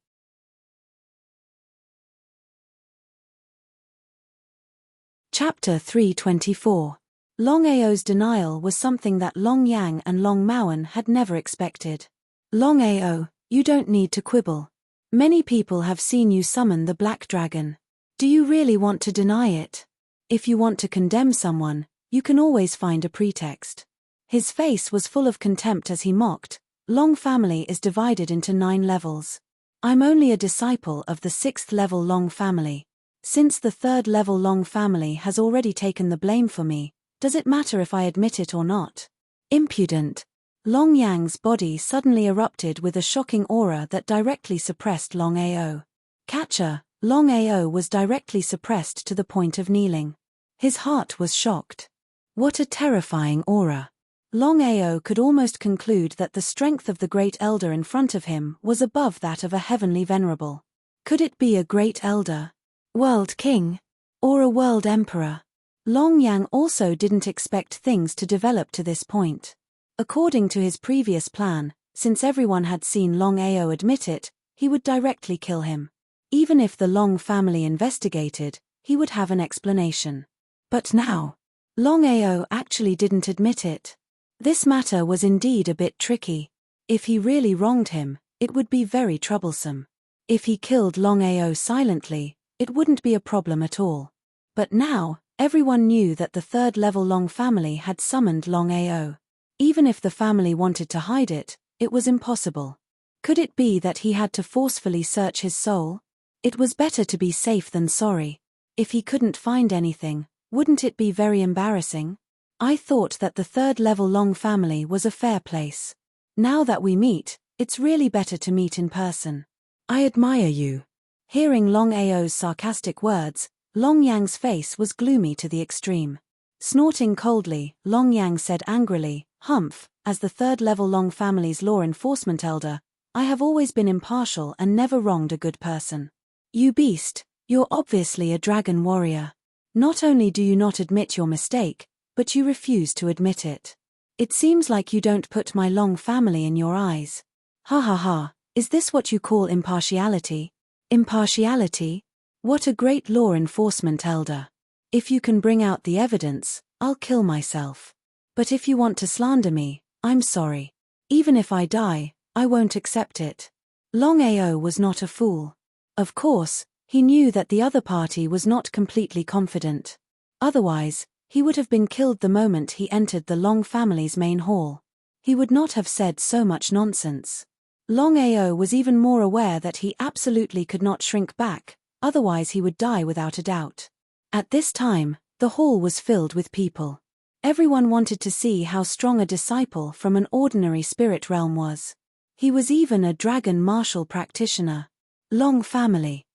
Chapter 324. Long Ao's denial was something that Long Yang and Long Maoan had never expected. Long Ao, you don't need to quibble. Many people have seen you summon the black dragon. Do you really want to deny it? If you want to condemn someone, you can always find a pretext. His face was full of contempt as he mocked, Long family is divided into 9 levels. I'm only a disciple of the 6th level Long family. Since the 3rd level Long family has already taken the blame for me, Does it matter if I admit it or not? Impudent. Longyang's body suddenly erupted with a shocking aura that directly suppressed Longao. Catcher, Longao was directly suppressed to the point of kneeling. His heart was shocked. What a terrifying aura. Longao could almost conclude that the strength of the great elder in front of him was above that of a heavenly venerable. Could it be a great elder? World king? Or a world emperor? Longyang also didn't expect things to develop to this point. According to his previous plan, since everyone had seen Longao admit it, he would directly kill him. Even if the Long family investigated, he would have an explanation. But now, Longao actually didn't admit it. This matter was indeed a bit tricky. If he really wronged him, it would be very troublesome. If he killed Longao silently, it wouldn't be a problem at all. But now, everyone knew that the third-level Long family had summoned Longao. Even if the family wanted to hide it, it was impossible. Could it be that he had to forcefully search his soul? It was better to be safe than sorry. If he couldn't find anything, wouldn't it be very embarrassing? I thought that the third-level Long family was a fair place. Now that we meet, it's really better to meet in person. I admire you. Hearing Longao's sarcastic words, Longyang's face was gloomy to the extreme. Snorting coldly, Longyang said angrily, "Humph, as the third-level Long family's law enforcement elder, I have always been impartial and never wronged a good person. You beast, you're obviously a dragon warrior. Not only do you not admit your mistake, but you refuse to admit it. It seems like you don't put my Long family in your eyes. Ha ha ha, is this what you call impartiality? Impartiality? What a great law enforcement elder. If you can bring out the evidence, I'll kill myself. But if you want to slander me, I'm sorry. Even if I die, I won't accept it." Longao was not a fool. Of course, he knew that the other party was not completely confident. Otherwise, he would have been killed the moment he entered the Long family's main hall. He would not have said so much nonsense. Longao was even more aware that he absolutely could not shrink back, otherwise he would die without a doubt. At this time, the hall was filled with people. Everyone wanted to see how strong a disciple from an ordinary spirit realm was. He was even a dragon martial practitioner. Long family.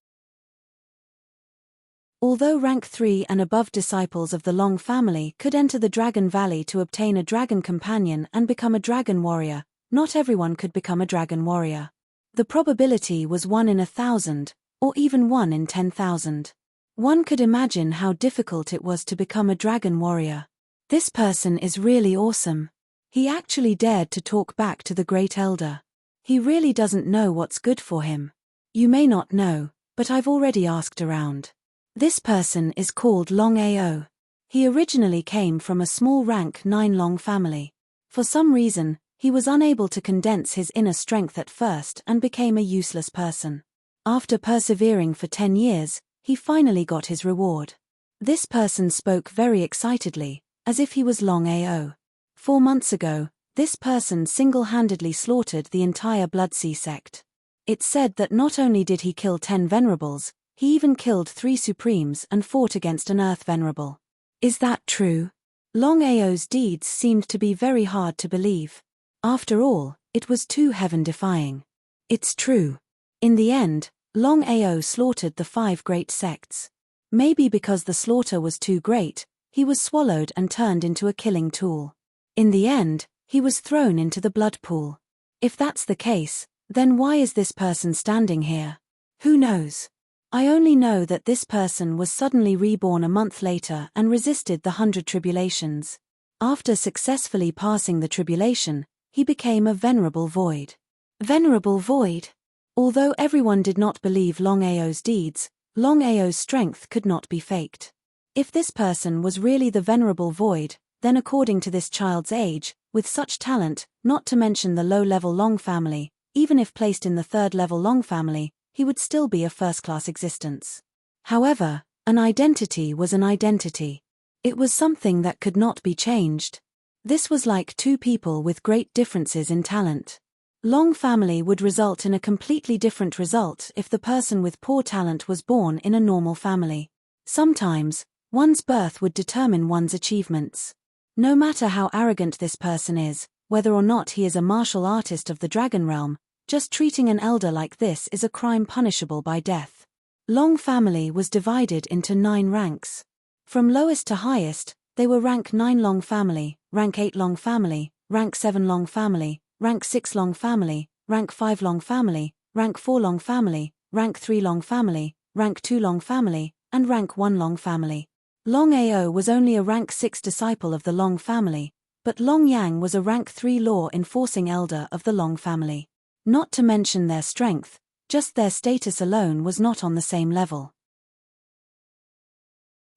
Although rank 3 and above disciples of the Long family could enter the Dragon Valley to obtain a dragon companion and become a dragon warrior, not everyone could become a dragon warrior. The probability was 1 in 1,000, or even 1 in 10,000. One could imagine how difficult it was to become a dragon warrior. This person is really awesome. He actually dared to talk back to the Great Elder. He really doesn't know what's good for him. You may not know, but I've already asked around. This person is called Longao. He originally came from a small rank 9 Long family. For some reason, he was unable to condense his inner strength at first and became a useless person. After persevering for 10 years, he finally got his reward. This person spoke very excitedly, as if he was Longao. 4 months ago, this person single-handedly slaughtered the entire Bloodsea sect. It's said that not only did he kill 10 venerables, he even killed 3 supremes and fought against an earth venerable. Is that true? Longao's deeds seemed to be very hard to believe. After all, it was too heaven-defying. It's true. In the end, Longao slaughtered the 5 great sects. Maybe because the slaughter was too great, he was swallowed and turned into a killing tool. In the end, he was thrown into the blood pool. If that's the case, then why is this person standing here? Who knows? I only know that this person was suddenly reborn a month later and resisted the 100 tribulations. After successfully passing the tribulation, he became a venerable void. Venerable void? Although everyone did not believe Longao's deeds, Longao's strength could not be faked. If this person was really the venerable void, then according to this child's age, with such talent, not to mention the low-level Long family, even if placed in the third-level Long family, he would still be a first-class existence. However, an identity was an identity. It was something that could not be changed. This was like 2 people with great differences in talent. Long family would result in a completely different result if the person with poor talent was born in a normal family. Sometimes, One's birth would determine one's achievements. No matter how arrogant this person is, whether or not he is a martial artist of the dragon realm, just treating an elder like this is a crime punishable by death. Long family was divided into 9 ranks. From lowest to highest, they were rank 9 Long family, rank 8 Long family, rank 7 Long family, rank 6 Long family, rank 5 Long family, rank 4 Long family, rank 3 Long family, rank 2 Long family, and rank 1 Long family. Longao was only a rank 6 disciple of the Long family, but Long Yang was a rank 3 law-enforcing elder of the Long family. Not to mention their strength, just their status alone was not on the same level.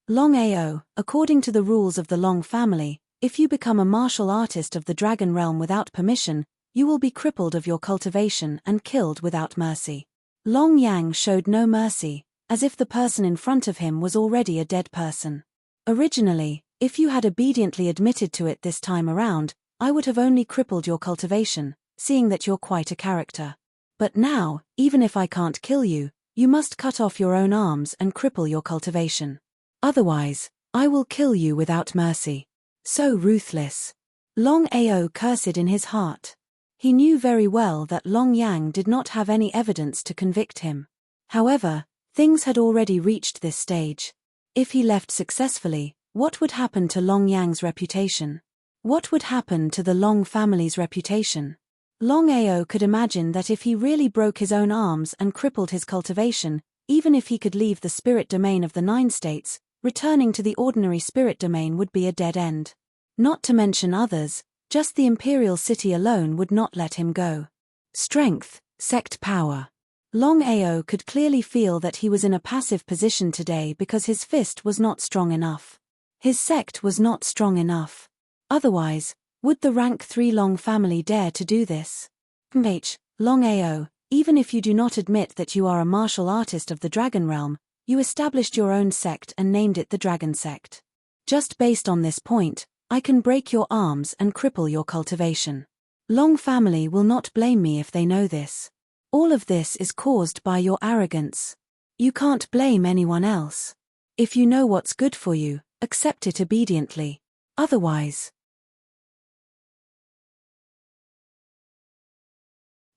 Longao, according to the rules of the Long family, if you become a martial artist of the dragon realm without permission, you will be crippled of your cultivation and killed without mercy. Long Yang showed no mercy, as if the person in front of him was already a dead person. Originally, if you had obediently admitted to it this time around, I would have only crippled your cultivation, seeing that you're quite a character. But now, even if I can't kill you, you must cut off your own arms and cripple your cultivation. Otherwise, I will kill you without mercy. So ruthless. Long Ao cursed in his heart. He knew very well that Long Yang did not have any evidence to convict him. However, things had already reached this stage. If he left successfully, what would happen to Long Yang's reputation? What would happen to the Long family's reputation? Long Ao could imagine that if he really broke his own arms and crippled his cultivation, even if he could leave the spirit domain of the 9 states, returning to the ordinary spirit domain would be a dead end. Not to mention others, just the imperial city alone would not let him go. Strength, sect power. Long Ao could clearly feel that he was in a passive position today because his fist was not strong enough. His sect was not strong enough. Otherwise, would the rank 3 Long family dare to do this? Long Ao, even if you do not admit that you are a martial artist of the dragon realm, you established your own sect and named it the Dragon Sect. Just based on this point, I can break your arms and cripple your cultivation. Long family will not blame me if they know this. All of this is caused by your arrogance. You can't blame anyone else. If you know what's good for you, accept it obediently. Otherwise.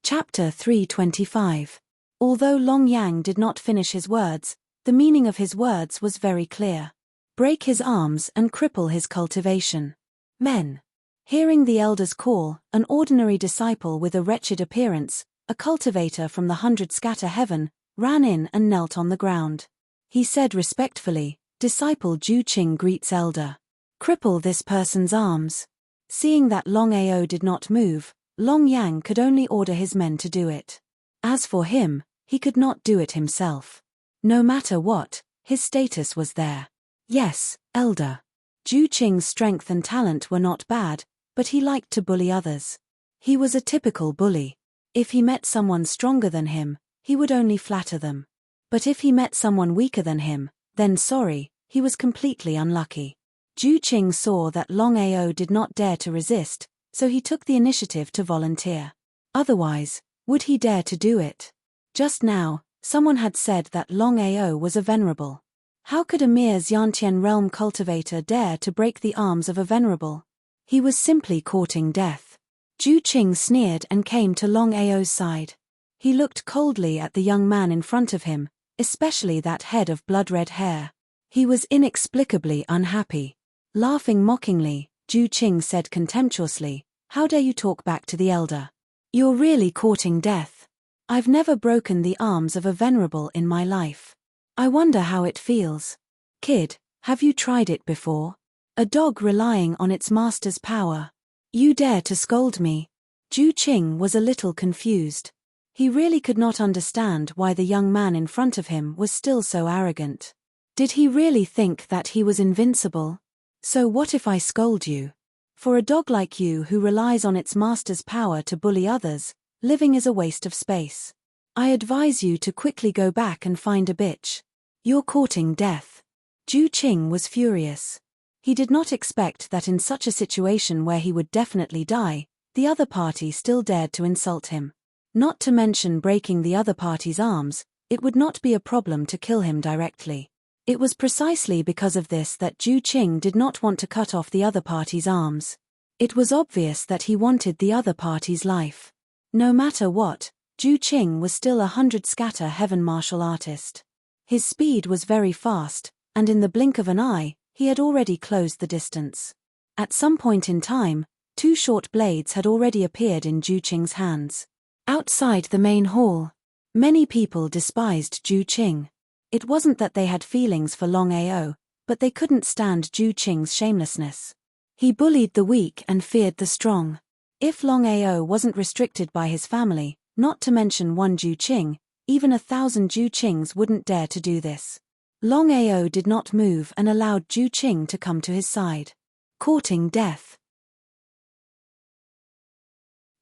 Chapter 325. Although Long Yang did not finish his words, the meaning of his words was very clear. Break his arms and cripple his cultivation. Men. Hearing the elder's call, an ordinary disciple with a wretched appearance, a cultivator from the 100 scatter heaven, ran in and knelt on the ground. He said respectfully, "Disciple Ju Qing greets elder. Cripple this person's arms." Seeing that Long Ao did not move, Long Yang could only order his men to do it. As for him, he could not do it himself. No matter what, his status was there. Yes, elder. Ju Qing's strength and talent were not bad, but he liked to bully others. He was a typical bully. If he met someone stronger than him, he would only flatter them. But if he met someone weaker than him, then sorry, he was completely unlucky. Ju Qing saw that Long Ao did not dare to resist, so he took the initiative to volunteer. Otherwise, would he dare to do it? Just now, someone had said that Long Ao was a venerable. How could a mere Xiantian realm cultivator dare to break the arms of a venerable? He was simply courting death. Ju Qing sneered and came to Long Ao's side. He looked coldly at the young man in front of him, especially that head of blood-red hair. He was inexplicably unhappy. Laughing mockingly, Ju Qing said contemptuously, "How dare you talk back to the elder? You're really courting death. I've never broken the arms of a venerable in my life. I wonder how it feels. Kid, have you tried it before? A dog relying on its master's power. You dare to scold me?" Ju Qing was a little confused. He really could not understand why the young man in front of him was still so arrogant. Did he really think that he was invincible? So what if I scold you? For a dog like you who relies on its master's power to bully others, living is a waste of space. I advise you to quickly go back and find a bitch. You're courting death. Ju Qing was furious. He did not expect that in such a situation where he would definitely die, the other party still dared to insult him. Not to mention breaking the other party's arms, it would not be a problem to kill him directly. It was precisely because of this that Zhu Qing did not want to cut off the other party's arms. It was obvious that he wanted the other party's life. No matter what, Zhu Qing was still a 100 scatter heaven martial artist. His speed was very fast, and in the blink of an eye, he had already closed the distance. At some point in time, 2 short blades had already appeared in Zhu Qing's hands. Outside the main hall, many people despised Zhu Qing. It wasn't that they had feelings for Longao, but they couldn't stand Zhu Qing's shamelessness. He bullied the weak and feared the strong. If Longao wasn't restricted by his family, not to mention one Zhu Qing, even 1,000 Zhu Qings wouldn't dare to do this. Longao did not move and allowed Zhu Qing to come to his side. Courting death.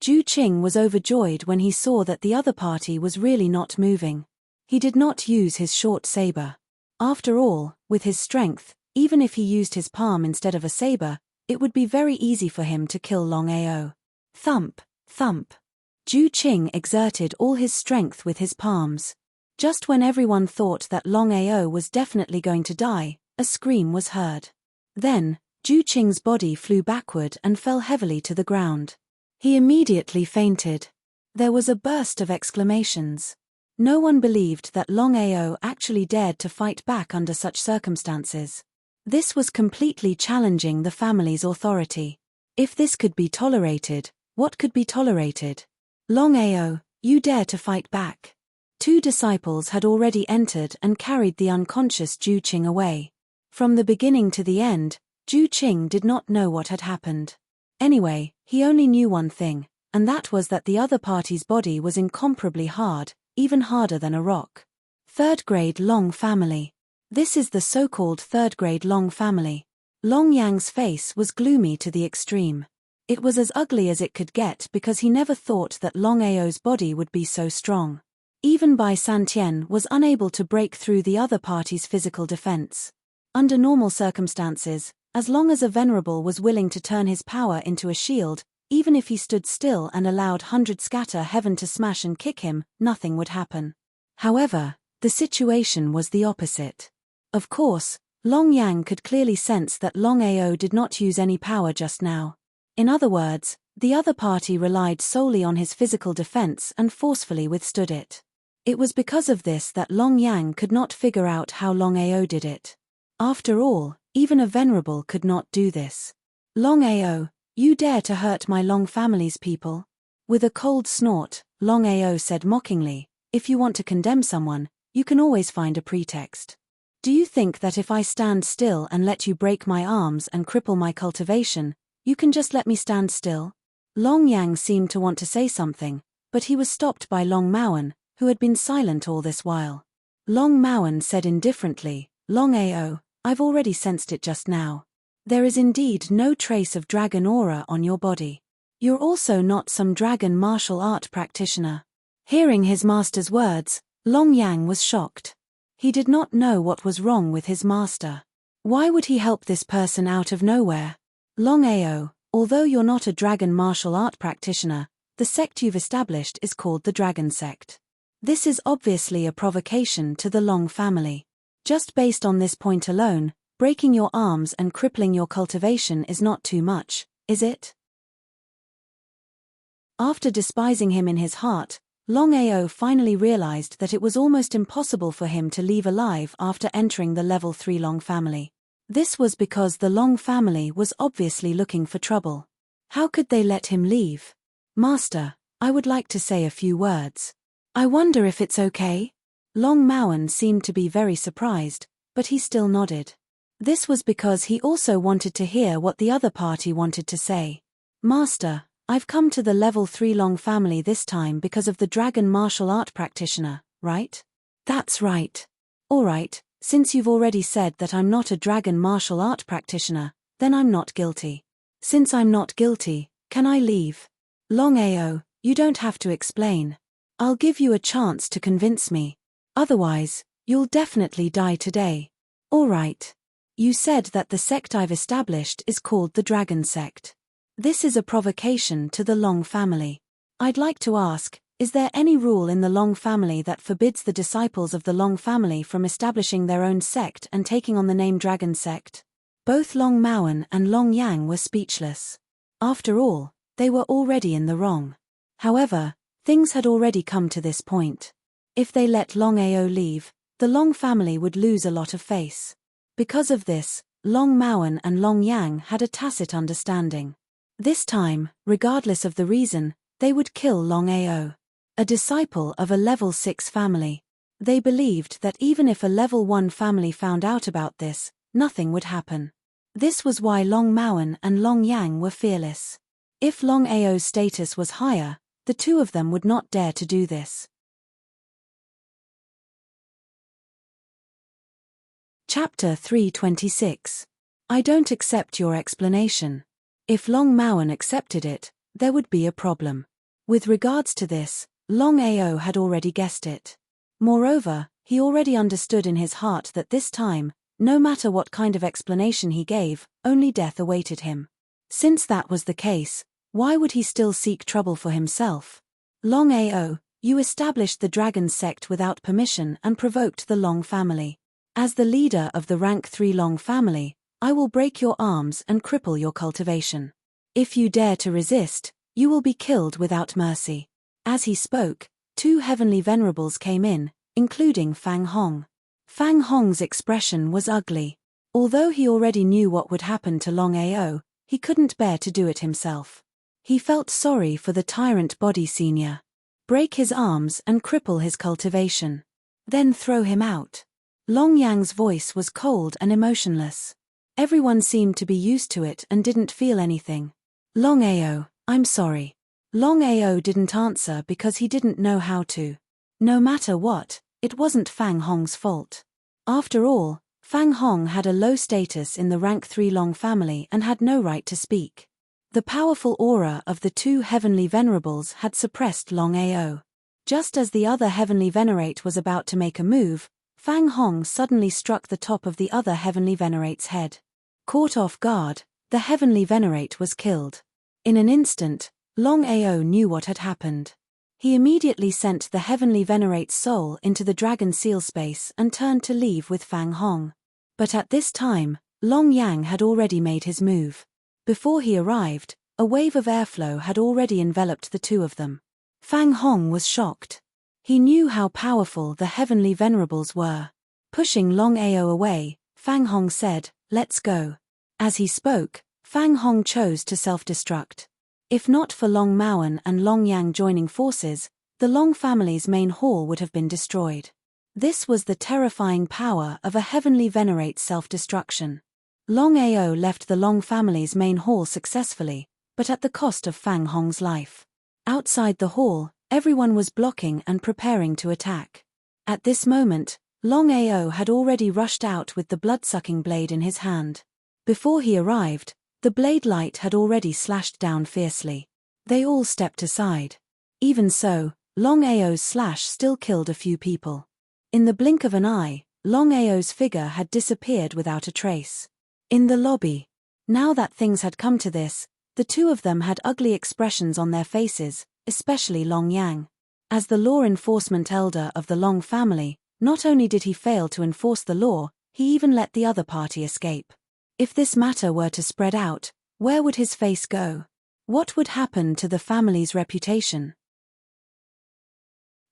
Zhu Qing was overjoyed when he saw that the other party was really not moving. He did not use his short saber. After all, with his strength, even if he used his palm instead of a saber, it would be very easy for him to kill Longao. Thump, thump. Zhu Qing exerted all his strength with his palms. Just when everyone thought that Longao was definitely going to die, a scream was heard. Then, Zhu Qing's body flew backward and fell heavily to the ground. He immediately fainted. There was a burst of exclamations. No one believed that Longao actually dared to fight back under such circumstances. This was completely challenging the family's authority. If this could be tolerated, what could be tolerated? Longao, you dare to fight back. 2 disciples had already entered and carried the unconscious Zhu Qing away. From the beginning to the end, Zhu Qing did not know what had happened. Anyway, he only knew one thing, and that was that the other party's body was incomparably hard, even harder than a rock. 3rd grade Long family. This is the so-called 3rd grade Long family. Long Yang's face was gloomy to the extreme. It was as ugly as it could get because he never thought that Longao's body would be so strong. Even Bai Santian was unable to break through the other party's physical defense. Under normal circumstances, as long as a venerable was willing to turn his power into a shield, even if he stood still and allowed 100 scatter heaven to smash and kick him, nothing would happen. However, the situation was the opposite. Of course, Long Yang could clearly sense that Longao did not use any power just now. In other words, the other party relied solely on his physical defense and forcefully withstood it. It was because of this that Long Yang could not figure out how Longao did it. After all, even a venerable could not do this. Longao, you dare to hurt my Long family's people? With a cold snort, Longao said mockingly, if you want to condemn someone, you can always find a pretext. Do you think that if I stand still and let you break my arms and cripple my cultivation, you can just let me stand still? Long Yang seemed to want to say something, but he was stopped by Long Maoan, who had been silent all this while. Long Maoan said indifferently, Longao, I've already sensed it just now. There is indeed no trace of dragon aura on your body. You're also not some dragon martial art practitioner. Hearing his master's words, Long Yang was shocked. He did not know what was wrong with his master. Why would he help this person out of nowhere? Longao, although you're not a dragon martial art practitioner, the sect you've established is called the Dragon Sect. This is obviously a provocation to the Long family. Just based on this point alone, breaking your arms and crippling your cultivation is not too much, is it? After despising him in his heart, Longao finally realized that it was almost impossible for him to leave alive after entering the level 3 Long family. This was because the Long family was obviously looking for trouble. How could they let him leave? Master, I would like to say a few words. I wonder if it's okay? Long Maoan seemed to be very surprised, but he still nodded. This was because he also wanted to hear what the other party wanted to say. Master, I've come to the level 3 Long family this time because of the dragon martial art practitioner, right? That's right. Alright, since you've already said that I'm not a dragon martial art practitioner, then I'm not guilty. Since I'm not guilty, can I leave? Longao, you don't have to explain. I'll give you a chance to convince me. Otherwise, you'll definitely die today. Alright. You said that the sect I've established is called the Dragon Sect. This is a provocation to the Long family. I'd like to ask, Is there any rule in the Long family that forbids the disciples of the Long family from establishing their own sect and taking on the name Dragon Sect? Both Long Maoan and Long Yang were speechless. After all, they were already in the wrong. However, things had already come to this point. If they let Longao leave, the Long family would lose a lot of face. Because of this, Long Maoan and Long Yang had a tacit understanding. This time, regardless of the reason, they would kill Longao, a disciple of a level 6 family. They believed that even if a level 1 family found out about this, nothing would happen. This was why Long Maoan and Long Yang were fearless. If Longao's status was higher, the two of them would not dare to do this. Chapter 326. I don't accept your explanation. If Long Maoan accepted it, there would be a problem. With regards to this, Longao had already guessed it. Moreover, he already understood in his heart that this time, no matter what kind of explanation he gave, only death awaited him. Since that was the case, why would he still seek trouble for himself? Longao, you established the Dragon Sect without permission and provoked the Long family. As the leader of the rank 3 Long family, I will break your arms and cripple your cultivation. If you dare to resist, you will be killed without mercy. As he spoke, 2 heavenly venerables came in, including Fang Hong. Fang Hong's expression was ugly. Although he already knew what would happen to Longao, he couldn't bear to do it himself. He felt sorry for the tyrant body senior. Break his arms and cripple his cultivation. Then throw him out. Long Yang's voice was cold and emotionless. Everyone seemed to be used to it and didn't feel anything. Longao, I'm sorry. Longao didn't answer because he didn't know how to. No matter what, it wasn't Fang Hong's fault. After all, Fang Hong had a low status in the rank 3 Long family and had no right to speak. The powerful aura of the 2 heavenly venerables had suppressed Longao. Just as the other heavenly venerate was about to make a move, Fang Hong suddenly struck the top of the other heavenly venerate's head. Caught off guard, the heavenly venerate was killed. In an instant, Longao knew what had happened. He immediately sent the heavenly venerate's soul into the dragon seal space and turned to leave with Fang Hong. But at this time, Long Yang had already made his move. Before he arrived, a wave of airflow had already enveloped the two of them. Fang Hong was shocked. He knew how powerful the heavenly venerables were. Pushing Longao away, Fang Hong said, "Let's go." As he spoke, Fang Hong chose to self-destruct. If not for Long Maoan and Long Yang joining forces, the Long family's main hall would have been destroyed. This was the terrifying power of a heavenly venerate's self-destruction. Longao left the Long family's main hall successfully, but at the cost of Fang Hong's life. Outside the hall, everyone was blocking and preparing to attack. At this moment, Longao had already rushed out with the blood-sucking blade in his hand. Before he arrived, the blade light had already slashed down fiercely. They all stepped aside. Even so, Longao's slash still killed a few people. In the blink of an eye, Longao's figure had disappeared without a trace. In the lobby. Now that things had come to this, the two of them had ugly expressions on their faces, especially Long Yang. As the law enforcement elder of the Long family, not only did he fail to enforce the law, he even let the other party escape. If this matter were to spread out, where would his face go? What would happen to the family's reputation?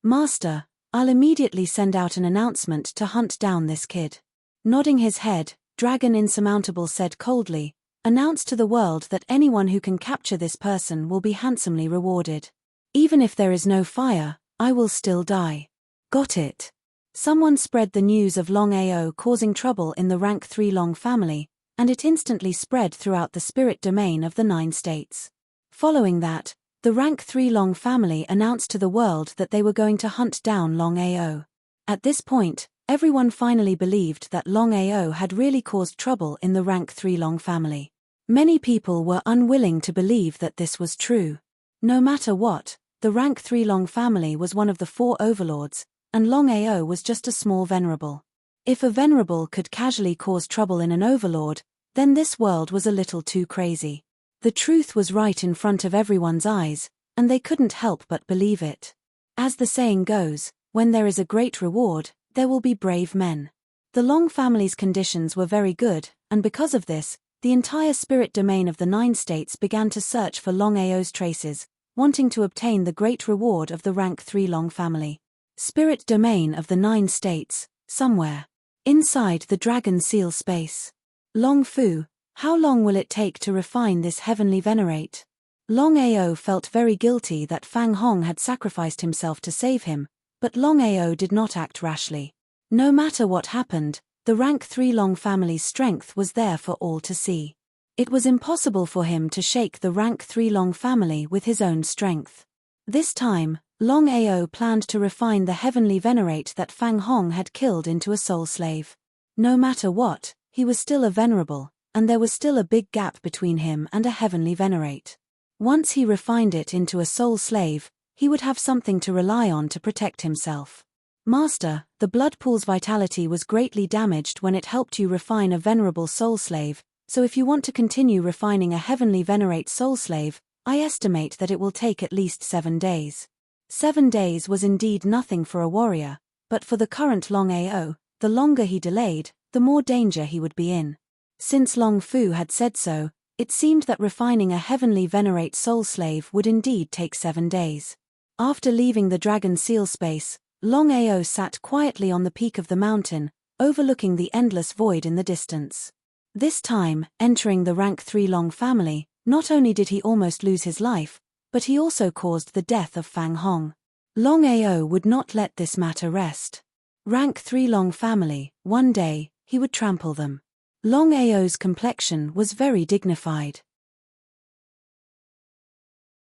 "Master, I'll immediately send out an announcement to hunt down this kid." Nodding his head, Dragon Insurmountable said coldly, "Announce to the world that anyone who can capture this person will be handsomely rewarded. Even if there is no fire, I will still die." Got it. Someone spread the news of Longao causing trouble in the rank 3 Long family, and it instantly spread throughout the spirit domain of the 9 states. Following that, the rank 3 Long family announced to the world that they were going to hunt down Longao. At this point, everyone finally believed that Longao had really caused trouble in the rank 3 Long family. Many people were unwilling to believe that this was true. No matter what, the rank 3 Long family was one of the 4 overlords, and Longao was just a small venerable. If a venerable could casually cause trouble in an overlord, then this world was a little too crazy. The truth was right in front of everyone's eyes, and they couldn't help but believe it. As the saying goes, when there is a great reward, there will be brave men. The Long family's conditions were very good, and because of this, the entire spirit domain of the 9 states began to search for Longao's traces, wanting to obtain the great reward of the rank 3 Long family. Spirit domain of the 9 states, somewhere inside the dragon seal space. Long Fu, how long will it take to refine this heavenly venerate? Longao felt very guilty that Fang Hong had sacrificed himself to save him, but Longao did not act rashly. No matter what happened, the rank 3 Long family's strength was there for all to see. It was impossible for him to shake the rank 3 Long family with his own strength. This time, Longao planned to refine the heavenly venerate that Fang Hong had killed into a soul slave. No matter what, he was still a venerable, and there was still a big gap between him and a heavenly venerate. Once he refined it into a soul slave, he would have something to rely on to protect himself. Master, the blood pool's vitality was greatly damaged when it helped you refine a venerable soul slave, so if you want to continue refining a heavenly venerate soul slave, I estimate that it will take at least 7 days. 7 days was indeed nothing for a warrior, but for the current Longao, the longer he delayed, the more danger he would be in. Since Long Fu had said so, it seemed that refining a heavenly venerate soul slave would indeed take 7 days. After leaving the dragon seal space, Longao sat quietly on the peak of the mountain, overlooking the endless void in the distance. This time, entering the rank 3 Long family, not only did he almost lose his life, but he also caused the death of Fang Hong. Longao would not let this matter rest. Rank 3 Long family, one day, he would trample them. Longao's complexion was very dignified.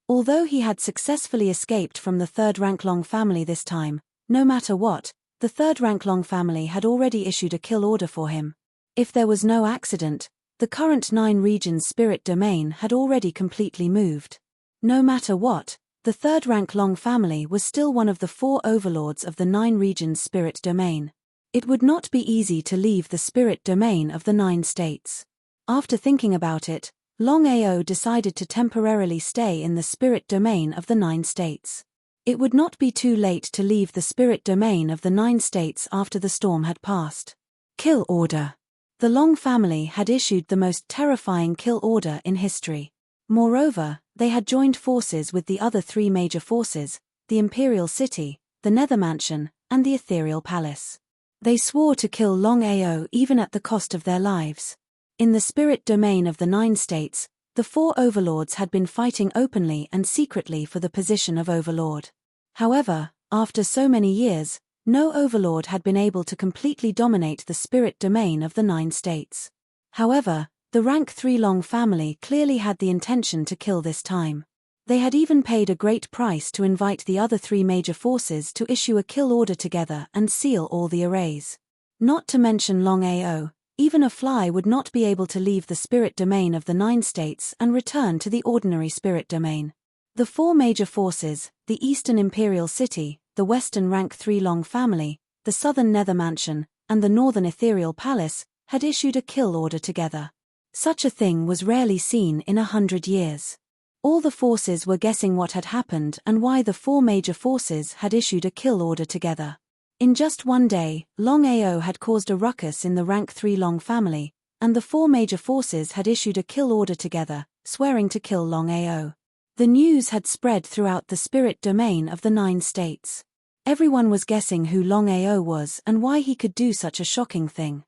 Although he had successfully escaped from the 3rd rank Long family this time, no matter what, the 3rd rank Long family had already issued a kill order for him. If there was no accident, the current 9 regions spirit domain had already completely moved. No matter what, the 3rd rank Long family was still one of the 4 overlords of the 9 regions spirit domain. It would not be easy to leave the spirit domain of the 9 states. After thinking about it, Longao decided to temporarily stay in the spirit domain of the 9 states. It would not be too late to leave the spirit domain of the 9 states after the storm had passed. Kill order. The Long family had issued the most terrifying kill order in history. Moreover, they had joined forces with the other 3 major forces, the Imperial City, the Nether Mansion, and the Ethereal Palace. They swore to kill Longao even at the cost of their lives. In the spirit domain of the 9 states, the 4 overlords had been fighting openly and secretly for the position of overlord. However, after so many years, no overlord had been able to completely dominate the spirit domain of the 9 states. However, the rank 3 Long family clearly had the intention to kill this time. They had even paid a great price to invite the other 3 major forces to issue a kill order together and seal all the arrays. Not to mention Longao, even a fly would not be able to leave the spirit domain of the 9 states and return to the ordinary spirit domain. The 4 major forces, the Eastern Imperial City, the Western rank 3 Long family, the Southern Nether Mansion, and the Northern Ethereal Palace, had issued a kill order together. Such a thing was rarely seen in 100 years. All the forces were guessing what had happened and why the 4 major forces had issued a kill order together. In just one day, Longao had caused a ruckus in the rank 3 Long family, and the 4 major forces had issued a kill order together, swearing to kill Longao. The news had spread throughout the spirit domain of the 9 states. Everyone was guessing who Longao was and why he could do such a shocking thing.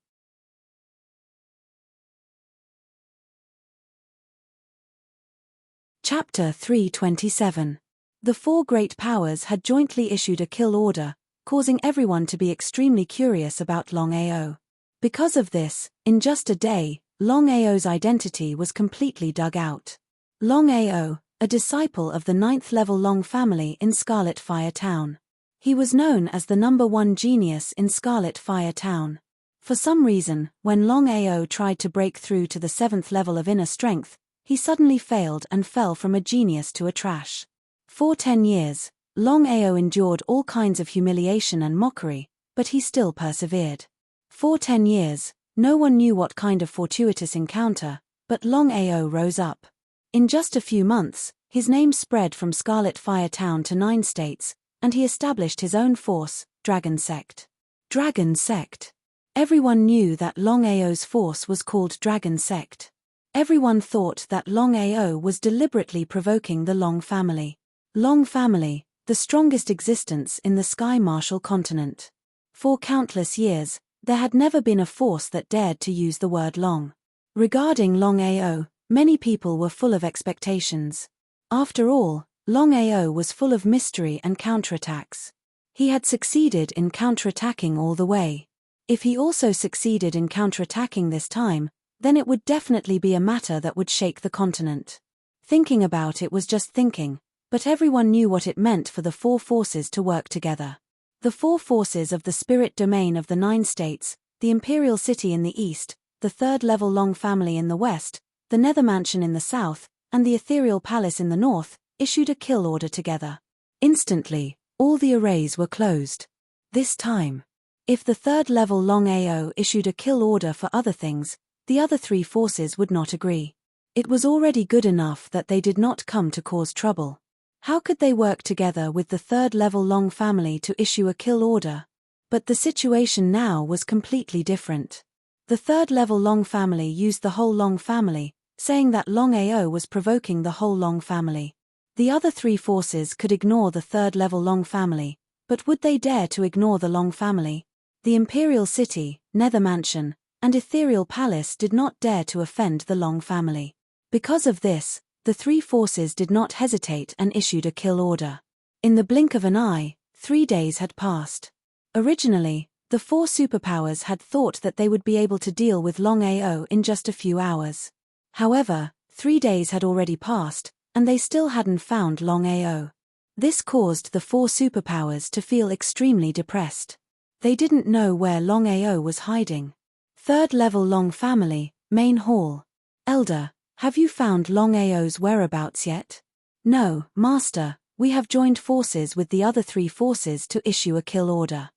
Chapter 327. The 4 great powers had jointly issued a kill order, causing everyone to be extremely curious about Longao. Because of this, in just a day, Longao's identity was completely dug out. Longao, a disciple of the 9th level Long family in Scarlet Fire Town. He was known as the #1 genius in Scarlet Fire Town. For some reason, when Longao tried to break through to the 7th level of inner strength, he suddenly failed and fell from a genius to a trash. For 10 years, Longao endured all kinds of humiliation and mockery, but he still persevered. For 10 years, no one knew what kind of fortuitous encounter, but Longao rose up. In just a few months, his name spread from Scarlet Fire Town to 9 states, and he established his own force, Dragon Sect. Dragon Sect. Everyone knew that Longao's force was called Dragon Sect. Everyone thought that Longao was deliberately provoking the Long family. Long family, the strongest existence in the Sky Martial continent. For countless years, there had never been a force that dared to use the word Long. Regarding Longao, many people were full of expectations. After all, Longao was full of mystery and counterattacks. He had succeeded in counterattacking all the way. If he also succeeded in counterattacking this time, then it would definitely be a matter that would shake the continent. Thinking about it was just thinking, but everyone knew what it meant for the four forces to work together. The four forces of the spirit domain of the 9 states, the Imperial City in the east, the third-level Long family in the west, the Nether Mansion in the south, and the Ethereal Palace in the north, issued a kill order together. Instantly, all the arrays were closed. This time, if the third-level Longao issued a kill order for other things, the other 3 forces would not agree. It was already good enough that they did not come to cause trouble. How could they work together with the third-level Long family to issue a kill order? But the situation now was completely different. The third-level Long family used the whole Long family, saying that Longao was provoking the whole Long family. The other 3 forces could ignore the third-level Long family, but would they dare to ignore the Long family? The Imperial City, Nether Mansion, and Ethereal Palace did not dare to offend the Long family. Because of this, the 3 forces did not hesitate and issued a kill order. In the blink of an eye, 3 days had passed. Originally, the 4 superpowers had thought that they would be able to deal with Longao in just a few hours. However, 3 days had already passed, and they still hadn't found Longao. This caused the 4 superpowers to feel extremely depressed. They didn't know where Longao was hiding. Third-level Long family, main hall. Elder, have you found Longao's whereabouts yet? No, Master, we have joined forces with the other 3 forces to issue a kill order.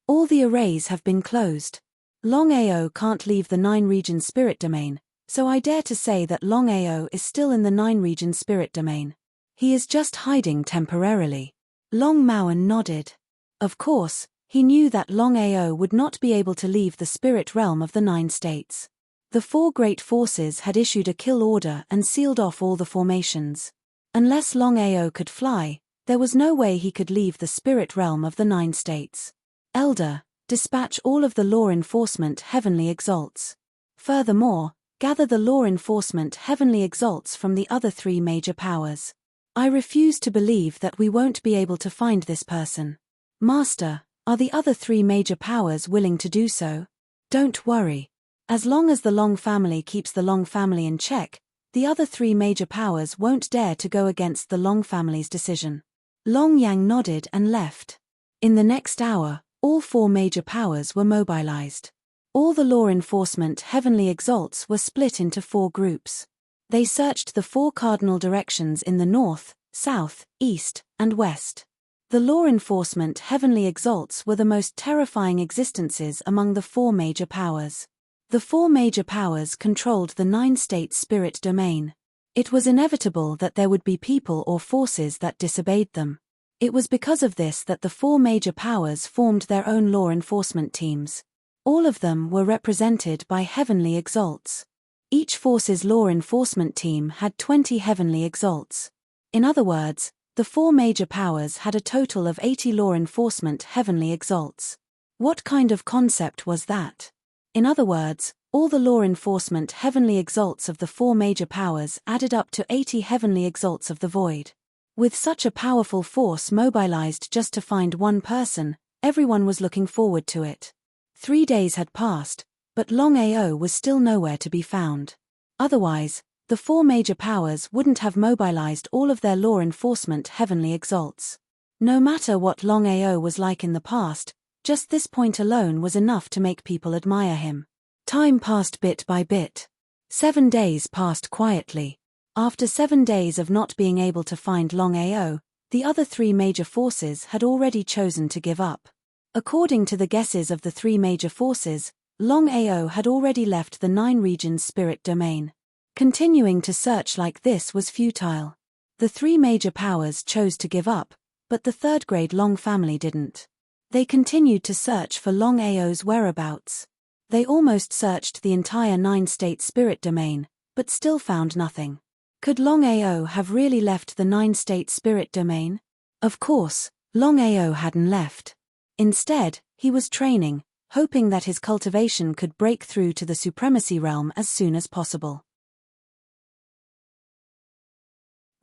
All the arrays have been closed. Longao can't leave the 9-region spirit domain, so I dare to say that Longao is still in the 9-region spirit domain. He is just hiding temporarily. Long Maoan nodded. Of course, he knew that Longao would not be able to leave the spirit realm of the 9 states. The 4 great forces had issued a kill order and sealed off all the formations. Unless Longao could fly, there was no way he could leave the spirit realm of the 9 states. Elder, dispatch all of the law enforcement heavenly exalts. Furthermore, gather the law enforcement heavenly exalts from the other 3 major powers. I refuse to believe that we won't be able to find this person. Master, are the other 3 major powers willing to do so? Don't worry. As long as the Long family keeps the Long family in check, the other 3 major powers won't dare to go against the Long family's decision. Long Yang nodded and left. In the next hour, all 4 major powers were mobilized. All the law enforcement heavenly exalts were split into 4 groups. They searched the 4 cardinal directions in the north, south, east, and west. The law enforcement heavenly exalts were the most terrifying existences among the 4 major powers. The 4 major powers controlled the 9-state spirit domain. It was inevitable that there would be people or forces that disobeyed them. It was because of this that the 4 major powers formed their own law enforcement teams. All of them were represented by heavenly exalts. Each force's law enforcement team had 20 heavenly exalts. In other words, the 4 major powers had a total of 80 law enforcement heavenly exalts. What kind of concept was that? In other words, all the law enforcement heavenly exalts of the 4 major powers added up to 80 heavenly exalts of the void. With such a powerful force mobilized just to find one person, everyone was looking forward to it. 3 days had passed, but Longao was still nowhere to be found. Otherwise, the 4 major powers wouldn't have mobilized all of their law enforcement heavenly exalts. No matter what Longao was like in the past, just this point alone was enough to make people admire him. Time passed bit by bit. 7 days passed quietly. After 7 days of not being able to find Longao, the other 3 major forces had already chosen to give up. According to the guesses of the 3 major forces, Longao had already left the 9 regions spirit domain. Continuing to search like this was futile. The three major powers chose to give up, but the third-grade Long family didn't. They continued to search for Longao's whereabouts. They almost searched the entire 9-state spirit domain, but still found nothing. Could Longao have really left the 9-state spirit domain? Of course, Longao hadn't left. Instead, he was training, hoping that his cultivation could break through to the supremacy realm as soon as possible.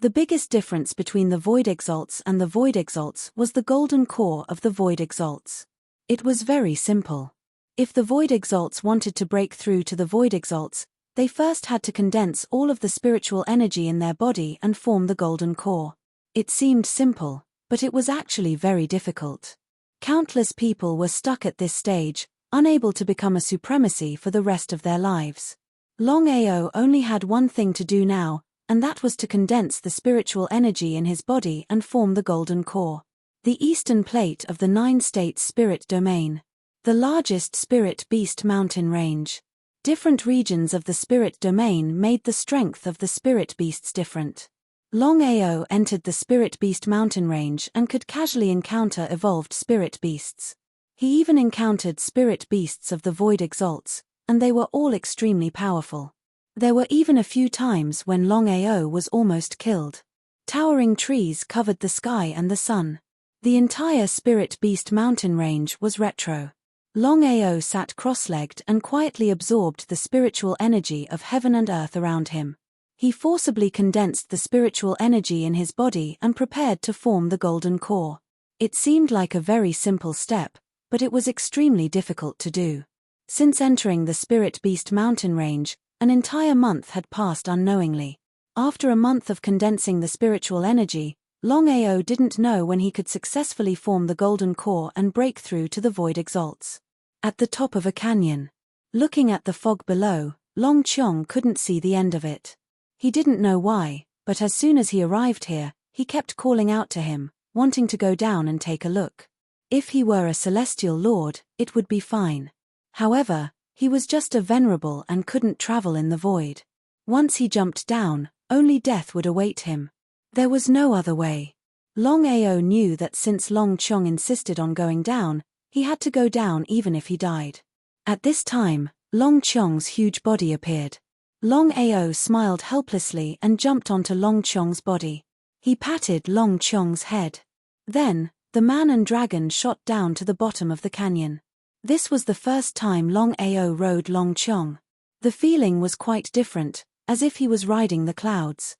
The biggest difference between the Void Exalts and the Void Exalts was the golden core of the Void Exalts. It was very simple. If the Void Exalts wanted to break through to the Void Exalts, they first had to condense all of the spiritual energy in their body and form the golden core. It seemed simple, but it was actually very difficult. Countless people were stuck at this stage, unable to become a supremacy for the rest of their lives. Longao only had one thing to do now, and that was to condense the spiritual energy in his body and form the golden core. The eastern plate of the 9-state spirit domain. The largest spirit beast mountain range. Different regions of the spirit domain made the strength of the spirit beasts different. Longao entered the spirit beast mountain range and could casually encounter evolved spirit beasts. He even encountered spirit beasts of the Void Exalts, and they were all extremely powerful. There were even a few times when Longao was almost killed. Towering trees covered the sky and the sun. The entire spirit beast mountain range was retro. Longao sat cross-legged and quietly absorbed the spiritual energy of heaven and earth around him. He forcibly condensed the spiritual energy in his body and prepared to form the golden core. It seemed like a very simple step, but it was extremely difficult to do. Since entering the spirit beast mountain range, an entire month had passed unknowingly. After a month of condensing the spiritual energy, Longao didn't know when he could successfully form the golden core and break through to the Void Exalts. At the top of a canyon. Looking at the fog below, Long Chong couldn't see the end of it. He didn't know why, but as soon as he arrived here, he kept calling out to him, wanting to go down and take a look. If he were a celestial lord, it would be fine. However, he was just a venerable and couldn't travel in the void. Once he jumped down, only death would await him. There was no other way. Longao knew that since Long Chong insisted on going down, he had to go down even if he died. At this time, Long Chong's huge body appeared. Longao smiled helplessly and jumped onto Long Chong's body. He patted Long Chong's head. Then, the man and dragon shot down to the bottom of the canyon. This was the first time Longao rode Long Chong. The feeling was quite different, as if he was riding the clouds.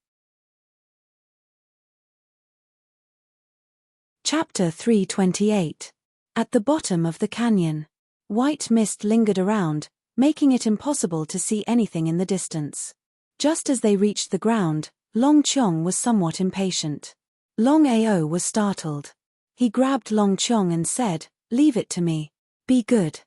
Chapter 328. At the bottom of the canyon. White mist lingered around, making it impossible to see anything in the distance. Just as they reached the ground, Long Chong was somewhat impatient. Longao was startled. He grabbed Long Chong and said, "Leave it to me. Be good.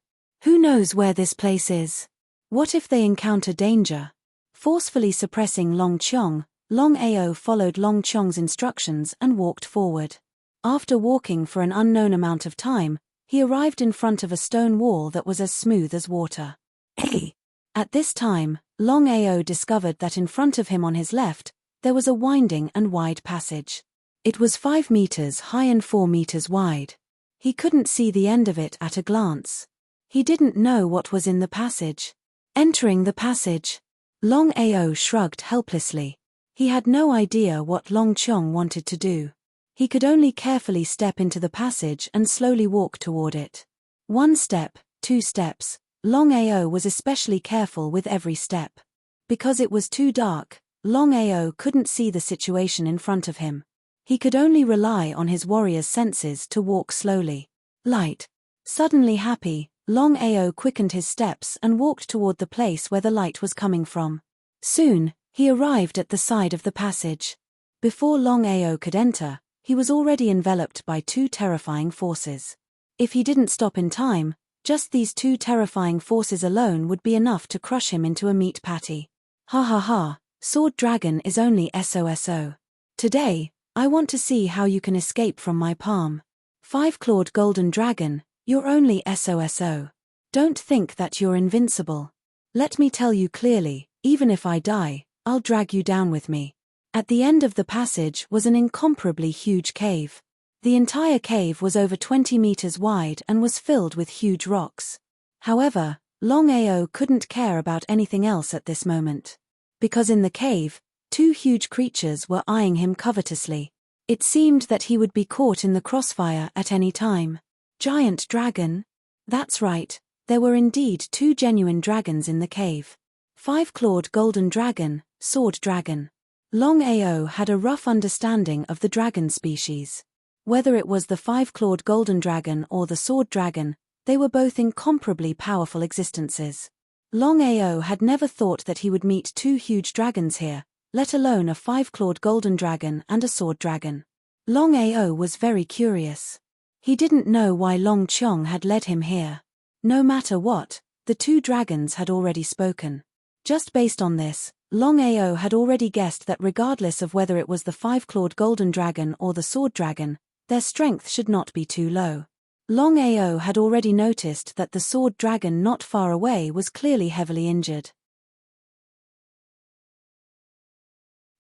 Who knows where this place is? What if they encounter danger?" Forcefully suppressing Long Chong, Longao followed Long Chong's instructions and walked forward. After walking for an unknown amount of time, he arrived in front of a stone wall that was as smooth as water. Hey! At this time, Longao discovered that in front of him on his left, there was a winding and wide passage. It was 5 meters high and 4 meters wide. He couldn't see the end of it at a glance. He didn't know what was in the passage. Entering the passage, Longao shrugged helplessly. He had no idea what Long Chong wanted to do. He could only carefully step into the passage and slowly walk toward it. 1 step, 2 steps. Longao was especially careful with every step. Because it was too dark, Longao couldn't see the situation in front of him. He could only rely on his warrior's senses to walk slowly. Light. Suddenly happy, Longao quickened his steps and walked toward the place where the light was coming from. Soon, he arrived at the side of the passage. Before Longao could enter, he was already enveloped by 2 terrifying forces. If he didn't stop in time, just these 2 terrifying forces alone would be enough to crush him into a meat patty. Ha ha ha, Sword Dragon is only SOSO. Today, I want to see how you can escape from my palm. 5-clawed Golden Dragon, you're only SOSO. Don't think that you're invincible. Let me tell you clearly, even if I die, I'll drag you down with me. At the end of the passage was an incomparably huge cave. The entire cave was over 20 meters wide and was filled with huge rocks. However, Longao couldn't care about anything else at this moment. Because in the cave, two huge creatures were eyeing him covetously. It seemed that he would be caught in the crossfire at any time. Giant dragon? That's right, there were indeed two genuine dragons in the cave. Five-clawed golden dragon, sword dragon. Longao had a rough understanding of the dragon species. Whether it was the five-clawed golden dragon or the sword dragon, they were both incomparably powerful existences. Longao had never thought that he would meet two huge dragons here, let alone a five-clawed golden dragon and a sword dragon. Longao was very curious. He didn't know why Long Qiong had led him here. No matter what, the two dragons had already spoken. Just based on this, Longao had already guessed that regardless of whether it was the five-clawed golden dragon or the sword dragon, their strength should not be too low. Longao had already noticed that the sword dragon not far away was clearly heavily injured.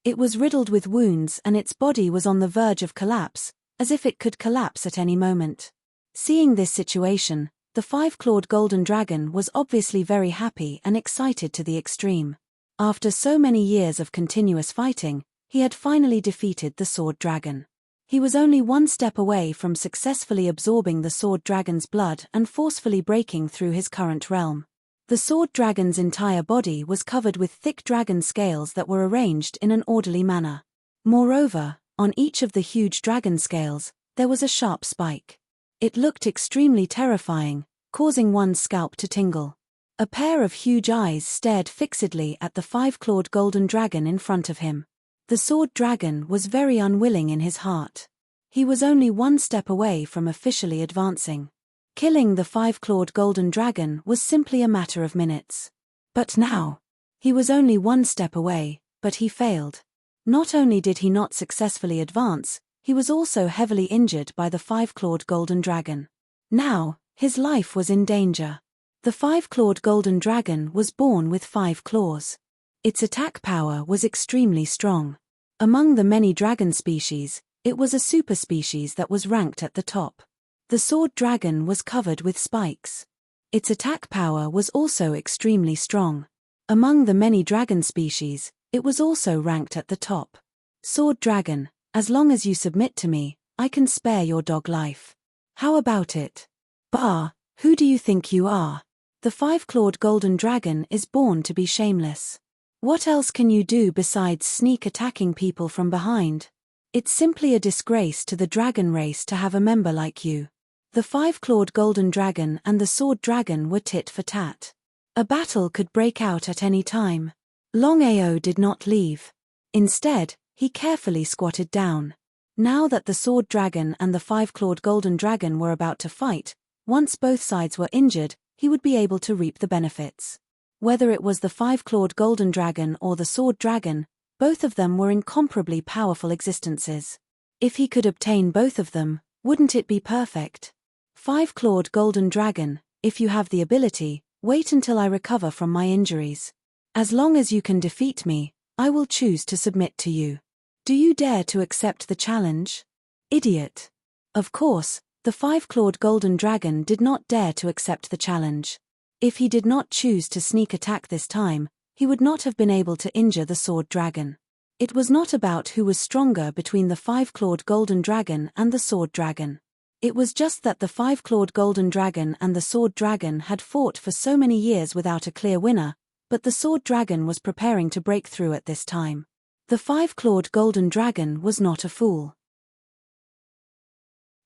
It was riddled with wounds and its body was on the verge of collapse, as if it could collapse at any moment. Seeing this situation, the five-clawed golden dragon was obviously very happy and excited to the extreme. After so many years of continuous fighting, he had finally defeated the sword dragon. He was only one step away from successfully absorbing the sword dragon's blood and forcefully breaking through his current realm. The sword dragon's entire body was covered with thick dragon scales that were arranged in an orderly manner. Moreover, on each of the huge dragon scales, there was a sharp spike. It looked extremely terrifying, causing one's scalp to tingle. A pair of huge eyes stared fixedly at the five-clawed golden dragon in front of him. The sword dragon was very unwilling in his heart. He was only one step away from officially advancing. Killing the five-clawed golden dragon was simply a matter of minutes. But now, he was only one step away, but he failed. Not only did he not successfully advance, he was also heavily injured by the five-clawed golden dragon. Now, his life was in danger. The five-clawed golden dragon was born with 5 claws. Its attack power was extremely strong. Among the many dragon species, it was a superspecies that was ranked at the top. The sword dragon was covered with spikes. Its attack power was also extremely strong. Among the many dragon species, it was also ranked at the top. Sword dragon, as long as you submit to me, I can spare your dog life. How about it? Bah, who do you think you are? The five-clawed golden dragon is born to be shameless. What else can you do besides sneak attacking people from behind? It's simply a disgrace to the dragon race to have a member like you. The five-clawed golden dragon and the sword dragon were tit for tat. A battle could break out at any time. Longao did not leave. Instead, he carefully squatted down. Now that the sword dragon and the five-clawed golden dragon were about to fight, once both sides were injured, he would be able to reap the benefits. Whether it was the five-clawed golden dragon or the sword dragon, both of them were incomparably powerful existences. If he could obtain both of them, wouldn't it be perfect? Five-clawed golden dragon, if you have the ability, wait until I recover from my injuries. As long as you can defeat me, I will choose to submit to you. Do you dare to accept the challenge? Idiot. Of course, the five-clawed golden dragon did not dare to accept the challenge. If he did not choose to sneak attack this time, he would not have been able to injure the sword dragon. It was not about who was stronger between the five-clawed golden dragon and the sword dragon. It was just that the five-clawed golden dragon and the sword dragon had fought for so many years without a clear winner, but the sword dragon was preparing to break through at this time. The five-clawed golden dragon was not a fool.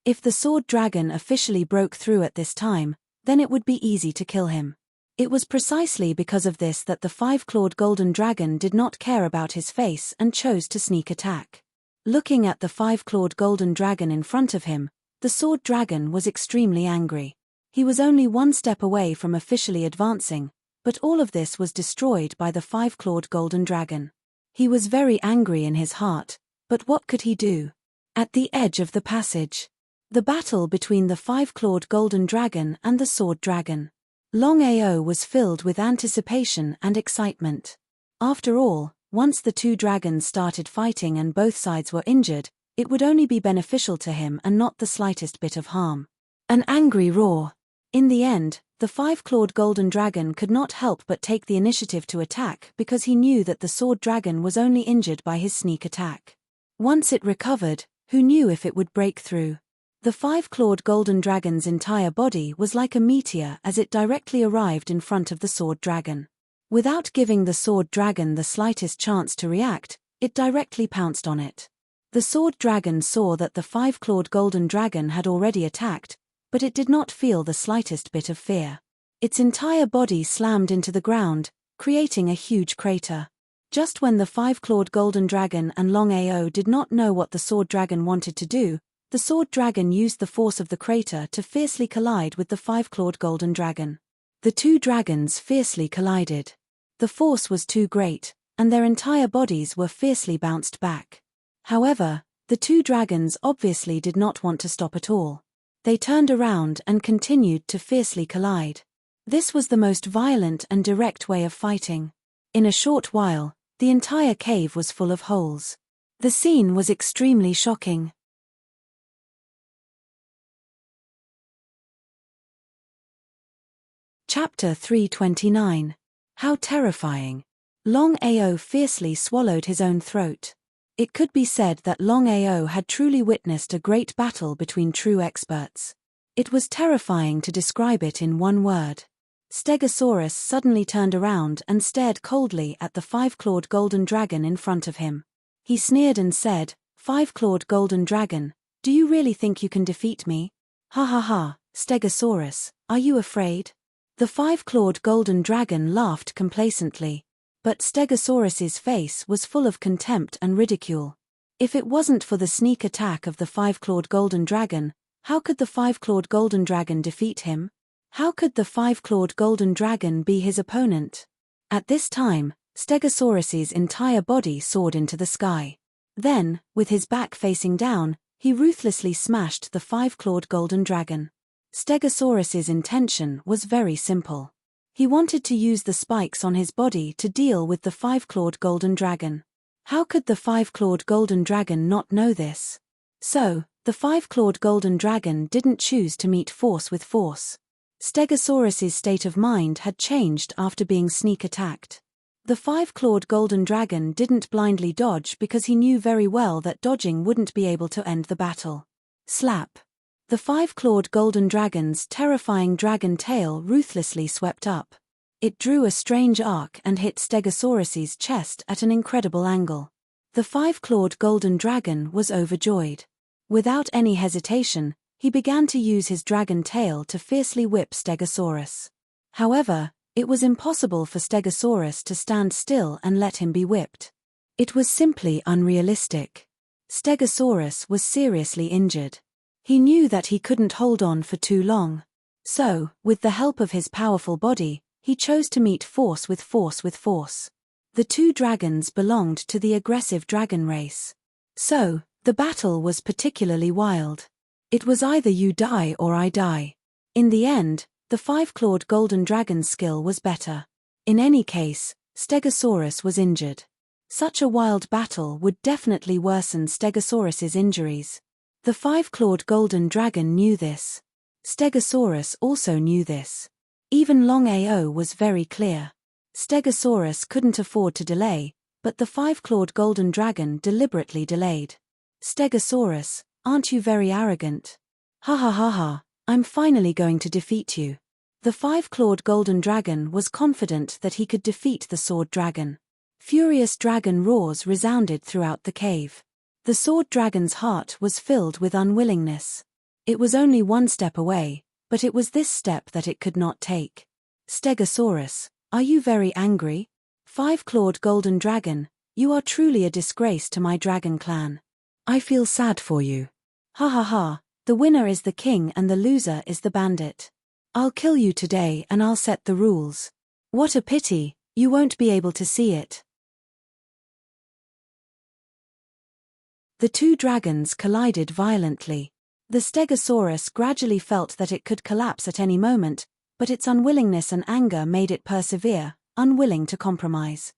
If the sword dragon officially broke through at this time, then it would be easy to kill him. It was precisely because of this that the five-clawed golden dragon did not care about his face and chose to sneak attack. Looking at the five-clawed golden dragon in front of him, the sword dragon was extremely angry. He was only one step away from officially advancing, but all of this was destroyed by the five-clawed golden dragon. He was very angry in his heart, but what could he do? At the edge of the passage, the battle between the five-clawed golden dragon and the sword dragon. Longao was filled with anticipation and excitement. After all, Once the two dragons started fighting and both sides were injured, it would only be beneficial to him and not the slightest bit of harm. An angry roar. In the end, the five-clawed golden dragon could not help but take the initiative to attack because he knew that the sword dragon was only injured by his sneak attack. Once it recovered, who knew if it would break through? The five-clawed golden dragon's entire body was like a meteor as it directly arrived in front of the sword dragon. Without giving the sword dragon the slightest chance to react, it directly pounced on it. The sword dragon saw that the five-clawed golden dragon had already attacked, but it did not feel the slightest bit of fear. Its entire body slammed into the ground, creating a huge crater. Just when the five-clawed golden dragon and Longao did not know what the sword dragon wanted to do, the sword dragon used the force of the crater to fiercely collide with the five-clawed golden dragon. The two dragons fiercely collided. The force was too great, and their entire bodies were fiercely bounced back. However, the two dragons obviously did not want to stop at all. They turned around and continued to fiercely collide. This was the most violent and direct way of fighting. In a short while, the entire cave was full of holes. The scene was extremely shocking. Chapter 329. How terrifying. Longao fiercely swallowed his own throat. It could be said that Longao had truly witnessed a great battle between true experts. It was terrifying to describe it in one word. Stegosaurus suddenly turned around and stared coldly at the five-clawed golden dragon in front of him. He sneered and said, "Five-clawed golden dragon, do you really think you can defeat me? Ha ha ha, Stegosaurus, are you afraid?" The five-clawed golden dragon laughed complacently. But Stegosaurus's face was full of contempt and ridicule. If it wasn't for the sneak attack of the five-clawed golden dragon, how could the five-clawed golden dragon defeat him? How could the five-clawed golden dragon be his opponent? At this time, Stegosaurus's entire body soared into the sky. Then, with his back facing down, he ruthlessly smashed the five-clawed golden dragon. Stegosaurus's intention was very simple. He wanted to use the spikes on his body to deal with the five-clawed golden dragon. How could the five-clawed golden dragon not know this? So, the five-clawed golden dragon didn't choose to meet force with force. Stegosaurus's state of mind had changed after being sneak attacked. The five-clawed golden dragon didn't blindly dodge because he knew very well that dodging wouldn't be able to end the battle. Slap. The five-clawed golden dragon's terrifying dragon tail ruthlessly swept up. It drew a strange arc and hit Stegosaurus's chest at an incredible angle. The five-clawed golden dragon was overjoyed. Without any hesitation, he began to use his dragon tail to fiercely whip Stegosaurus. However, it was impossible for Stegosaurus to stand still and let him be whipped. It was simply unrealistic. Stegosaurus was seriously injured. He knew that he couldn't hold on for too long. So, with the help of his powerful body, he chose to meet force with force with force. The two dragons belonged to the aggressive dragon race. So, the battle was particularly wild. It was either you die or I die. In the end, the five-clawed golden dragon's skill was better. In any case, Stegosaurus was injured. Such a wild battle would definitely worsen Stegosaurus's injuries. The five-clawed golden dragon knew this. Stegosaurus also knew this. Even Longao was very clear. Stegosaurus couldn't afford to delay, but the five-clawed golden dragon deliberately delayed. "Stegosaurus, aren't you very arrogant? Ha ha ha ha, I'm finally going to defeat you." The five-clawed golden dragon was confident that he could defeat the sword dragon. Furious dragon roars resounded throughout the cave. The sword dragon's heart was filled with unwillingness. It was only one step away, but it was this step that it could not take. "Stegosaurus, are you very angry? Five-clawed golden dragon, you are truly a disgrace to my dragon clan. I feel sad for you. Ha ha ha, the winner is the king and the loser is the bandit. I'll kill you today and I'll set the rules. What a pity, you won't be able to see it." The two dragons collided violently. The Stegosaurus gradually felt that it could collapse at any moment, but its unwillingness and anger made it persevere, unwilling to compromise.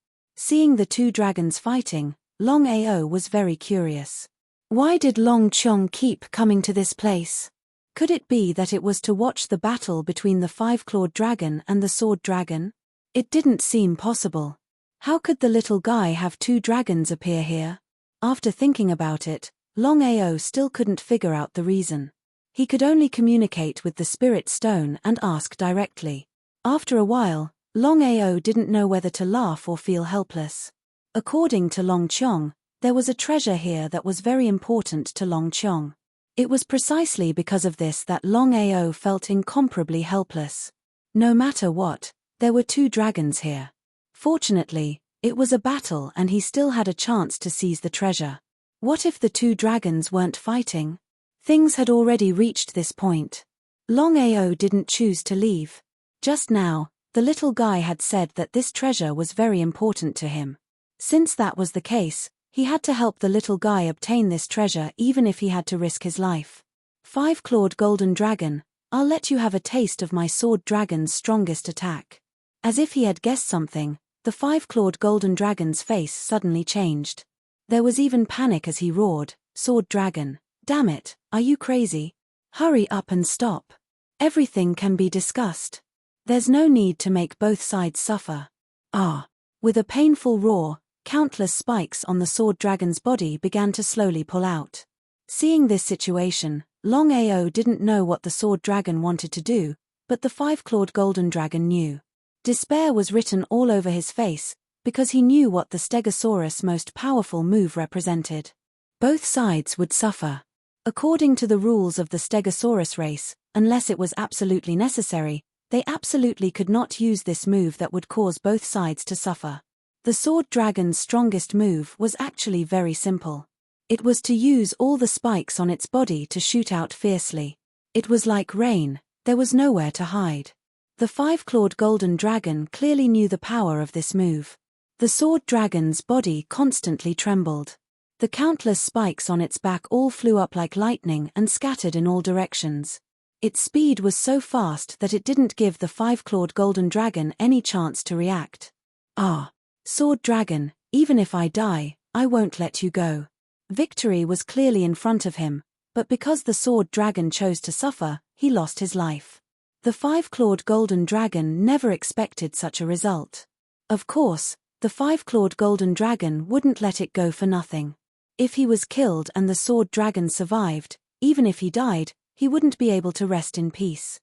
Seeing the two dragons fighting, Longao was very curious. Why did Long Chong keep coming to this place? Could it be that it was to watch the battle between the five-clawed dragon and the sword dragon? It didn't seem possible. How could the little guy have two dragons appear here? After thinking about it, Longao still couldn't figure out the reason. He could only communicate with the spirit stone and ask directly. After a while, Longao didn't know whether to laugh or feel helpless. According to Long Chong, there was a treasure here that was very important to Long Chong. It was precisely because of this that Longao felt incomparably helpless. No matter what, there were two dragons here. Fortunately, it was a battle and he still had a chance to seize the treasure. What if the two dragons weren't fighting? Things had already reached this point. Longao didn't choose to leave. Just now, the little guy had said that this treasure was very important to him. Since that was the case, he had to help the little guy obtain this treasure even if he had to risk his life. Five-clawed golden dragon, I'll let you have a taste of my sword dragon's strongest attack. As if he had guessed something, the five-clawed golden dragon's face suddenly changed. There was even panic as he roared, "Sword dragon, damn it, are you crazy? Hurry up and stop. Everything can be discussed. There's no need to make both sides suffer." Ah! With a painful roar, countless spikes on the sword dragon's body began to slowly pull out. Seeing this situation, Longao didn't know what the sword dragon wanted to do, but the five-clawed golden dragon knew. Despair was written all over his face, because he knew what the Stegosaurus' most powerful move represented. Both sides would suffer. According to the rules of the Stegosaurus race, unless it was absolutely necessary, they absolutely could not use this move that would cause both sides to suffer. The sword dragon's strongest move was actually very simple. It was to use all the spikes on its body to shoot out fiercely. It was like rain, there was nowhere to hide. The five-clawed golden dragon clearly knew the power of this move. The sword dragon's body constantly trembled. The countless spikes on its back all flew up like lightning and scattered in all directions. Its speed was so fast that it didn't give the five-clawed golden dragon any chance to react. Ah! Sword dragon, even if I die, I won't let you go. Victory was clearly in front of him, but because the sword dragon chose to suffer, he lost his life. The five-clawed golden dragon never expected such a result. Of course, the five-clawed golden dragon wouldn't let it go for nothing. If he was killed and the sword dragon survived, even if he died, he wouldn't be able to rest in peace.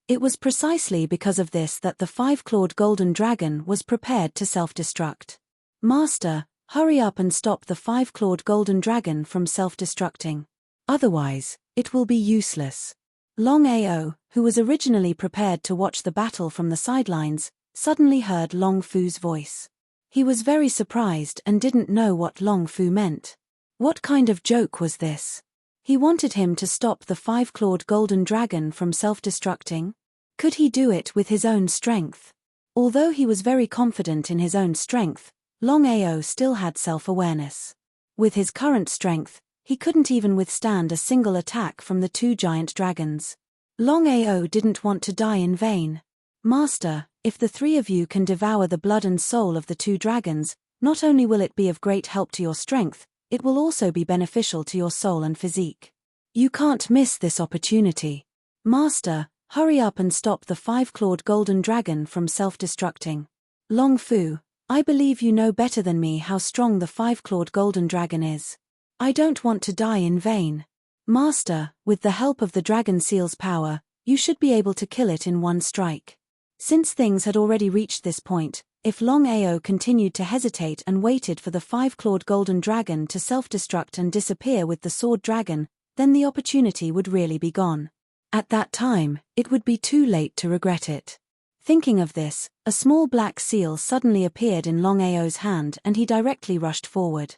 It was precisely because of this that the five-clawed golden dragon was prepared to self-destruct. "Master, hurry up and stop the five-clawed golden dragon from self-destructing. Otherwise, it will be useless." Longao, who was originally prepared to watch the battle from the sidelines, suddenly heard Long Fu's voice. He was very surprised and didn't know what Long Fu meant. What kind of joke was this? He wanted him to stop the five-clawed golden dragon from self-destructing? Could he do it with his own strength? Although he was very confident in his own strength, Longao still had self-awareness. With his current strength, he couldn't even withstand a single attack from the two giant dragons. Longao didn't want to die in vain. "Master, if the three of you can devour the blood and soul of the two dragons, not only will it be of great help to your strength, it will also be beneficial to your soul and physique. You can't miss this opportunity. Master, hurry up and stop the five-clawed golden dragon from self-destructing. Long Fu, I believe you know better than me how strong the five-clawed golden dragon is. I don't want to die in vain. Master, with the help of the dragon seal's power, you should be able to kill it in one strike." Since things had already reached this point, if Longao continued to hesitate and waited for the five-clawed golden dragon to self-destruct and disappear with the sword dragon, then the opportunity would really be gone. At that time, it would be too late to regret it. Thinking of this, a small black seal suddenly appeared in Longao's hand and he directly rushed forward.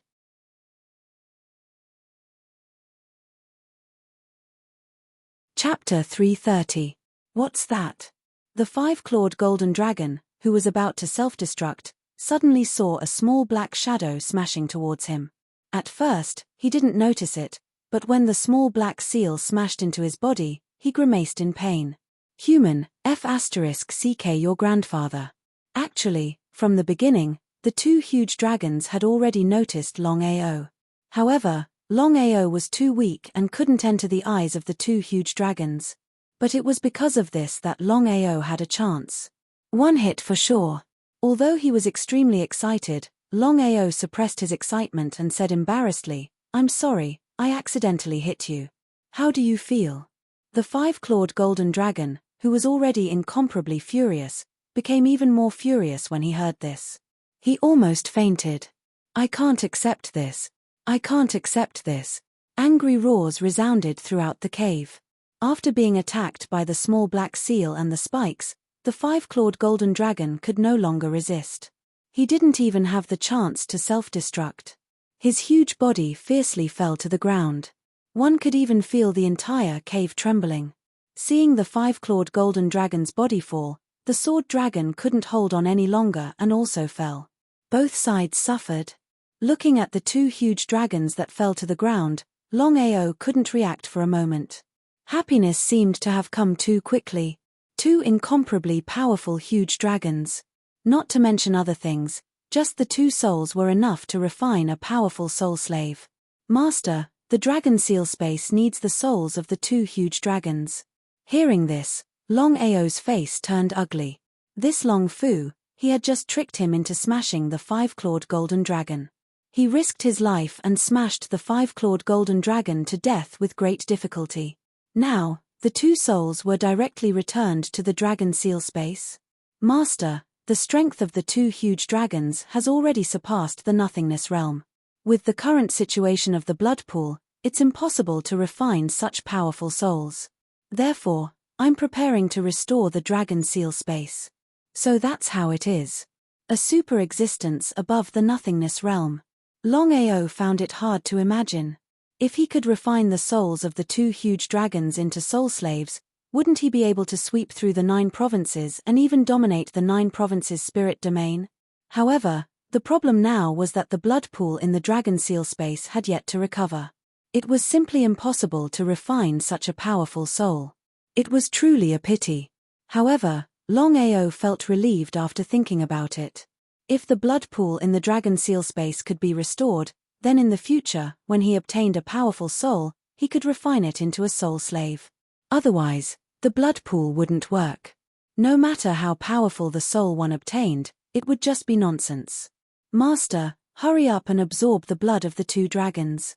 Chapter 330. What's that? The five-clawed golden dragon, who was about to self-destruct, suddenly saw a small black shadow smashing towards him. At first, he didn't notice it, but when the small black seal smashed into his body, he grimaced in pain. "Human, F*** CK your grandfather. Actually, from the beginning, the two huge dragons had already noticed Longao. However, Longao was too weak and couldn't enter the eyes of the two huge dragons. But it was because of this that Longao had a chance. One hit for sure. Although he was extremely excited, Longao suppressed his excitement and said embarrassedly, "I'm sorry, I accidentally hit you. How do you feel?" The five-clawed golden dragon, who was already incomparably furious, became even more furious when he heard this. He almost fainted. "I can't accept this. I can't accept this." Angry roars resounded throughout the cave. After being attacked by the small black seal and the spikes, the five-clawed golden dragon could no longer resist. He didn't even have the chance to self-destruct. His huge body fiercely fell to the ground. One could even feel the entire cave trembling. Seeing the five-clawed golden dragon's body fall, the sword dragon couldn't hold on any longer and also fell. Both sides suffered. Looking at the two huge dragons that fell to the ground, Longao couldn't react for a moment. Happiness seemed to have come too quickly. Two incomparably powerful huge dragons. Not to mention other things, just the two souls were enough to refine a powerful soul slave. "Master, the dragon seal space needs the souls of the two huge dragons." Hearing this, Longao's face turned ugly. This Long Fu, he had just tricked him into smashing the five-clawed golden dragon. He risked his life and smashed the five-clawed golden dragon to death with great difficulty. Now, the two souls were directly returned to the dragon seal space. "Master, the strength of the two huge dragons has already surpassed the nothingness realm. With the current situation of the blood pool, it's impossible to refine such powerful souls. Therefore, I'm preparing to restore the dragon seal space." So that's how it is. A super existence above the nothingness realm. Longao found it hard to imagine. If he could refine the souls of the two huge dragons into soul slaves, wouldn't he be able to sweep through the 9 provinces and even dominate the 9 provinces' spirit domain? However, the problem now was that the blood pool in the dragon seal space had yet to recover. It was simply impossible to refine such a powerful soul. It was truly a pity. However, Longao felt relieved after thinking about it. If the blood pool in the dragon seal space could be restored, then in the future, when he obtained a powerful soul, he could refine it into a soul slave. Otherwise, the blood pool wouldn't work. No matter how powerful the soul one obtained, it would just be nonsense. "Master, hurry up and absorb the blood of the two dragons.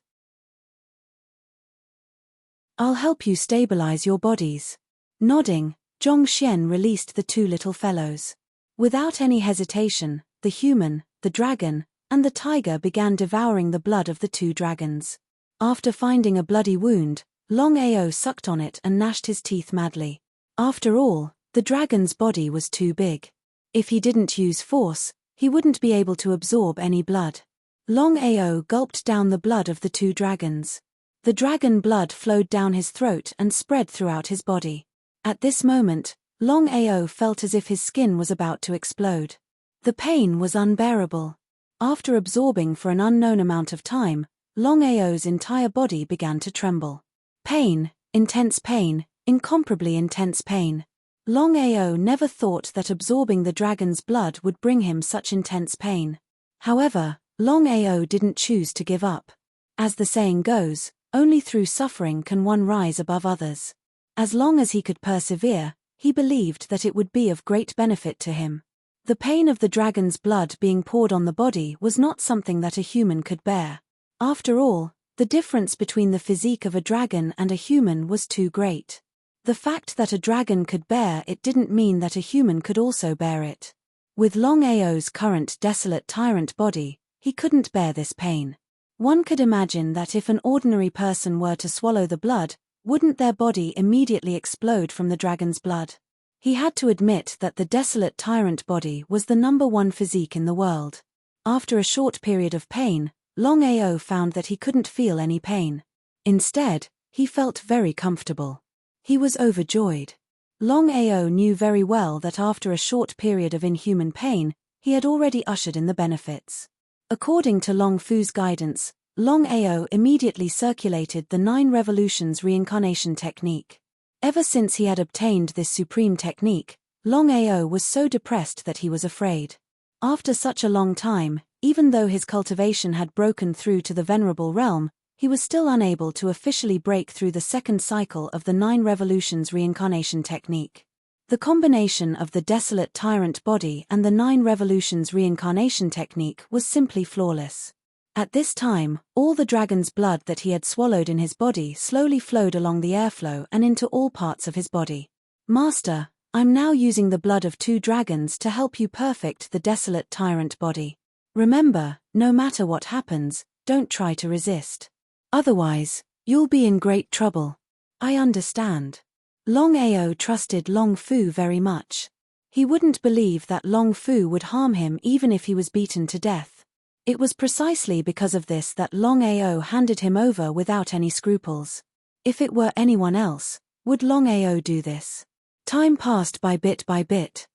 I'll help you stabilize your bodies." Nodding, Zhongxian released the two little fellows. Without any hesitation, the human, the dragon, and the tiger began devouring the blood of the two dragons. After finding a bloody wound, Longao sucked on it and gnashed his teeth madly. After all, the dragon's body was too big. If he didn't use force, he wouldn't be able to absorb any blood. Longao gulped down the blood of the two dragons. The dragon blood flowed down his throat and spread throughout his body. At this moment, Longao felt as if his skin was about to explode. The pain was unbearable. After absorbing for an unknown amount of time, Longao's entire body began to tremble. Pain, intense pain, incomparably intense pain. Longao never thought that absorbing the dragon's blood would bring him such intense pain. However, Longao didn't choose to give up. As the saying goes, only through suffering can one rise above others. As long as he could persevere, he believed that it would be of great benefit to him. The pain of the dragon's blood being poured on the body was not something that a human could bear. After all, the difference between the physique of a dragon and a human was too great. The fact that a dragon could bear it didn't mean that a human could also bear it. With Longao's current desolate tyrant body, he couldn't bear this pain. One could imagine that if an ordinary person were to swallow the blood, wouldn't their body immediately explode from the dragon's blood? He had to admit that the desolate tyrant body was the #1 physique in the world. After a short period of pain, Longao found that he couldn't feel any pain. Instead, he felt very comfortable. He was overjoyed. Longao knew very well that after a short period of inhuman pain, he had already ushered in the benefits. According to Long Fu's guidance, Longao immediately circulated the 9 revolutions reincarnation technique. Ever since he had obtained this supreme technique, Longao was so depressed that he was afraid. After such a long time, even though his cultivation had broken through to the venerable realm, he was still unable to officially break through the second cycle of the 9 revolutions reincarnation technique. The combination of the desolate tyrant body and the 9 revolutions reincarnation technique was simply flawless. At this time, all the dragon's blood that he had swallowed in his body slowly flowed along the airflow and into all parts of his body. Master, I'm now using the blood of 2 dragons to help you perfect the desolate tyrant body. Remember, no matter what happens, don't try to resist. Otherwise, you'll be in great trouble. I understand. Longao trusted Long Fu very much. He wouldn't believe that Long Fu would harm him even if he was beaten to death. It was precisely because of this that Longao handed him over without any scruples. If it were anyone else, would Longao do this? Time passed by bit by bit.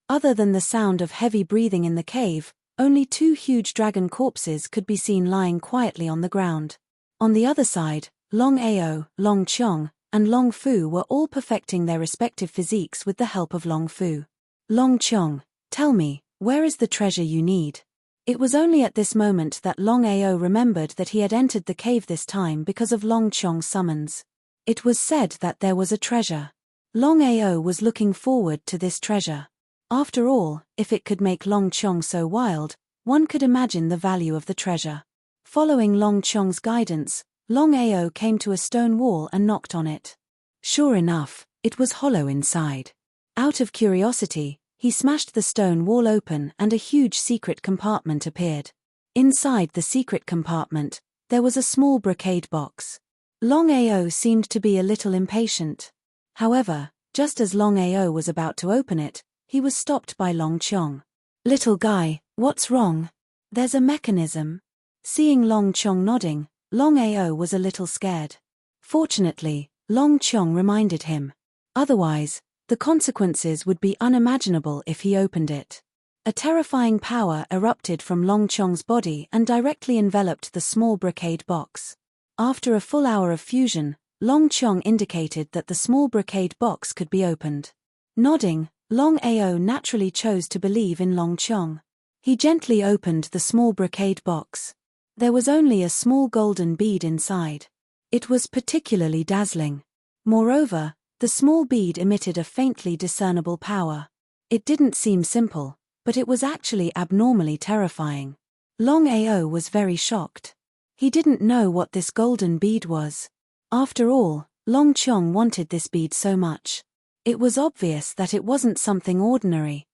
Other than the sound of heavy breathing in the cave, only 2 huge dragon corpses could be seen lying quietly on the ground. On the other side, Longao, Long Chong, and Long Fu were all perfecting their respective physiques with the help of Long Fu. Long Chong, tell me, where is the treasure you need? It was only at this moment that Longao remembered that he had entered the cave this time because of Long Chong's summons. It was said that there was a treasure. Longao was looking forward to this treasure. After all, if it could make Long Chong so wild, one could imagine the value of the treasure. Following Long Chong's guidance, Longao came to a stone wall and knocked on it. Sure enough, it was hollow inside. Out of curiosity, he smashed the stone wall open and a huge secret compartment appeared. Inside the secret compartment, there was a small brocade box. Longao seemed to be a little impatient. However, just as Longao was about to open it, he was stopped by Long Chong. Little guy, what's wrong? There's a mechanism. Seeing Long Chong nodding, Longao was a little scared. Fortunately, Long Chong reminded him. Otherwise, the consequences would be unimaginable if he opened it. A terrifying power erupted from Long Chong's body and directly enveloped the small brocade box. After a full hour of fusion, Long Chong indicated that the small brocade box could be opened. Nodding, Longao naturally chose to believe in Long Chong. He gently opened the small brocade box. There was only a small golden bead inside. It was particularly dazzling. Moreover, the small bead emitted a faintly discernible power. It didn't seem simple, but it was actually abnormally terrifying. Longao was very shocked. He didn't know what this golden bead was. After all, Long Chong wanted this bead so much. It was obvious that it wasn't something ordinary.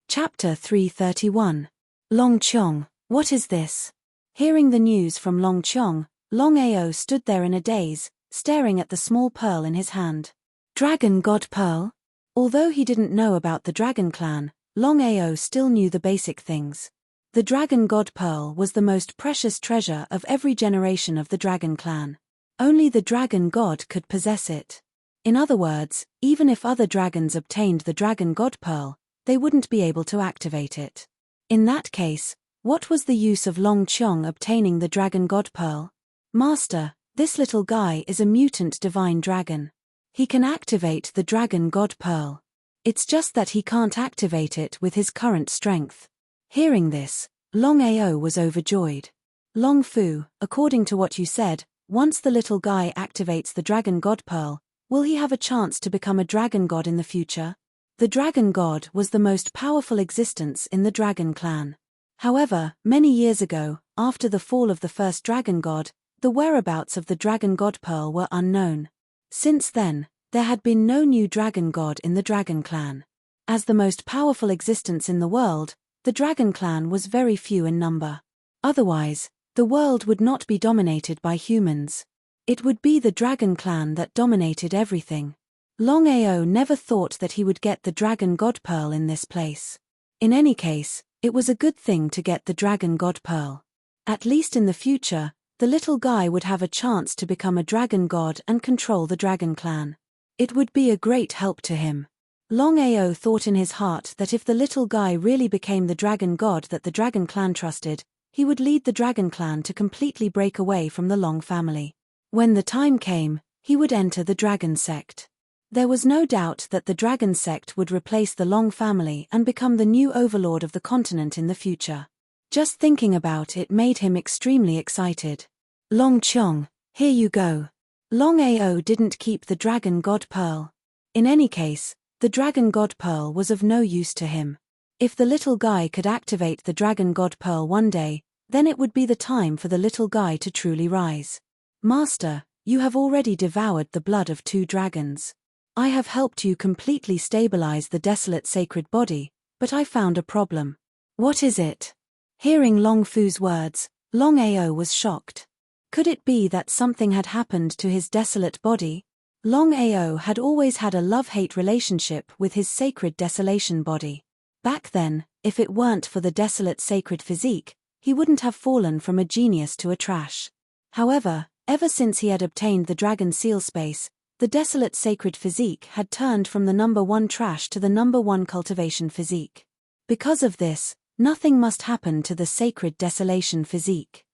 Chapter 331. Long Chong, what is this? Hearing the news from Long Chong, Longao stood there in a daze, staring at the small pearl in his hand. Dragon God Pearl? Although he didn't know about the Dragon Clan, Longao still knew the basic things. The Dragon God Pearl was the most precious treasure of every generation of the Dragon Clan. Only the Dragon God could possess it. In other words, even if other dragons obtained the Dragon God Pearl, they wouldn't be able to activate it. In that case, what was the use of Long Chong obtaining the Dragon God Pearl? Master, this little guy is a mutant divine dragon. He can activate the Dragon God Pearl. It's just that he can't activate it with his current strength. Hearing this, Longao was overjoyed. Long Fu, according to what you said, once the little guy activates the Dragon God Pearl, will he have a chance to become a dragon god in the future? The Dragon God was the most powerful existence in the Dragon Clan. However, many years ago, after the fall of the first Dragon God, the whereabouts of the Dragon God Pearl were unknown. Since then, there had been no new Dragon God in the Dragon Clan. As the most powerful existence in the world, the Dragon Clan was very few in number. Otherwise, the world would not be dominated by humans. It would be the Dragon Clan that dominated everything. Longao never thought that he would get the Dragon God Pearl in this place. In any case, it was a good thing to get the Dragon God Pearl. At least in the future, the little guy would have a chance to become a dragon god and control the Dragon Clan. It would be a great help to him. Longao thought in his heart that if the little guy really became the dragon god that the Dragon Clan trusted, he would lead the dragon clan to completely break away from the Long family. When the time came, he would enter the dragon sect. There was no doubt that the dragon sect would replace the Long family and become the new overlord of the continent in the future. Just thinking about it made him extremely excited. Long Chong, here you go. Longao didn't keep the dragon god pearl. In any case, the dragon god pearl was of no use to him. If the little guy could activate the dragon god pearl one day, then it would be the time for the little guy to truly rise. Master, you have already devoured the blood of 2 dragons. I have helped you completely stabilize the desolate sacred body, but I found a problem. What is it? Hearing Long Fu's words, Longao was shocked. Could it be that something had happened to his desolate body? Longao had always had a love-hate relationship with his sacred desolation body. Back then, if it weren't for the desolate sacred physique, he wouldn't have fallen from a genius to a trash. However, ever since he had obtained the dragon seal space, the desolate sacred physique had turned from the number 1 trash to the number 1 cultivation physique. Because of this, nothing must happen to the sacred desolation physique.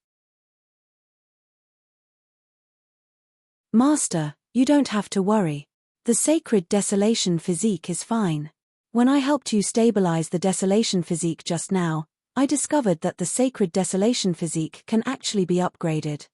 Master, you don't have to worry. The sacred desolation physique is fine. When I helped you stabilize the desolation physique just now, I discovered that the sacred desolation physique can actually be upgraded.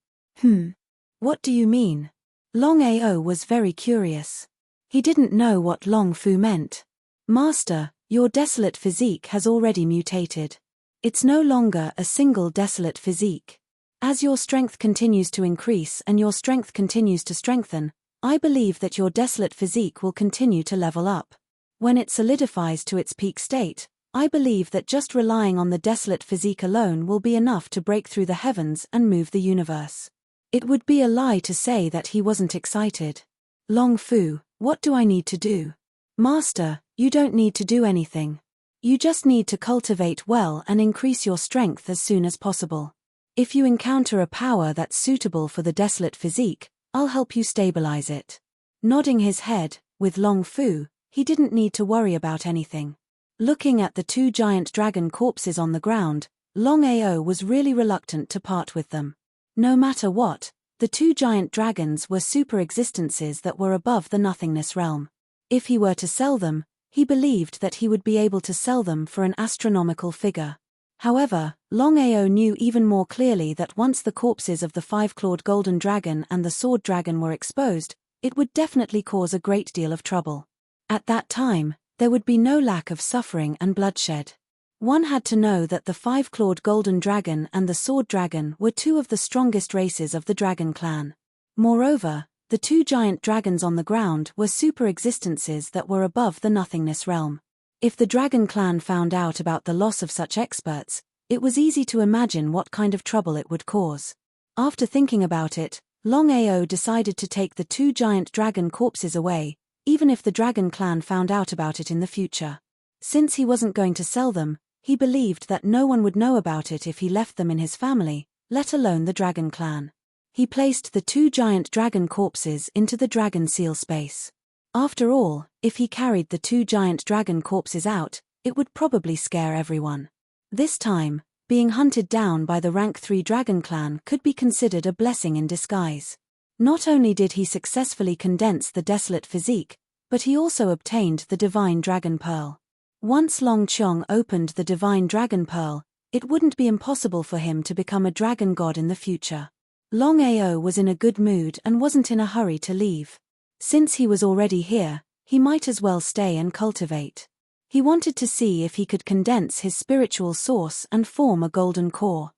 What do you mean? Longao was very curious. He didn't know what Long Fu meant. Master, your desolate physique has already mutated. It's no longer a single desolate physique. As your strength continues to increase and your strength continues to strengthen, I believe that your desolate physique will continue to level up. When it solidifies to its peak state, I believe that just relying on the desolate physique alone will be enough to break through the heavens and move the universe. It would be a lie to say that he wasn't excited. Long Fu, what do I need to do? Master, you don't need to do anything. You just need to cultivate well and increase your strength as soon as possible. If you encounter a power that's suitable for the desolate physique, I'll help you stabilize it. Nodding his head, with Long Fu, he didn't need to worry about anything. Looking at the 2 giant dragon corpses on the ground, Longao was really reluctant to part with them. No matter what, the 2 giant dragons were super existences that were above the nothingness realm. If he were to sell them, he believed that he would be able to sell them for an astronomical figure. However, Longao knew even more clearly that once the corpses of the 5-clawed golden dragon and the sword dragon were exposed, it would definitely cause a great deal of trouble. At that time, there would be no lack of suffering and bloodshed. One had to know that the 5-clawed golden dragon and the sword dragon were 2 of the strongest races of the dragon clan. Moreover, the 2 giant dragons on the ground were super existences that were above the nothingness realm. If the dragon clan found out about the loss of such experts, it was easy to imagine what kind of trouble it would cause. After thinking about it, Longao decided to take the 2 giant dragon corpses away, even if the dragon clan found out about it in the future. Since he wasn't going to sell them, he believed that no one would know about it if he left them in his family, let alone the dragon clan. He placed the 2 giant dragon corpses into the dragon seal space. After all, if he carried the 2 giant dragon corpses out, it would probably scare everyone. This time, being hunted down by the rank 3 dragon clan could be considered a blessing in disguise. Not only did he successfully condense the desolate physique, but he also obtained the divine dragon pearl. Once Long Chong opened the divine dragon pearl, it wouldn't be impossible for him to become a dragon god in the future. Longao was in a good mood and wasn't in a hurry to leave. Since he was already here, he might as well stay and cultivate. He wanted to see if he could condense his spiritual source and form a golden core.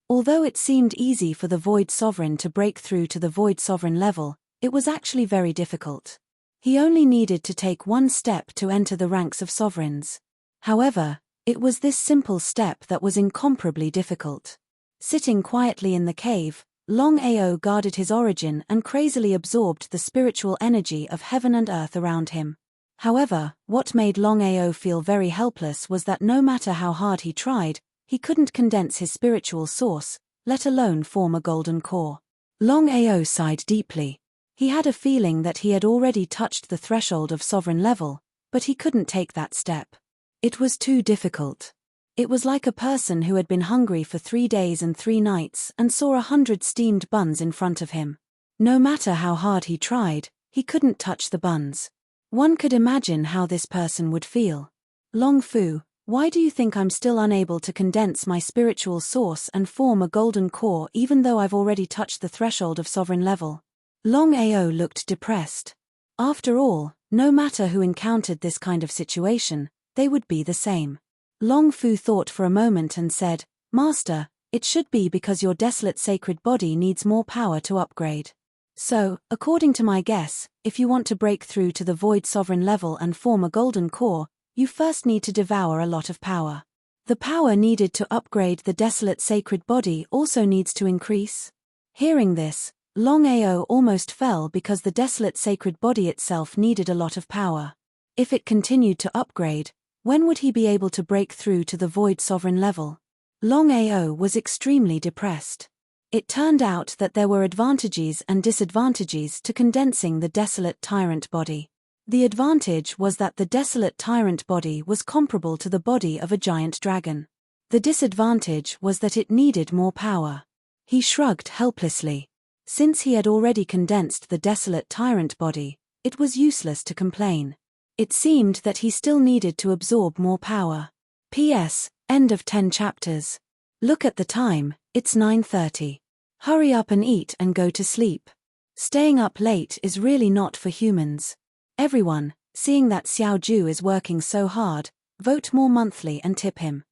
Although it seemed easy for the Void Sovereign to break through to the Void Sovereign level, it was actually very difficult. He only needed to take 1 step to enter the ranks of sovereigns. However, it was this simple step that was incomparably difficult. Sitting quietly in the cave, Longao guarded his origin and crazily absorbed the spiritual energy of heaven and earth around him. However, what made Longao feel very helpless was that no matter how hard he tried, he couldn't condense his spiritual source, let alone form a golden core. Longao sighed deeply. He had a feeling that he had already touched the threshold of sovereign level, but he couldn't take that step. It was too difficult. It was like a person who had been hungry for 3 days and 3 nights and saw 100 steamed buns in front of him. No matter how hard he tried, he couldn't touch the buns. One could imagine how this person would feel. Long Fu, why do you think I'm still unable to condense my spiritual source and form a golden core even though I've already touched the threshold of sovereign level? Longao looked depressed. After all, no matter who encountered this kind of situation, they would be the same. Long Fu thought for a moment and said, Master, it should be because your desolate sacred body needs more power to upgrade. So, according to my guess, if you want to break through to the void sovereign level and form a golden core, you first need to devour a lot of power. The power needed to upgrade the desolate sacred body also needs to increase. Hearing this, Longao almost fell because the desolate sacred body itself needed a lot of power. If it continued to upgrade, when would he be able to break through to the void sovereign level? Longao was extremely depressed. It turned out that there were advantages and disadvantages to condensing the desolate tyrant body. The advantage was that the desolate tyrant body was comparable to the body of a giant dragon. The disadvantage was that it needed more power. He shrugged helplessly. Since he had already condensed the desolate tyrant body, it was useless to complain. It seemed that he still needed to absorb more power. P.S. End of 10 chapters. Look at the time, it's 9:30. Hurry up and eat and go to sleep. Staying up late is really not for humans. Everyone, seeing that Xiao Ju is working so hard, vote more monthly and tip him.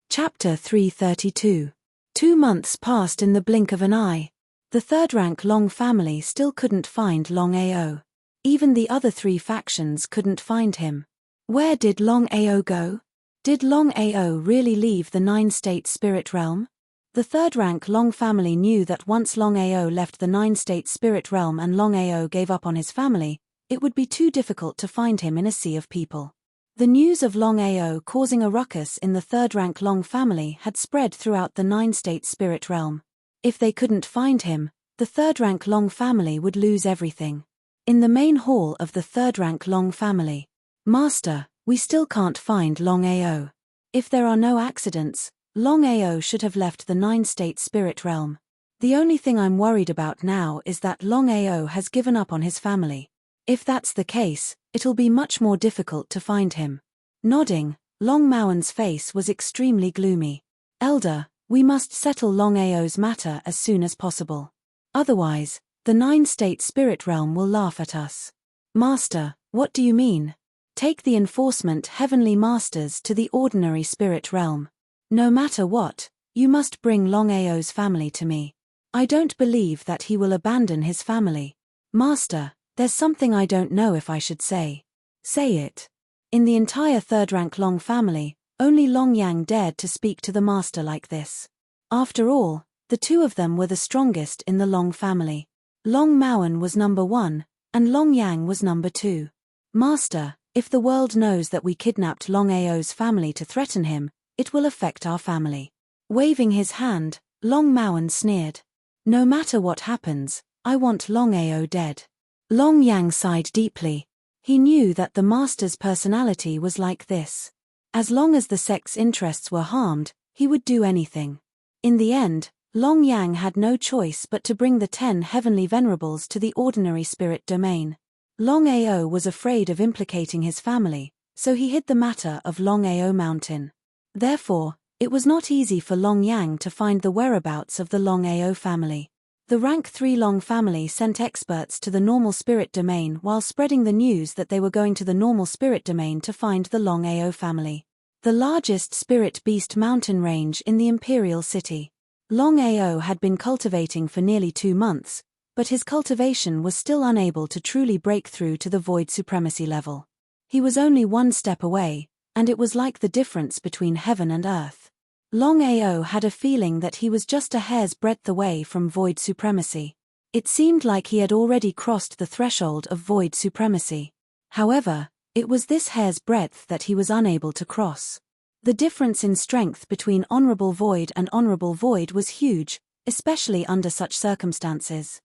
Chapter 332. 2 months passed in the blink of an eye. The third-rank Long family still couldn't find Longao. Even the other 3 factions couldn't find him. Where did Longao go? Did Longao really leave the 9-state spirit realm? The third-rank Long family knew that once Longao left the 9-state spirit realm and Longao gave up on his family, it would be too difficult to find him in a sea of people. The news of Longao causing a ruckus in the third-rank Long family had spread throughout the 9-state spirit realm. If they couldn't find him, the third-rank Long family would lose everything. In the main hall of the third-rank Long family, Master, we still can't find Longao. If there are no accidents, Longao should have left the 9-state spirit realm. The only thing I'm worried about now is that Longao has given up on his family. If that's the case, it'll be much more difficult to find him. Nodding, Long Maoen's face was extremely gloomy. Elder, we must settle Longao's matter as soon as possible. Otherwise, the 9-state spirit realm will laugh at us. Master, what do you mean? Take the enforcement heavenly masters to the ordinary spirit realm. No matter what, you must bring Longao's family to me. I don't believe that he will abandon his family. Master, there's something I don't know if I should say. Say it. In the entire third-rank Long family, only Long Yang dared to speak to the master like this. After all, the 2 of them were the strongest in the Long family. Long Maoen was number 1, and Long Yang was number 2. Master, if the world knows that we kidnapped Longao's family to threaten him, it will affect our family. Waving his hand, Long Maoen sneered. No matter what happens, I want Longao dead. Long Yang sighed deeply. He knew that the master's personality was like this. As long as the sect's interests were harmed, he would do anything. In the end, Long Yang had no choice but to bring the 10 heavenly venerables to the ordinary spirit domain. Longao was afraid of implicating his family, so he hid the matter of Longao Mountain. Therefore, it was not easy for Long Yang to find the whereabouts of the Longao family. The rank 3 Long family sent experts to the normal spirit domain while spreading the news that they were going to the normal spirit domain to find the Longao family, the largest spirit beast mountain range in the imperial city. Longao had been cultivating for nearly 2 months, but his cultivation was still unable to truly break through to the void supremacy level. He was only 1 step away, and it was like the difference between heaven and earth. Longao had a feeling that he was just a hair's breadth away from void supremacy. It seemed like he had already crossed the threshold of void supremacy. However, it was this hair's breadth that he was unable to cross. The difference in strength between honorable void and honorable void was huge, especially under such circumstances.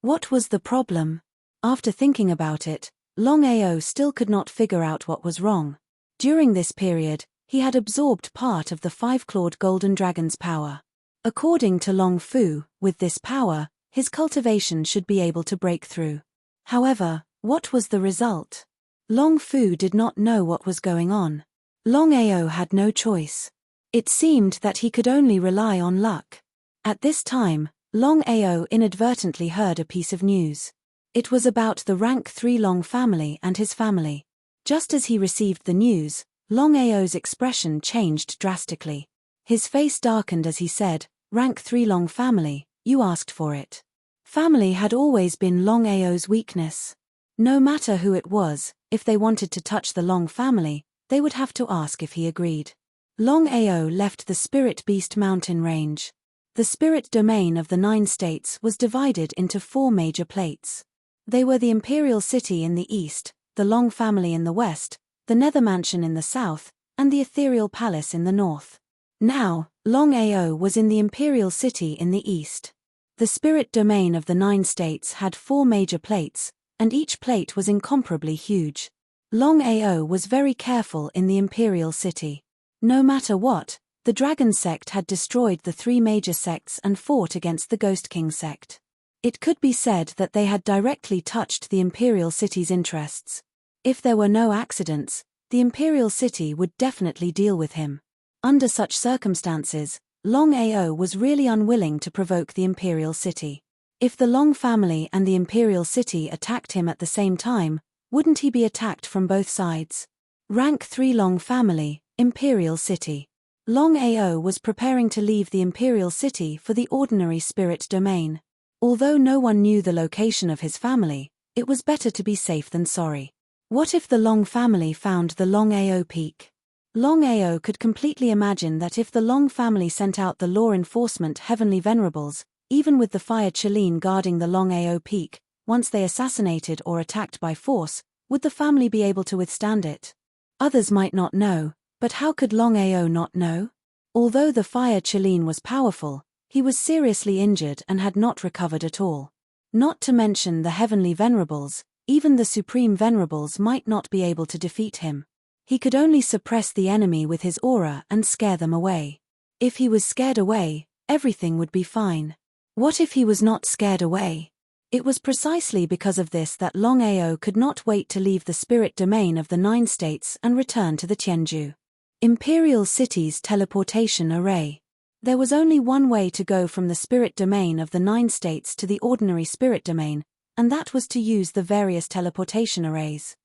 What was the problem? After thinking about it, Longao still could not figure out what was wrong. During this period, he had absorbed part of the five-clawed golden dragon's power. According to Long Fu, with this power, his cultivation should be able to break through. However, what was the result? Long Fu did not know what was going on. Longao had no choice. It seemed that he could only rely on luck. At this time, Longao inadvertently heard a piece of news. It was about the rank 3 Long family and his family. Just as he received the news, Longao's expression changed drastically. His face darkened as he said, "Rank 3 Long family, you asked for it." Family had always been Longao's weakness. No matter who it was, if they wanted to touch the Long family, they would have to ask if he agreed. Longao left the Spirit Beast mountain range. The spirit domain of the 9 states was divided into 4 major plates. They were the Imperial City in the east, the Long family in the west, the Nether Mansion in the south, and the Ethereal Palace in the north. Now, Longao was in the Imperial City in the east. The spirit domain of the 9 states had 4 major plates, and each plate was incomparably huge. Longao was very careful in the Imperial City. No matter what, the Dragon sect had destroyed the 3 major sects and fought against the Ghost King sect. It could be said that they had directly touched the Imperial City's interests. If there were no accidents, the Imperial City would definitely deal with him. Under such circumstances, Longao was really unwilling to provoke the Imperial City. If the Long family and the Imperial City attacked him at the same time, wouldn't he be attacked from both sides? Rank 3 Long family, Imperial City. Longao was preparing to leave the Imperial City for the ordinary spirit domain. Although no one knew the location of his family, it was better to be safe than sorry. What if the Long family found the Longao peak? Longao could completely imagine that if the Long family sent out the law enforcement Heavenly Venerables, even with the Fire Chalene guarding the Longao peak, once they assassinated or attacked by force, would the family be able to withstand it? Others might not know, but how could Longao not know? Although the Fire Chalene was powerful, he was seriously injured and had not recovered at all. Not to mention the Heavenly Venerables, even the Supreme Venerables might not be able to defeat him. He could only suppress the enemy with his aura and scare them away. If he was scared away, everything would be fine. What if he was not scared away? It was precisely because of this that Longao could not wait to leave the spirit domain of the 9 states and return to the Tianju. Imperial City's teleportation array. There was only one way to go from the spirit domain of the 9 states to the ordinary spirit domain, and that was to use the various teleportation arrays.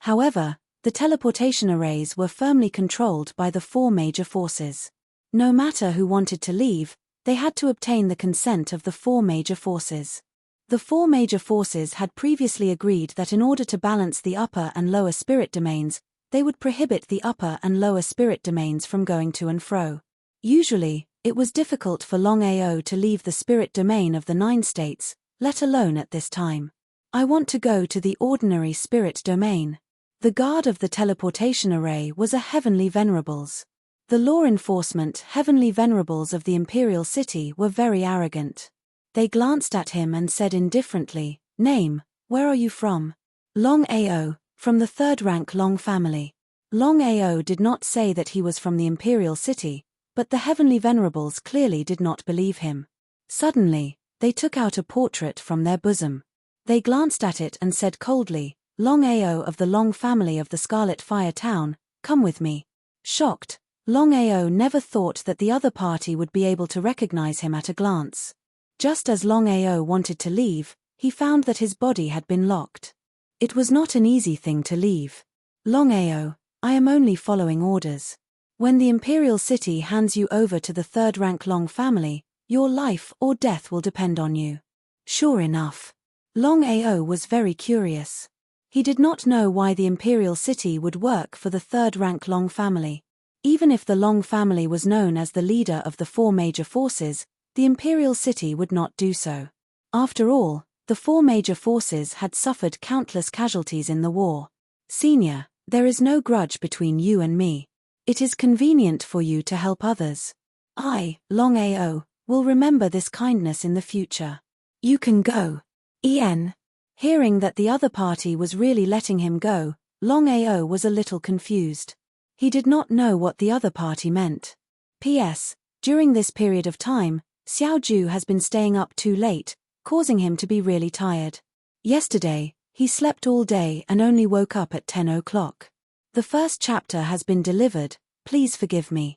However, the teleportation arrays were firmly controlled by the 4 major forces. No matter who wanted to leave, they had to obtain the consent of the 4 major forces. The 4 major forces had previously agreed that in order to balance the upper and lower spirit domains, they would prohibit the upper and lower spirit domains from going to and fro. Usually, it was difficult for Longao to leave the spirit domain of the 9 states, let alone at this time. I want to go to the ordinary spirit domain. The guard of the teleportation array was a Heavenly Venerables. The law enforcement Heavenly Venerables of the Imperial City were very arrogant. They glanced at him and said indifferently, "Name, where are you from?" Longao, from the 3rd rank Long family. Longao did not say that he was from the Imperial City, but the Heavenly Venerables clearly did not believe him. Suddenly, they took out a portrait from their bosom. They glanced at it and said coldly, "Longao of the Long family of the Scarlet Fire Town, come with me." Shocked, Longao never thought that the other party would be able to recognize him at a glance. Just as Longao wanted to leave, he found that his body had been locked. It was not an easy thing to leave. "Longao, I am only following orders. When the Imperial City hands you over to the 3rd rank Long family, your life or death will depend on you." Sure enough. Longao was very curious. He did not know why the Imperial City would work for the 3rd rank Long family. Even if the Long family was known as the leader of the 4 major forces, the Imperial City would not do so. After all, the 4 major forces had suffered countless casualties in the war. "Senior, there is no grudge between you and me. It is convenient for you to help others. I, Longao, will remember this kindness in the future." You can go. En. Hearing that the other party was really letting him go, Longao was a little confused. He did not know what the other party meant. P.S. During this period of time, Xiaoju has been staying up too late, causing him to be really tired. Yesterday, he slept all day and only woke up at 10 o'clock. The first chapter has been delivered, please forgive me.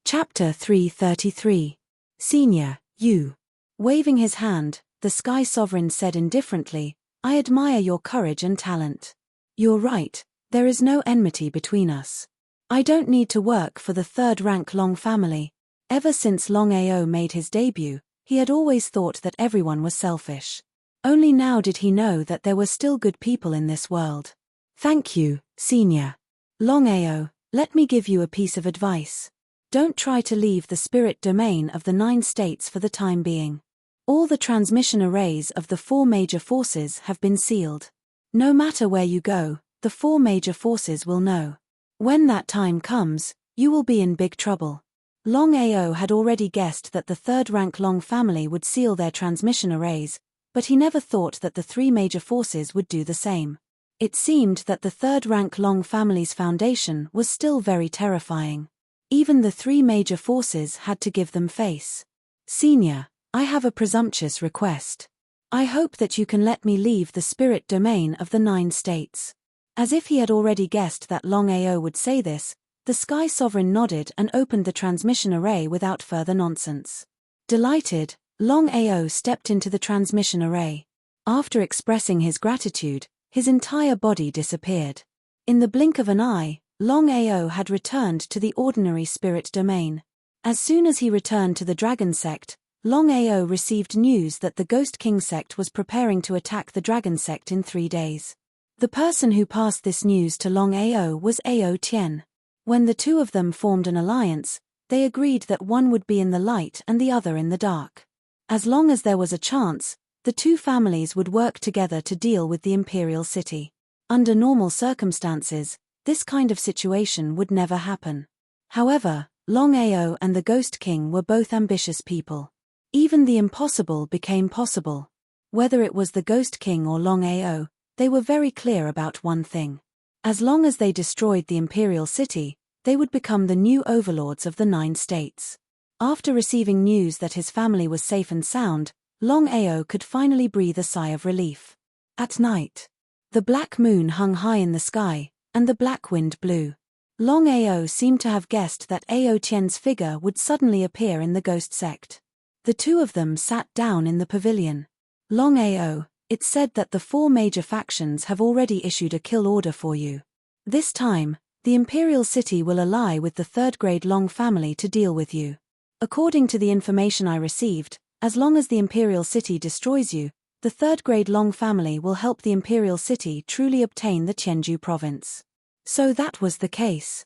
Chapter 333. Senior, you. Waving his hand, the Sky Sovereign said indifferently, I admire your courage and talent. You're right, there is no enmity between us. I don't need to work for the third-rank Long family. Ever since Longao made his debut, he had always thought that everyone was selfish. Only now did he know that there were still good people in this world. Thank you, Senior. Longao, let me give you a piece of advice. Don't try to leave the spirit domain of the 9 states for the time being. All the transmission arrays of the 4 major forces have been sealed. No matter where you go, the 4 major forces will know. When that time comes, you will be in big trouble. Longao had already guessed that the third-rank Long family would seal their transmission arrays, but he never thought that the 3 major forces would do the same. It seemed that the third-rank Long family's foundation was still very terrifying. Even the 3 major forces had to give them face. Senior, I have a presumptuous request. I hope that you can let me leave the spirit domain of the 9 states. As if he had already guessed that Longao would say this, the Sky Sovereign nodded and opened the transmission array without further nonsense. Delighted, Longao stepped into the transmission array. After expressing his gratitude, his entire body disappeared. In the blink of an eye, Longao had returned to the ordinary spirit domain. As soon as he returned to the Dragon Sect, Longao received news that the Ghost King Sect was preparing to attack the Dragon Sect in 3 days. The person who passed this news to Longao was Ao Tian. When the 2 of them formed an alliance, they agreed that one would be in the light and the other in the dark. As long as there was a chance, the 2 families would work together to deal with the Imperial City. Under normal circumstances, this kind of situation would never happen. However, Longao and the Ghost King were both ambitious people. Even the impossible became possible. Whether it was the Ghost King or Longao, they were very clear about one thing. As long as they destroyed the Imperial City, they would become the new overlords of the 9 states. After receiving news that his family was safe and sound, Longao could finally breathe a sigh of relief. At night, the black moon hung high in the sky, and the black wind blew. Longao seemed to have guessed that Ao Tian's figure would suddenly appear in the Ghost Sect. The 2 of them sat down in the pavilion. Longao, it's said that the 4 major factions have already issued a kill order for you. This time, the Imperial City will ally with the 3rd-grade Long family to deal with you. According to the information I received, as long as the Imperial City destroys you, the 3rd-grade Long family will help the Imperial City truly obtain the Tianju province. So that was the case.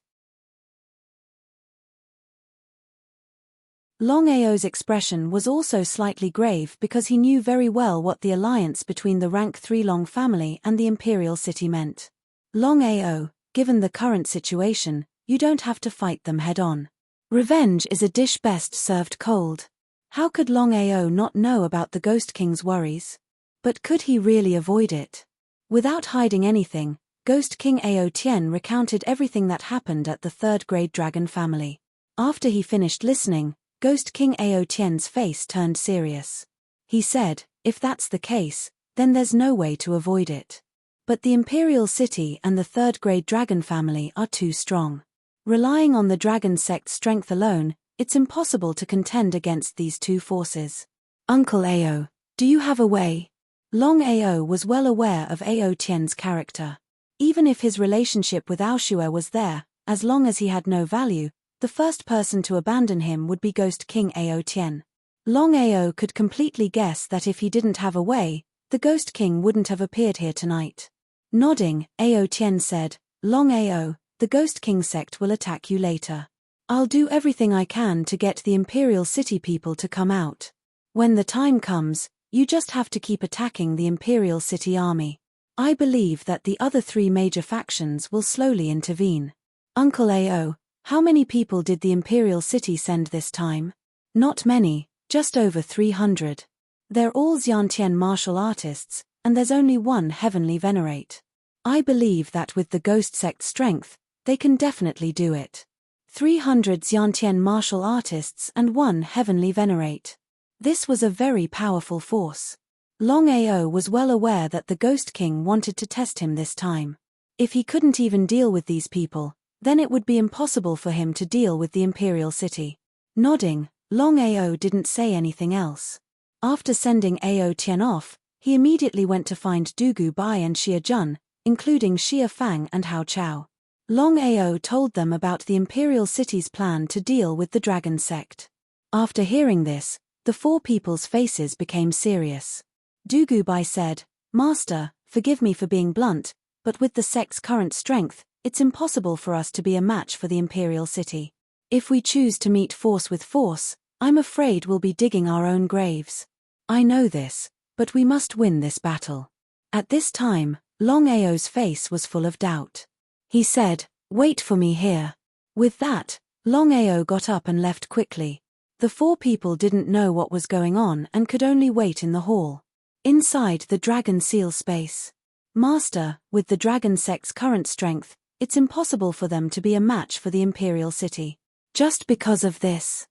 Longao's expression was also slightly grave because he knew very well what the alliance between the rank 3 Long family and the Imperial City meant. Longao, given the current situation, you don't have to fight them head-on. Revenge is a dish best served cold. How could Longao not know about the Ghost King's worries? But could he really avoid it? Without hiding anything, Ghost King Ao Tian recounted everything that happened at the 3rd-grade Dragon family. After he finished listening, Ghost King Ao Tian's face turned serious. He said, if that's the case, then there's no way to avoid it. But the Imperial City and the 3rd-grade Dragon family are too strong. Relying on the Dragon Sect's strength alone, it's impossible to contend against these 2 forces. Uncle Ao, do you have a way? Longao was well aware of Ao Tian's character. Even if his relationship with Aoshua was there, as long as he had no value, the first person to abandon him would be Ghost King Ao Tian. Longao could completely guess that if he didn't have a way, the Ghost King wouldn't have appeared here tonight. Nodding, Ao Tian said, Longao, the Ghost King sect will attack you later. I'll do everything I can to get the Imperial City people to come out. When the time comes, you just have to keep attacking the Imperial City army. I believe that the other 3 major factions will slowly intervene. Uncle Ao, How many people did the imperial city send this time? Not many, just over 300. They're all Xiantian martial artists, and there's only one heavenly venerate. I believe that with the ghost sect's strength, they can definitely do it. 300 Xiantian martial artists and one heavenly venerate. This was a very powerful force. Longao was well aware that the Ghost King wanted to test him this time. If he couldn't even deal with these people, then it would be impossible for him to deal with the imperial city. Nodding, Longao didn't say anything else. After sending Ao Tian off, he immediately went to find Dugu Bai and Xia Jun, including Xia Fang and Hao Chao. Longao told them about the imperial city's plan to deal with the dragon sect. After hearing this, the four people's faces became serious. Dugu Bai said, "Master, forgive me for being blunt, but with the sect's current strength, it's impossible for us to be a match for the imperial city. If we choose to meet force with force, I'm afraid we'll be digging our own graves. I know this, but we must win this battle." At this time, Longao's face was full of doubt. He said, "Wait for me here." With that, Longao got up and left quickly. The four people didn't know what was going on and could only wait in the hall. Inside the dragon seal space. "Master, with the dragon sect's current strength, it's impossible for them to be a match for the imperial city. Just because of this."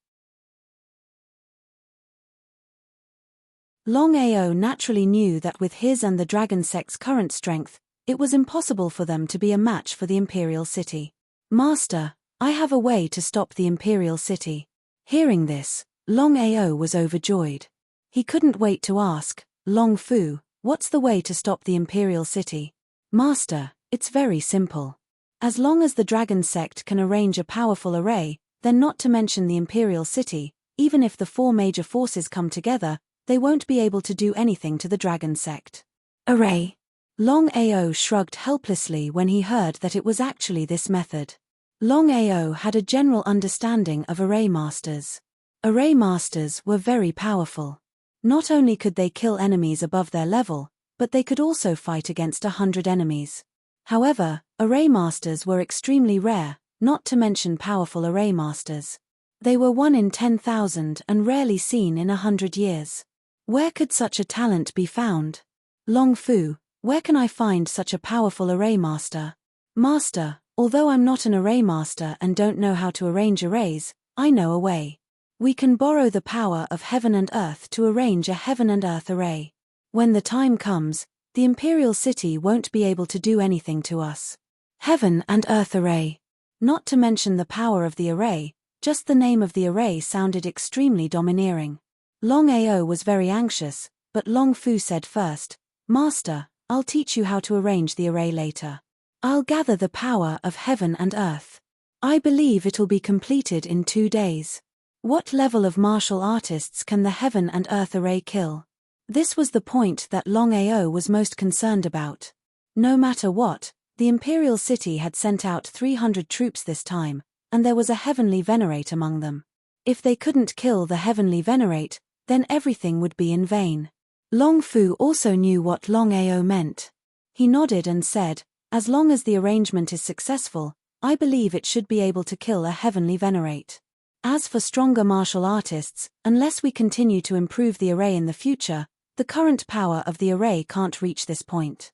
Longao naturally knew that with his and the dragon sect's current strength, it was impossible for them to be a match for the imperial city. "Master, I have a way to stop the imperial city." Hearing this, Longao was overjoyed. He couldn't wait to ask, "Long Fu, what's the way to stop the imperial city?" "Master, it's very simple. As long as the dragon sect can arrange a powerful array, then not to mention the imperial city, even if the four major forces come together, they won't be able to do anything to the dragon sect." "Array?" Longao shrugged helplessly when he heard that it was actually this method. Longao had a general understanding of array masters. Array masters were very powerful. Not only could they kill enemies above their level, but they could also fight against 100 enemies. However, array masters were extremely rare, not to mention powerful array masters. They were 1 in 10,000 and rarely seen in 100 years. Where could such a talent be found? "Long Fu, where can I find such a powerful array master?" "Master, although I'm not an array master and don't know how to arrange arrays, I know a way. We can borrow the power of heaven and earth to arrange a heaven and earth array. When the time comes, the imperial city won't be able to do anything to us." Heaven and earth array. Not to mention the power of the array, just the name of the array sounded extremely domineering. Longao was very anxious, but Long Fu said first, "Master, I'll teach you how to arrange the array later. I'll gather the power of heaven and earth. I believe it'll be completed in 2 days. What level of martial artists can the heaven and earth array kill?" This was the point that Longao was most concerned about. No matter what, the imperial city had sent out 300 troops this time, and there was a heavenly venerate among them. If they couldn't kill the heavenly venerate, then everything would be in vain. Long Fu also knew what Longao meant. He nodded and said, "As long as the arrangement is successful, I believe it should be able to kill a heavenly venerate. As for stronger martial artists, unless we continue to improve the array in the future, the current power of the array can't reach this point."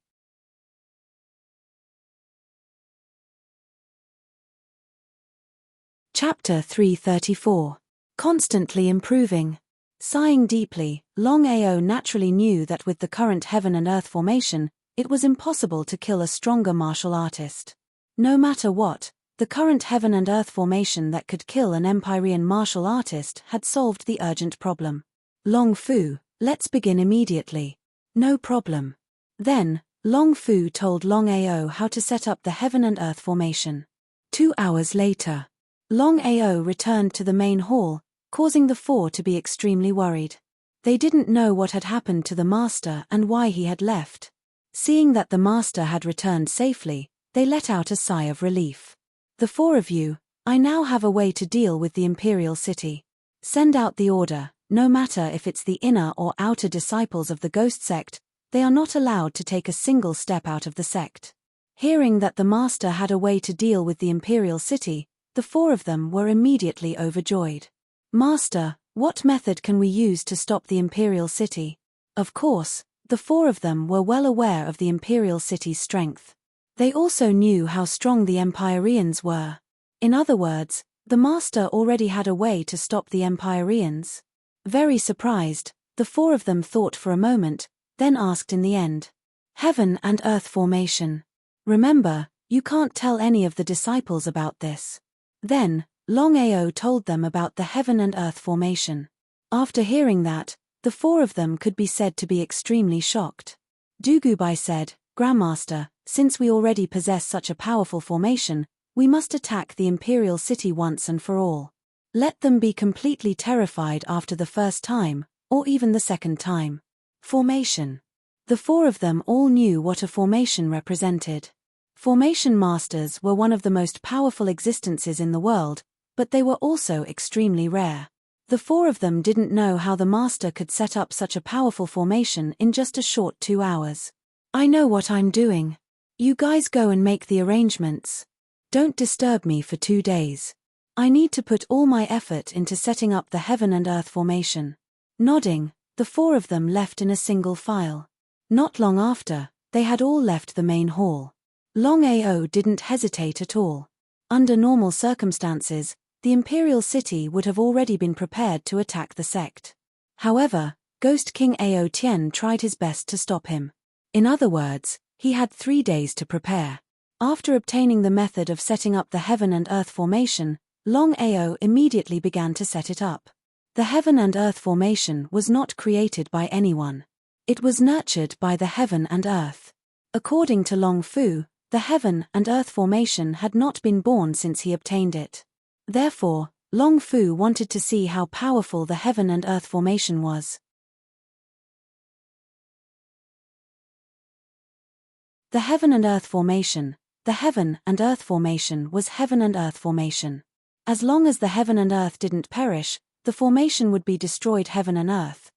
Chapter 334. Constantly improving. Sighing deeply, Longao naturally knew that with the current heaven and earth formation, it was impossible to kill a stronger martial artist. No matter what, the current heaven and earth formation that could kill an Empyrean martial artist had solved the urgent problem. "Long Fu, let's begin immediately." "No problem." Then, Long Fu told Longao how to set up the heaven and earth formation. 2 hours later, Longao returned to the main hall, causing the four to be extremely worried. They didn't know what had happened to the master and why he had left. Seeing that the master had returned safely, they let out a sigh of relief. "The 4 of you, I now have a way to deal with the imperial city. Send out the order, no matter if it's the inner or outer disciples of the ghost sect, they are not allowed to take a single step out of the sect." Hearing that the master had a way to deal with the imperial city, the four of them were immediately overjoyed. "Master, what method can we use to stop the Imperial City?" Of course, the four of them were well aware of the Imperial City's strength. They also knew how strong the Empyreans were. In other words, the Master already had a way to stop the Empyreans. Very surprised, the four of them thought for a moment, then asked in the end. "Heaven and Earth formation. Remember, you can't tell any of the disciples about this." Then, Longao told them about the Heaven and Earth formation. After hearing that, the four of them could be said to be extremely shocked. Dugubai said, "Grandmaster, since we already possess such a powerful formation, we must attack the Imperial City once and for all. Let them be completely terrified after the first time, or even the second time." Formation. The four of them all knew what a formation represented. Formation masters were one of the most powerful existences in the world, but they were also extremely rare. The four of them didn't know how the master could set up such a powerful formation in just a short 2 hours. "I know what I'm doing. You guys go and make the arrangements. Don't disturb me for 2 days. I need to put all my effort into setting up the Heaven and Earth formation." Nodding, the four of them left in a single file. Not long after, they had all left the main hall. Longao didn't hesitate at all. Under normal circumstances, the Imperial City would have already been prepared to attack the sect. However, Ghost King Ao Tien tried his best to stop him. In other words, he had 3 days to prepare. After obtaining the method of setting up the Heaven and Earth formation, Longao immediately began to set it up. The Heaven and Earth formation was not created by anyone. It was nurtured by the Heaven and Earth. According to Long Fu, the Heaven and Earth formation had not been born since he obtained it. Therefore, Long Fu wanted to see how powerful the Heaven and Earth formation was. The Heaven and Earth formation. The Heaven and Earth formation was Heaven and Earth formation. As long as the Heaven and Earth didn't perish, the formation would be destroyed Heaven and Earth.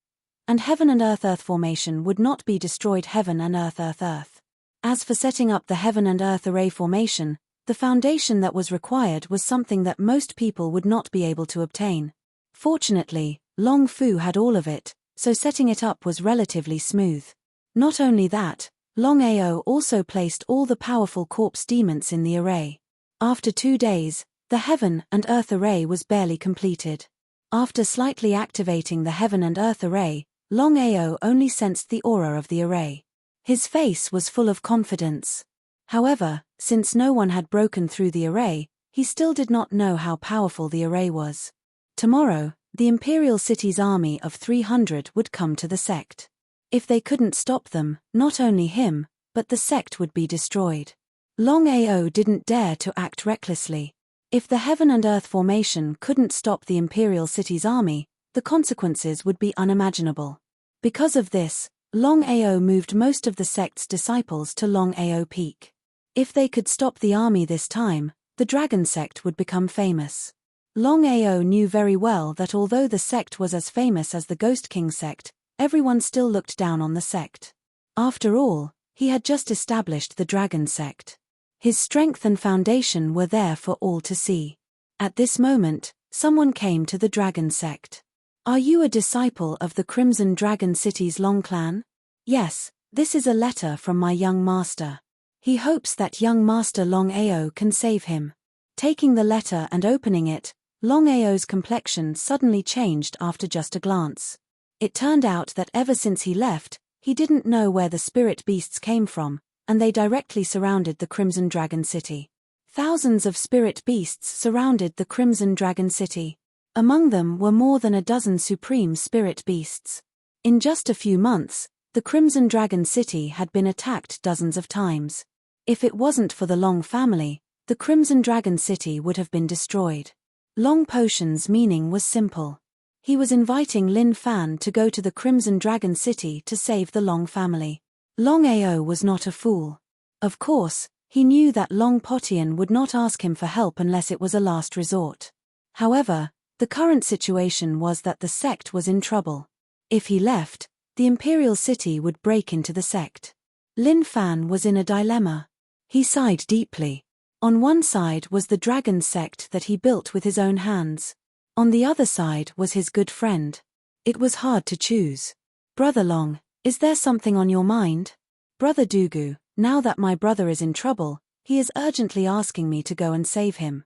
And Heaven and Earth formation would not be destroyed Heaven and Earth. As for setting up the Heaven and Earth array formation, the foundation that was required was something that most people would not be able to obtain. Fortunately, Long Fu had all of it, so setting it up was relatively smooth. Not only that, Longao also placed all the powerful corpse demons in the array. After 2 days, the Heaven and Earth array was barely completed. After slightly activating the Heaven and Earth array, Longao only sensed the aura of the array. His face was full of confidence. However, since no one had broken through the array, he still did not know how powerful the array was. Tomorrow, the Imperial City's army of 300 would come to the sect. If they couldn't stop them, not only him, but the sect would be destroyed. Longao didn't dare to act recklessly. If the Heaven and Earth formation couldn't stop the Imperial City's army, the consequences would be unimaginable. Because of this, Longao moved most of the sect's disciples to Longao Peak. If they could stop the army this time, the Dragon sect would become famous. Longao knew very well that although the sect was as famous as the Ghost King sect, everyone still looked down on the sect. After all, he had just established the Dragon sect. His strength and foundation were there for all to see. At this moment, someone came to the Dragon sect. "Are you a disciple of the Crimson Dragon City's Long Clan?" "Yes, this is a letter from my young master. He hopes that young master Longao can save him." Taking the letter and opening it, Longao's complexion suddenly changed after just a glance. It turned out that ever since he left, he didn't know where the spirit beasts came from, and they directly surrounded the Crimson Dragon City. Thousands of spirit beasts surrounded the Crimson Dragon City. Among them were more than a dozen supreme spirit beasts. In just a few months, the Crimson Dragon City had been attacked dozens of times. If it wasn't for the Long family, the Crimson Dragon City would have been destroyed. Long Potion's meaning was simple. He was inviting Lin Fan to go to the Crimson Dragon City to save the Long family. Longao was not a fool. Of course, he knew that Long Potion would not ask him for help unless it was a last resort. However, the current situation was that the sect was in trouble. If he left, the Imperial City would break into the sect. Lin Fan was in a dilemma. He sighed deeply. On one side was the dragon sect that he built with his own hands. On the other side was his good friend. It was hard to choose. Brother Long, is there something on your mind? Brother Dugu, now that my brother is in trouble, he is urgently asking me to go and save him.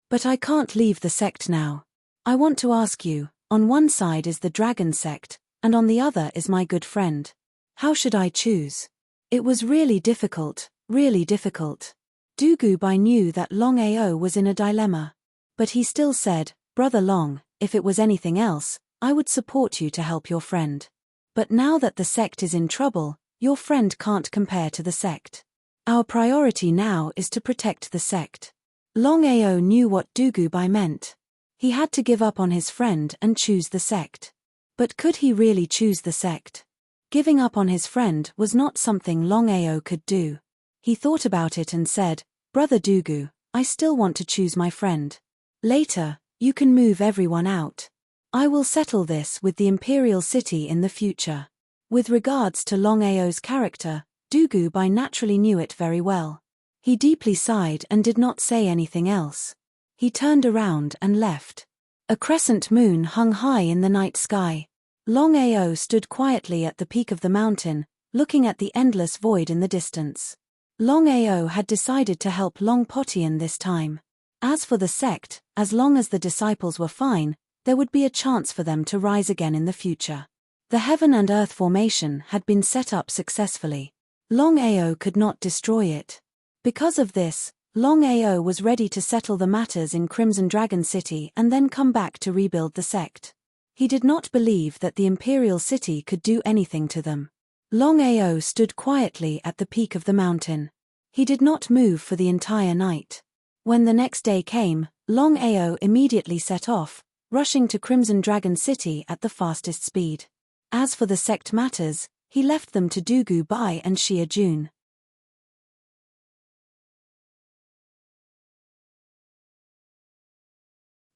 But I can't leave the sect now. I want to ask you, on one side is the dragon sect, and on the other is my good friend. How should I choose? It was really difficult, really difficult. Dugu Bai knew that Longao was in a dilemma. But he still said, Brother Long, if it was anything else, I would support you to help your friend. But now that the sect is in trouble, your friend can't compare to the sect. Our priority now is to protect the sect. Longao knew what Dugu Bai meant. He had to give up on his friend and choose the sect. But could he really choose the sect? Giving up on his friend was not something Longao could do. He thought about it and said, Brother Dugu, I still want to choose my friend. Later, you can move everyone out. I will settle this with the imperial city in the future. With regards to Longao's character, Dugu Bai naturally knew it very well. He deeply sighed and did not say anything else. He turned around and left. A crescent moon hung high in the night sky. Longao stood quietly at the peak of the mountain, looking at the endless void in the distance. Longao had decided to help Long Potian this time. As for the sect, as long as the disciples were fine, there would be a chance for them to rise again in the future. The heaven and earth formation had been set up successfully. Longao could not destroy it. Because of this, Longao was ready to settle the matters in Crimson Dragon City and then come back to rebuild the sect. He did not believe that the imperial city could do anything to them. Longao stood quietly at the peak of the mountain. He did not move for the entire night. When the next day came, Longao immediately set off, rushing to Crimson Dragon City at the fastest speed. As for the sect matters, he left them to Dugu Bai and Xia Jun.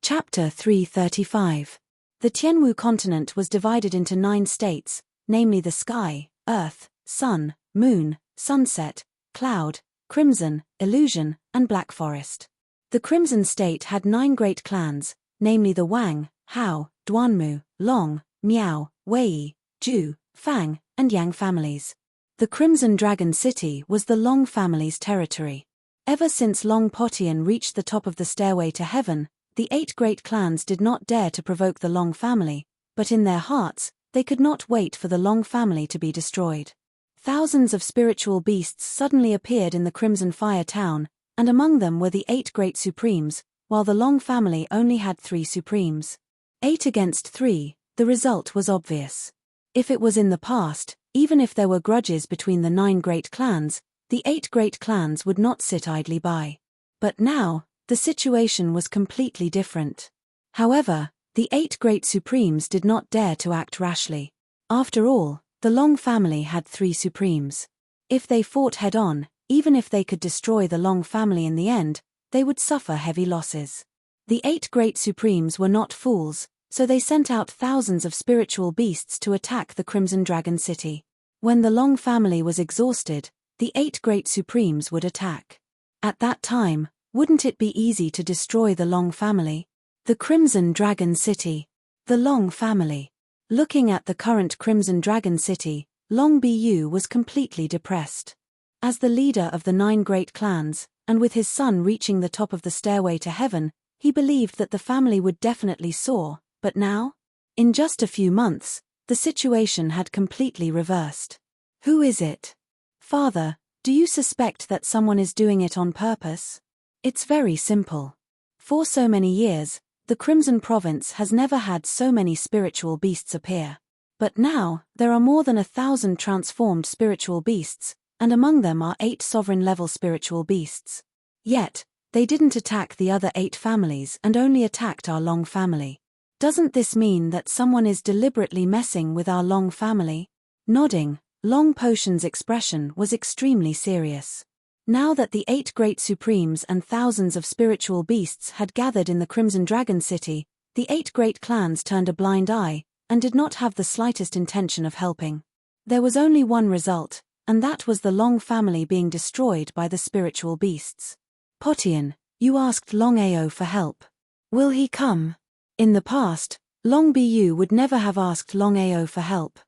Chapter 335. The Tianwu continent was divided into 9 states, namely the sky, earth, sun, moon, sunset, cloud, crimson, illusion, and black forest. The Crimson State had 9 great clans, namely the Wang, Hao, Duanmu, Long, Miao, Wei, Ju, Fang, and Yang families. The Crimson Dragon City was the Long family's territory. Ever since Long Potian reached the top of the stairway to heaven, the 8 great clans did not dare to provoke the Long family, but in their hearts, they could not wait for the Long family to be destroyed. Thousands of spiritual beasts suddenly appeared in the Crimson Fire town, and among them were the 8 great supremes, while the Long family only had 3 supremes. 8 against 3, the result was obvious. If it was in the past, even if there were grudges between the 9 great clans, the 8 great clans would not sit idly by. But now, the situation was completely different. However, the 8 great supremes did not dare to act rashly. After all, the Long family had 3 supremes. If they fought head-on, even if they could destroy the Long family in the end, they would suffer heavy losses. The 8 great supremes were not fools, so they sent out thousands of spiritual beasts to attack the Crimson Dragon City. When the Long family was exhausted, the 8 great supremes would attack. At that time, wouldn't it be easy to destroy the Long family? The Crimson Dragon City. The Long family. Looking at the current Crimson Dragon City, Long Bu was completely depressed. As the leader of the 9 great clans, and with his son reaching the top of the stairway to heaven, he believed that the family would definitely soar, but now? In just a few months, the situation had completely reversed. Who is it? Father, do you suspect that someone is doing it on purpose? It's very simple. For so many years, the Crimson Province has never had so many spiritual beasts appear. But now, there are more than 1,000 transformed spiritual beasts, and among them are 8 sovereign-level spiritual beasts. Yet, they didn't attack the other 8 families and only attacked our Long family. Doesn't this mean that someone is deliberately messing with our Long family? Nodding, Long Potion's expression was extremely serious. Now that the 8 great supremes and thousands of spiritual beasts had gathered in the Crimson Dragon City, the 8 great clans turned a blind eye, and did not have the slightest intention of helping. There was only one result, and that was the Long family being destroyed by the spiritual beasts. Potian, you asked Longao for help. Will he come? In the past, Long Bu would never have asked Longao for help.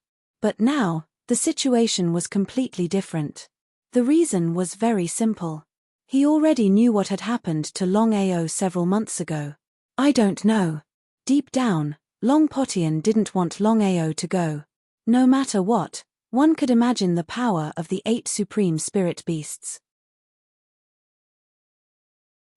But now, the situation was completely different. The reason was very simple. He already knew what had happened to Longao several months ago. I don't know. Deep down, Long Potian didn't want Longao to go. No matter what, one could imagine the power of the 8 supreme spirit beasts.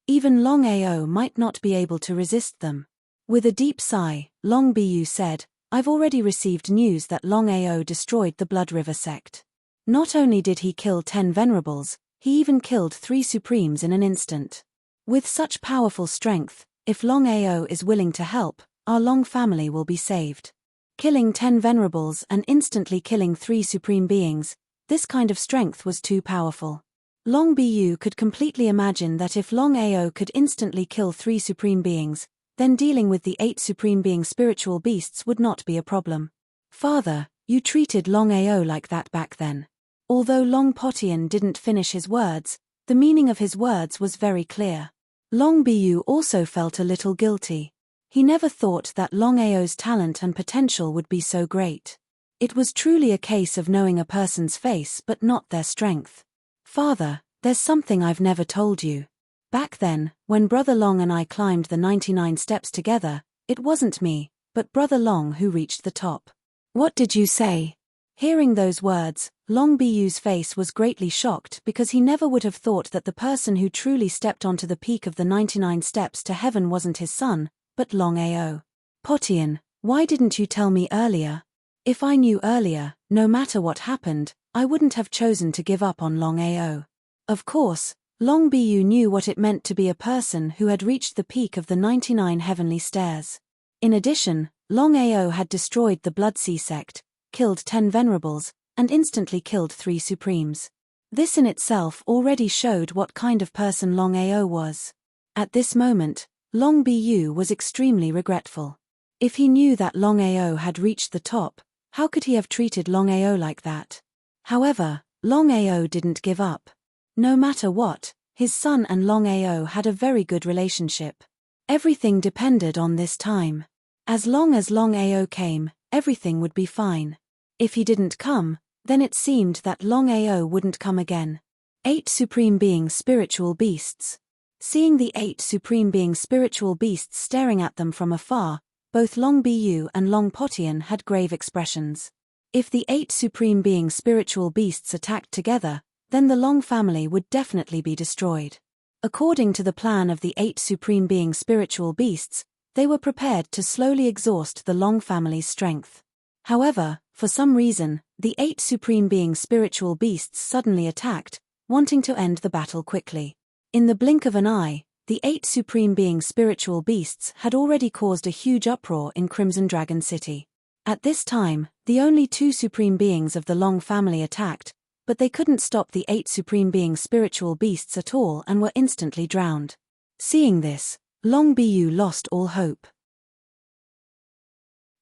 Even Longao might not be able to resist them. With a deep sigh, Long Bu said, I've already received news that Longao destroyed the Blood River sect. Not only did he kill 10 venerables, he even killed 3 supremes in an instant. With such powerful strength, if Longao is willing to help, our Long family will be saved. Killing 10 venerables and instantly killing 3 supreme beings, this kind of strength was too powerful. Long Bu could completely imagine that if Longao could instantly kill 3 supreme beings, then dealing with the 8 supreme being spiritual beasts would not be a problem. Father, you treated Longao like that back then. Although Long Potian didn't finish his words, the meaning of his words was very clear. Long Bu also felt a little guilty. He never thought that Longao's talent and potential would be so great. It was truly a case of knowing a person's face but not their strength. Father, there's something I've never told you. Back then, when Brother Long and I climbed the 99 steps together, it wasn't me, but Brother Long who reached the top. What did you say? Hearing those words, Long Bu's face was greatly shocked because he never would have thought that the person who truly stepped onto the peak of the 99 steps to heaven wasn't his son, but Longao. Potian, why didn't you tell me earlier? If I knew earlier, no matter what happened, I wouldn't have chosen to give up on Longao. Of course, Long Bu knew what it meant to be a person who had reached the peak of the 99 heavenly stairs. In addition, Longao had destroyed the Bloodsea sect, killed 10 venerables, and instantly killed 3 supremes. This in itself already showed what kind of person Longao was. At this moment, Long Bu was extremely regretful. If he knew that Longao had reached the top, how could he have treated Longao like that? However, Longao didn't give up. No matter what, his son and Longao had a very good relationship. Everything depended on this time. As long as Longao came, everything would be fine. If he didn't come, then it seemed that Longao wouldn't come again. 8 supreme being spiritual beasts. Seeing the 8 supreme being spiritual beasts staring at them from afar, both Long Bu and Long Potian had grave expressions. If the 8 supreme being spiritual beasts attacked together, then the Long family would definitely be destroyed. According to the plan of the 8 supreme being spiritual beasts, they were prepared to slowly exhaust the Long family's strength. However, for some reason, the 8 supreme being spiritual beasts suddenly attacked, wanting to end the battle quickly. In the blink of an eye, the 8 supreme being spiritual beasts had already caused a huge uproar in Crimson Dragon City. At this time, the only 2 supreme beings of the Long family attacked, but they couldn't stop the 8 supreme being spiritual beasts at all and were instantly drowned. Seeing this, Long Bu lost all hope.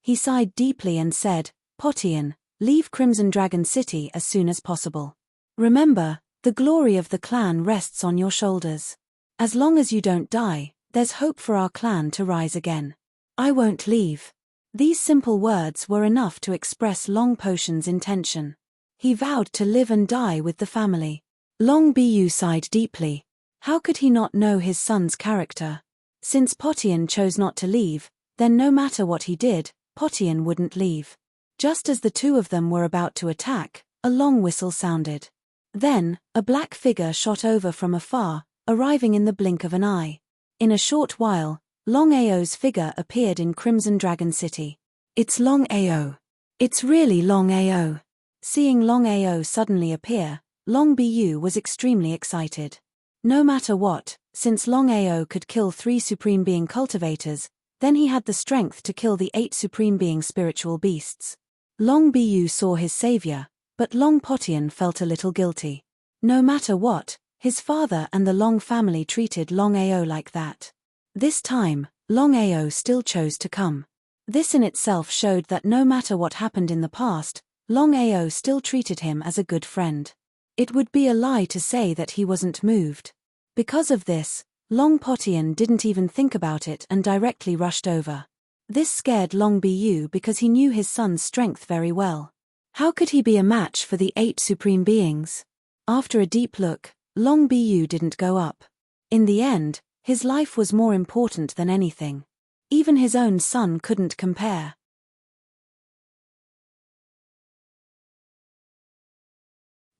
He sighed deeply and said, Potian, leave Crimson Dragon City as soon as possible. Remember, the glory of the clan rests on your shoulders. As long as you don't die, there's hope for our clan to rise again. I won't leave. These simple words were enough to express Long Potion's intention. He vowed to live and die with the family. Long Bu sighed deeply. How could he not know his son's character? Since Potian chose not to leave, then no matter what he did, Potian wouldn't leave. Just as the two of them were about to attack, a long whistle sounded. Then, a black figure shot over from afar, arriving in the blink of an eye. In a short while, Longao's figure appeared in Crimson Dragon City. It's Longao. It's really Longao. Seeing Longao suddenly appear, Long Bu was extremely excited. No matter what, since Longao could kill 3 supreme being cultivators, then he had the strength to kill the 8 supreme being spiritual beasts. Long Bu saw his savior, but Long Potian felt a little guilty. No matter what, his father and the Long family treated Longao like that. This time, Longao still chose to come. This in itself showed that no matter what happened in the past, Longao still treated him as a good friend. It would be a lie to say that he wasn't moved. Because of this, Long Potian didn't even think about it and directly rushed over. This scared Long Bu because he knew his son's strength very well. How could he be a match for the 8 supreme beings? After a deep look, Long Bu didn't go up. In the end, his life was more important than anything. Even his own son couldn't compare.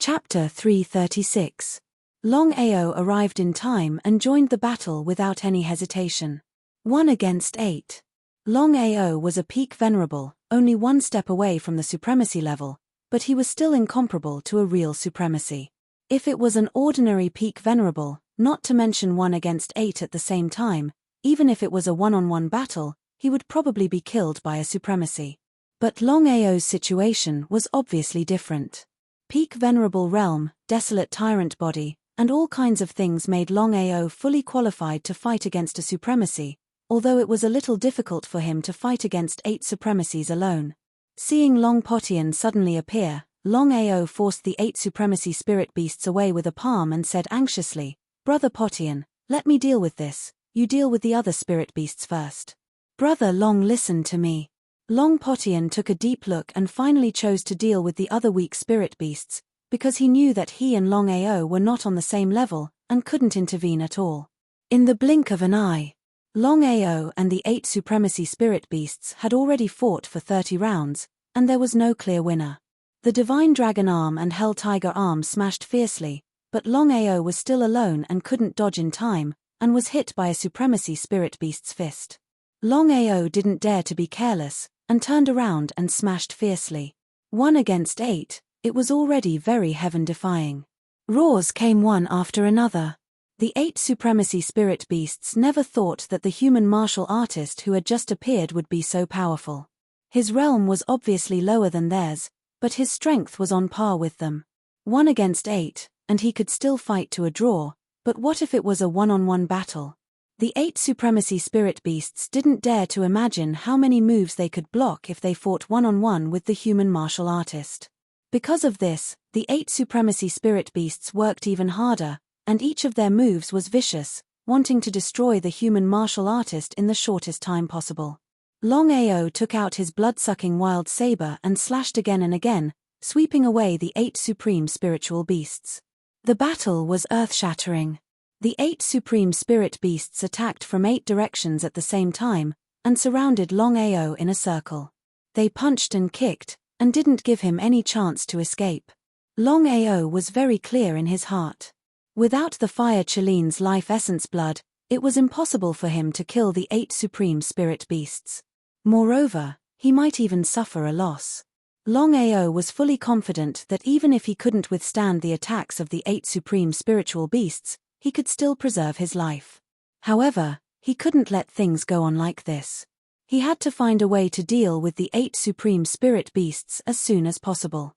Chapter 336. Longao arrived in time and joined the battle without any hesitation. 1 against 8. Longao was a peak venerable, only one step away from the supremacy level, but he was still incomparable to a real supremacy. If it was an ordinary peak venerable, not to mention 1 against 8 at the same time, even if it was a one-on-one battle, he would probably be killed by a supremacy. But Longao's situation was obviously different. Peak venerable realm, desolate tyrant body, and all kinds of things made Longao fully qualified to fight against a supremacy, although it was a little difficult for him to fight against 8 supremacies alone. Seeing Long Potian suddenly appear, Longao forced the 8 supremacy spirit beasts away with a palm and said anxiously, "Brother Potian, let me deal with this, you deal with the other spirit beasts first." "Brother Long, listen to me." Long Potian took a deep look and finally chose to deal with the other weak spirit beasts, because he knew that he and Longao were not on the same level, and couldn't intervene at all. In the blink of an eye, Longao and the 8 supremacy spirit beasts had already fought for 30 rounds, and there was no clear winner. The Divine Dragon Arm and Hell Tiger Arm smashed fiercely, but Longao was still alone and couldn't dodge in time, and was hit by a supremacy spirit beast's fist. Longao didn't dare to be careless, and turned around and smashed fiercely. 1 against 8, it was already very heaven-defying. Roars came one after another. The 8 supremacy spirit beasts never thought that the human martial artist who had just appeared would be so powerful. His realm was obviously lower than theirs, but his strength was on par with them. 1 against 8, and he could still fight to a draw, but what if it was a one-on-one battle? The 8 supremacy spirit beasts didn't dare to imagine how many moves they could block if they fought one-on-one with the human martial artist. Because of this, the 8 supremacy spirit beasts worked even harder, and each of their moves was vicious, wanting to destroy the human martial artist in the shortest time possible. Longao took out his blood-sucking wild saber and slashed again and again, sweeping away the 8 supreme spiritual beasts. The battle was earth-shattering. The 8 supreme spirit beasts attacked from 8 directions at the same time, and surrounded Longao in a circle. They punched and kicked, and didn't give him any chance to escape. Longao was very clear in his heart. Without the fire Chaline's life essence blood, it was impossible for him to kill the 8 supreme spirit beasts. Moreover, he might even suffer a loss. Longao was fully confident that even if he couldn't withstand the attacks of the 8 supreme spiritual beasts, he could still preserve his life. However, he couldn't let things go on like this. He had to find a way to deal with the 8 supreme spirit beasts as soon as possible.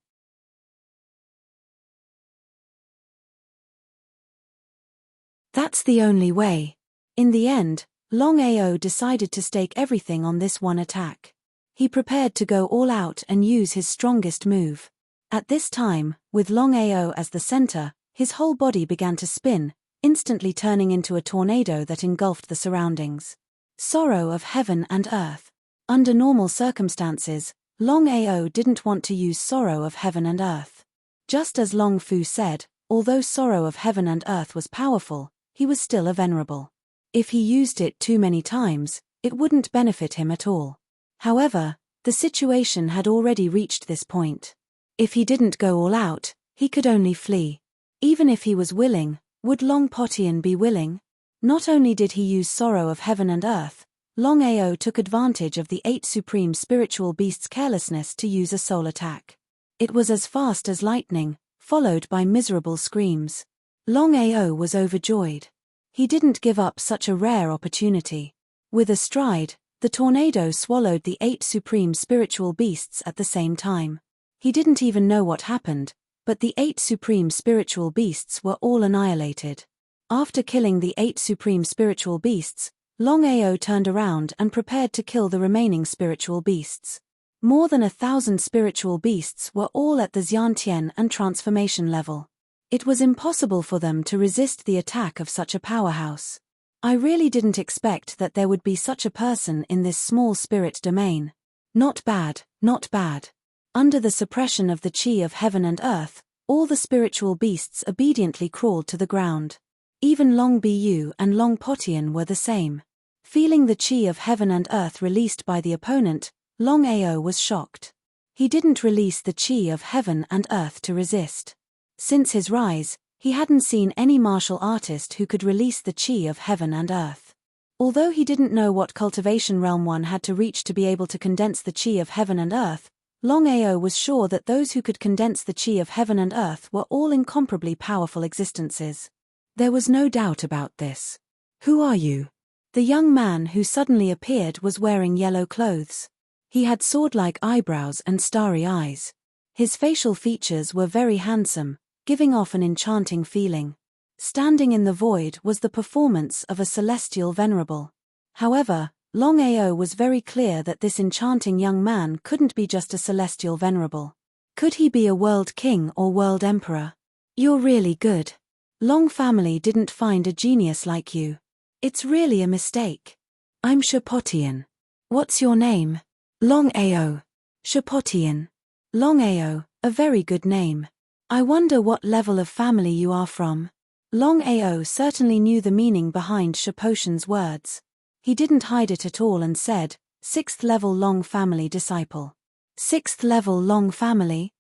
That's the only way. In the end, Longao decided to stake everything on this one attack. He prepared to go all out and use his strongest move. At this time, with Longao as the center, his whole body began to spin, instantly turning into a tornado that engulfed the surroundings. Sorrow of heaven and earth. Under normal circumstances, Longao didn't want to use sorrow of heaven and earth. Just as Long Fu said, although sorrow of heaven and earth was powerful, he was still a venerable. If he used it too many times, it wouldn't benefit him at all. However, the situation had already reached this point. If he didn't go all out, he could only flee. Even if he was willing, would Long Potian be willing? Not only did he use sorrow of heaven and earth, Longao took advantage of the 8 supreme spiritual beasts' carelessness to use a soul attack. It was as fast as lightning, followed by miserable screams. Longao was overjoyed. He didn't give up such a rare opportunity. With a stride, the tornado swallowed the 8 supreme spiritual beasts at the same time. He didn't even know what happened, but the 8 supreme spiritual beasts were all annihilated. After killing the 8 supreme spiritual beasts, Longao turned around and prepared to kill the remaining spiritual beasts. More than 1,000 spiritual beasts were all at the Xiantian and transformation level. It was impossible for them to resist the attack of such a powerhouse. I really didn't expect that there would be such a person in this small spirit domain. Not bad, not bad. Under the suppression of the chi of heaven and earth, all the spiritual beasts obediently crawled to the ground. Even Long Bu and Long Potian were the same. Feeling the chi of heaven and earth released by the opponent, Longao was shocked. He didn't release the chi of heaven and earth to resist. Since his rise, he hadn't seen any martial artist who could release the chi of heaven and earth. Although he didn't know what cultivation realm one had to reach to be able to condense the chi of heaven and earth, Longao was sure that those who could condense the chi of heaven and earth were all incomparably powerful existences. There was no doubt about this. Who are you? The young man who suddenly appeared was wearing yellow clothes. He had sword-like eyebrows and starry eyes. His facial features were very handsome, giving off an enchanting feeling. Standing in the void was the performance of a celestial venerable. However, Longao was very clear that this enchanting young man couldn't be just a celestial venerable. Could he be a world king or world emperor? You're really good. Long family didn't find a genius like you. It's really a mistake. I'm Shapotian. What's your name? Longao. Shapotian. Longao, a very good name. I wonder what level of family you are from. Longao certainly knew the meaning behind Shapotian's words. He didn't hide it at all and said, 6th level Long family disciple. 6th level Long family?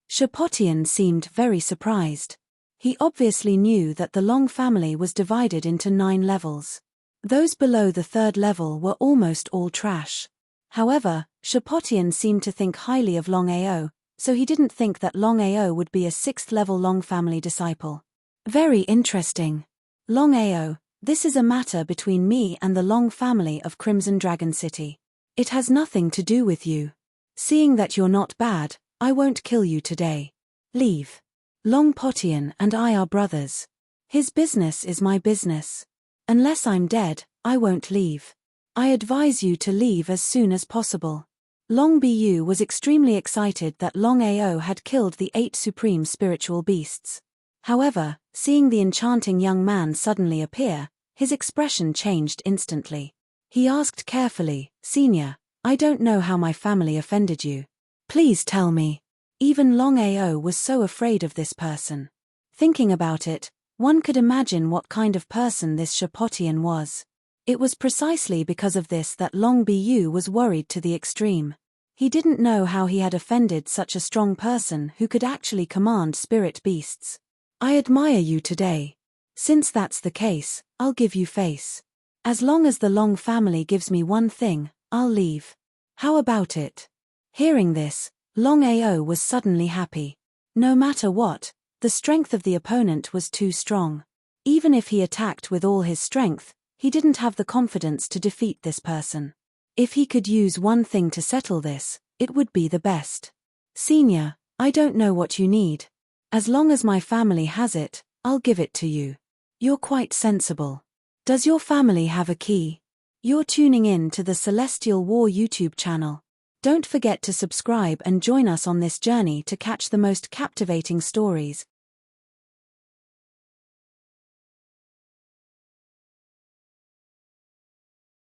Shapotian seemed very surprised. He obviously knew that the Long family was divided into 9 levels. Those below the 3rd level were almost all trash. However, Shapotian seemed to think highly of Longao, so he didn't think that Longao would be a 6th level Long family disciple. Very interesting. Longao, this is a matter between me and the Long family of Crimson Dragon City. It has nothing to do with you. Seeing that you're not bad, I won't kill you today. Leave. Long Potian and I are brothers. His business is my business. Unless I'm dead, I won't leave. I advise you to leave as soon as possible. Long Bu was extremely excited that Longao had killed the 8 supreme spiritual beasts. However, seeing the enchanting young man suddenly appear, his expression changed instantly. He asked carefully, Senior, I don't know how my family offended you. Please tell me. Even Longao was so afraid of this person. Thinking about it, one could imagine what kind of person this Shapotian was. It was precisely because of this that Long Bu was worried to the extreme. He didn't know how he had offended such a strong person who could actually command spirit beasts. I admire you today. Since that's the case, I'll give you face. As long as the Long family gives me one thing, I'll leave. How about it? Hearing this, Longao was suddenly happy. No matter what, the strength of the opponent was too strong. Even if he attacked with all his strength, he didn't have the confidence to defeat this person. If he could use one thing to settle this, it would be the best. Senior, I don't know what you need. As long as my family has it, I'll give it to you. You're quite sensible. Does your family have a key? You're tuning in to the Celestial War YouTube channel. Don't forget to subscribe and join us on this journey to catch the most captivating stories,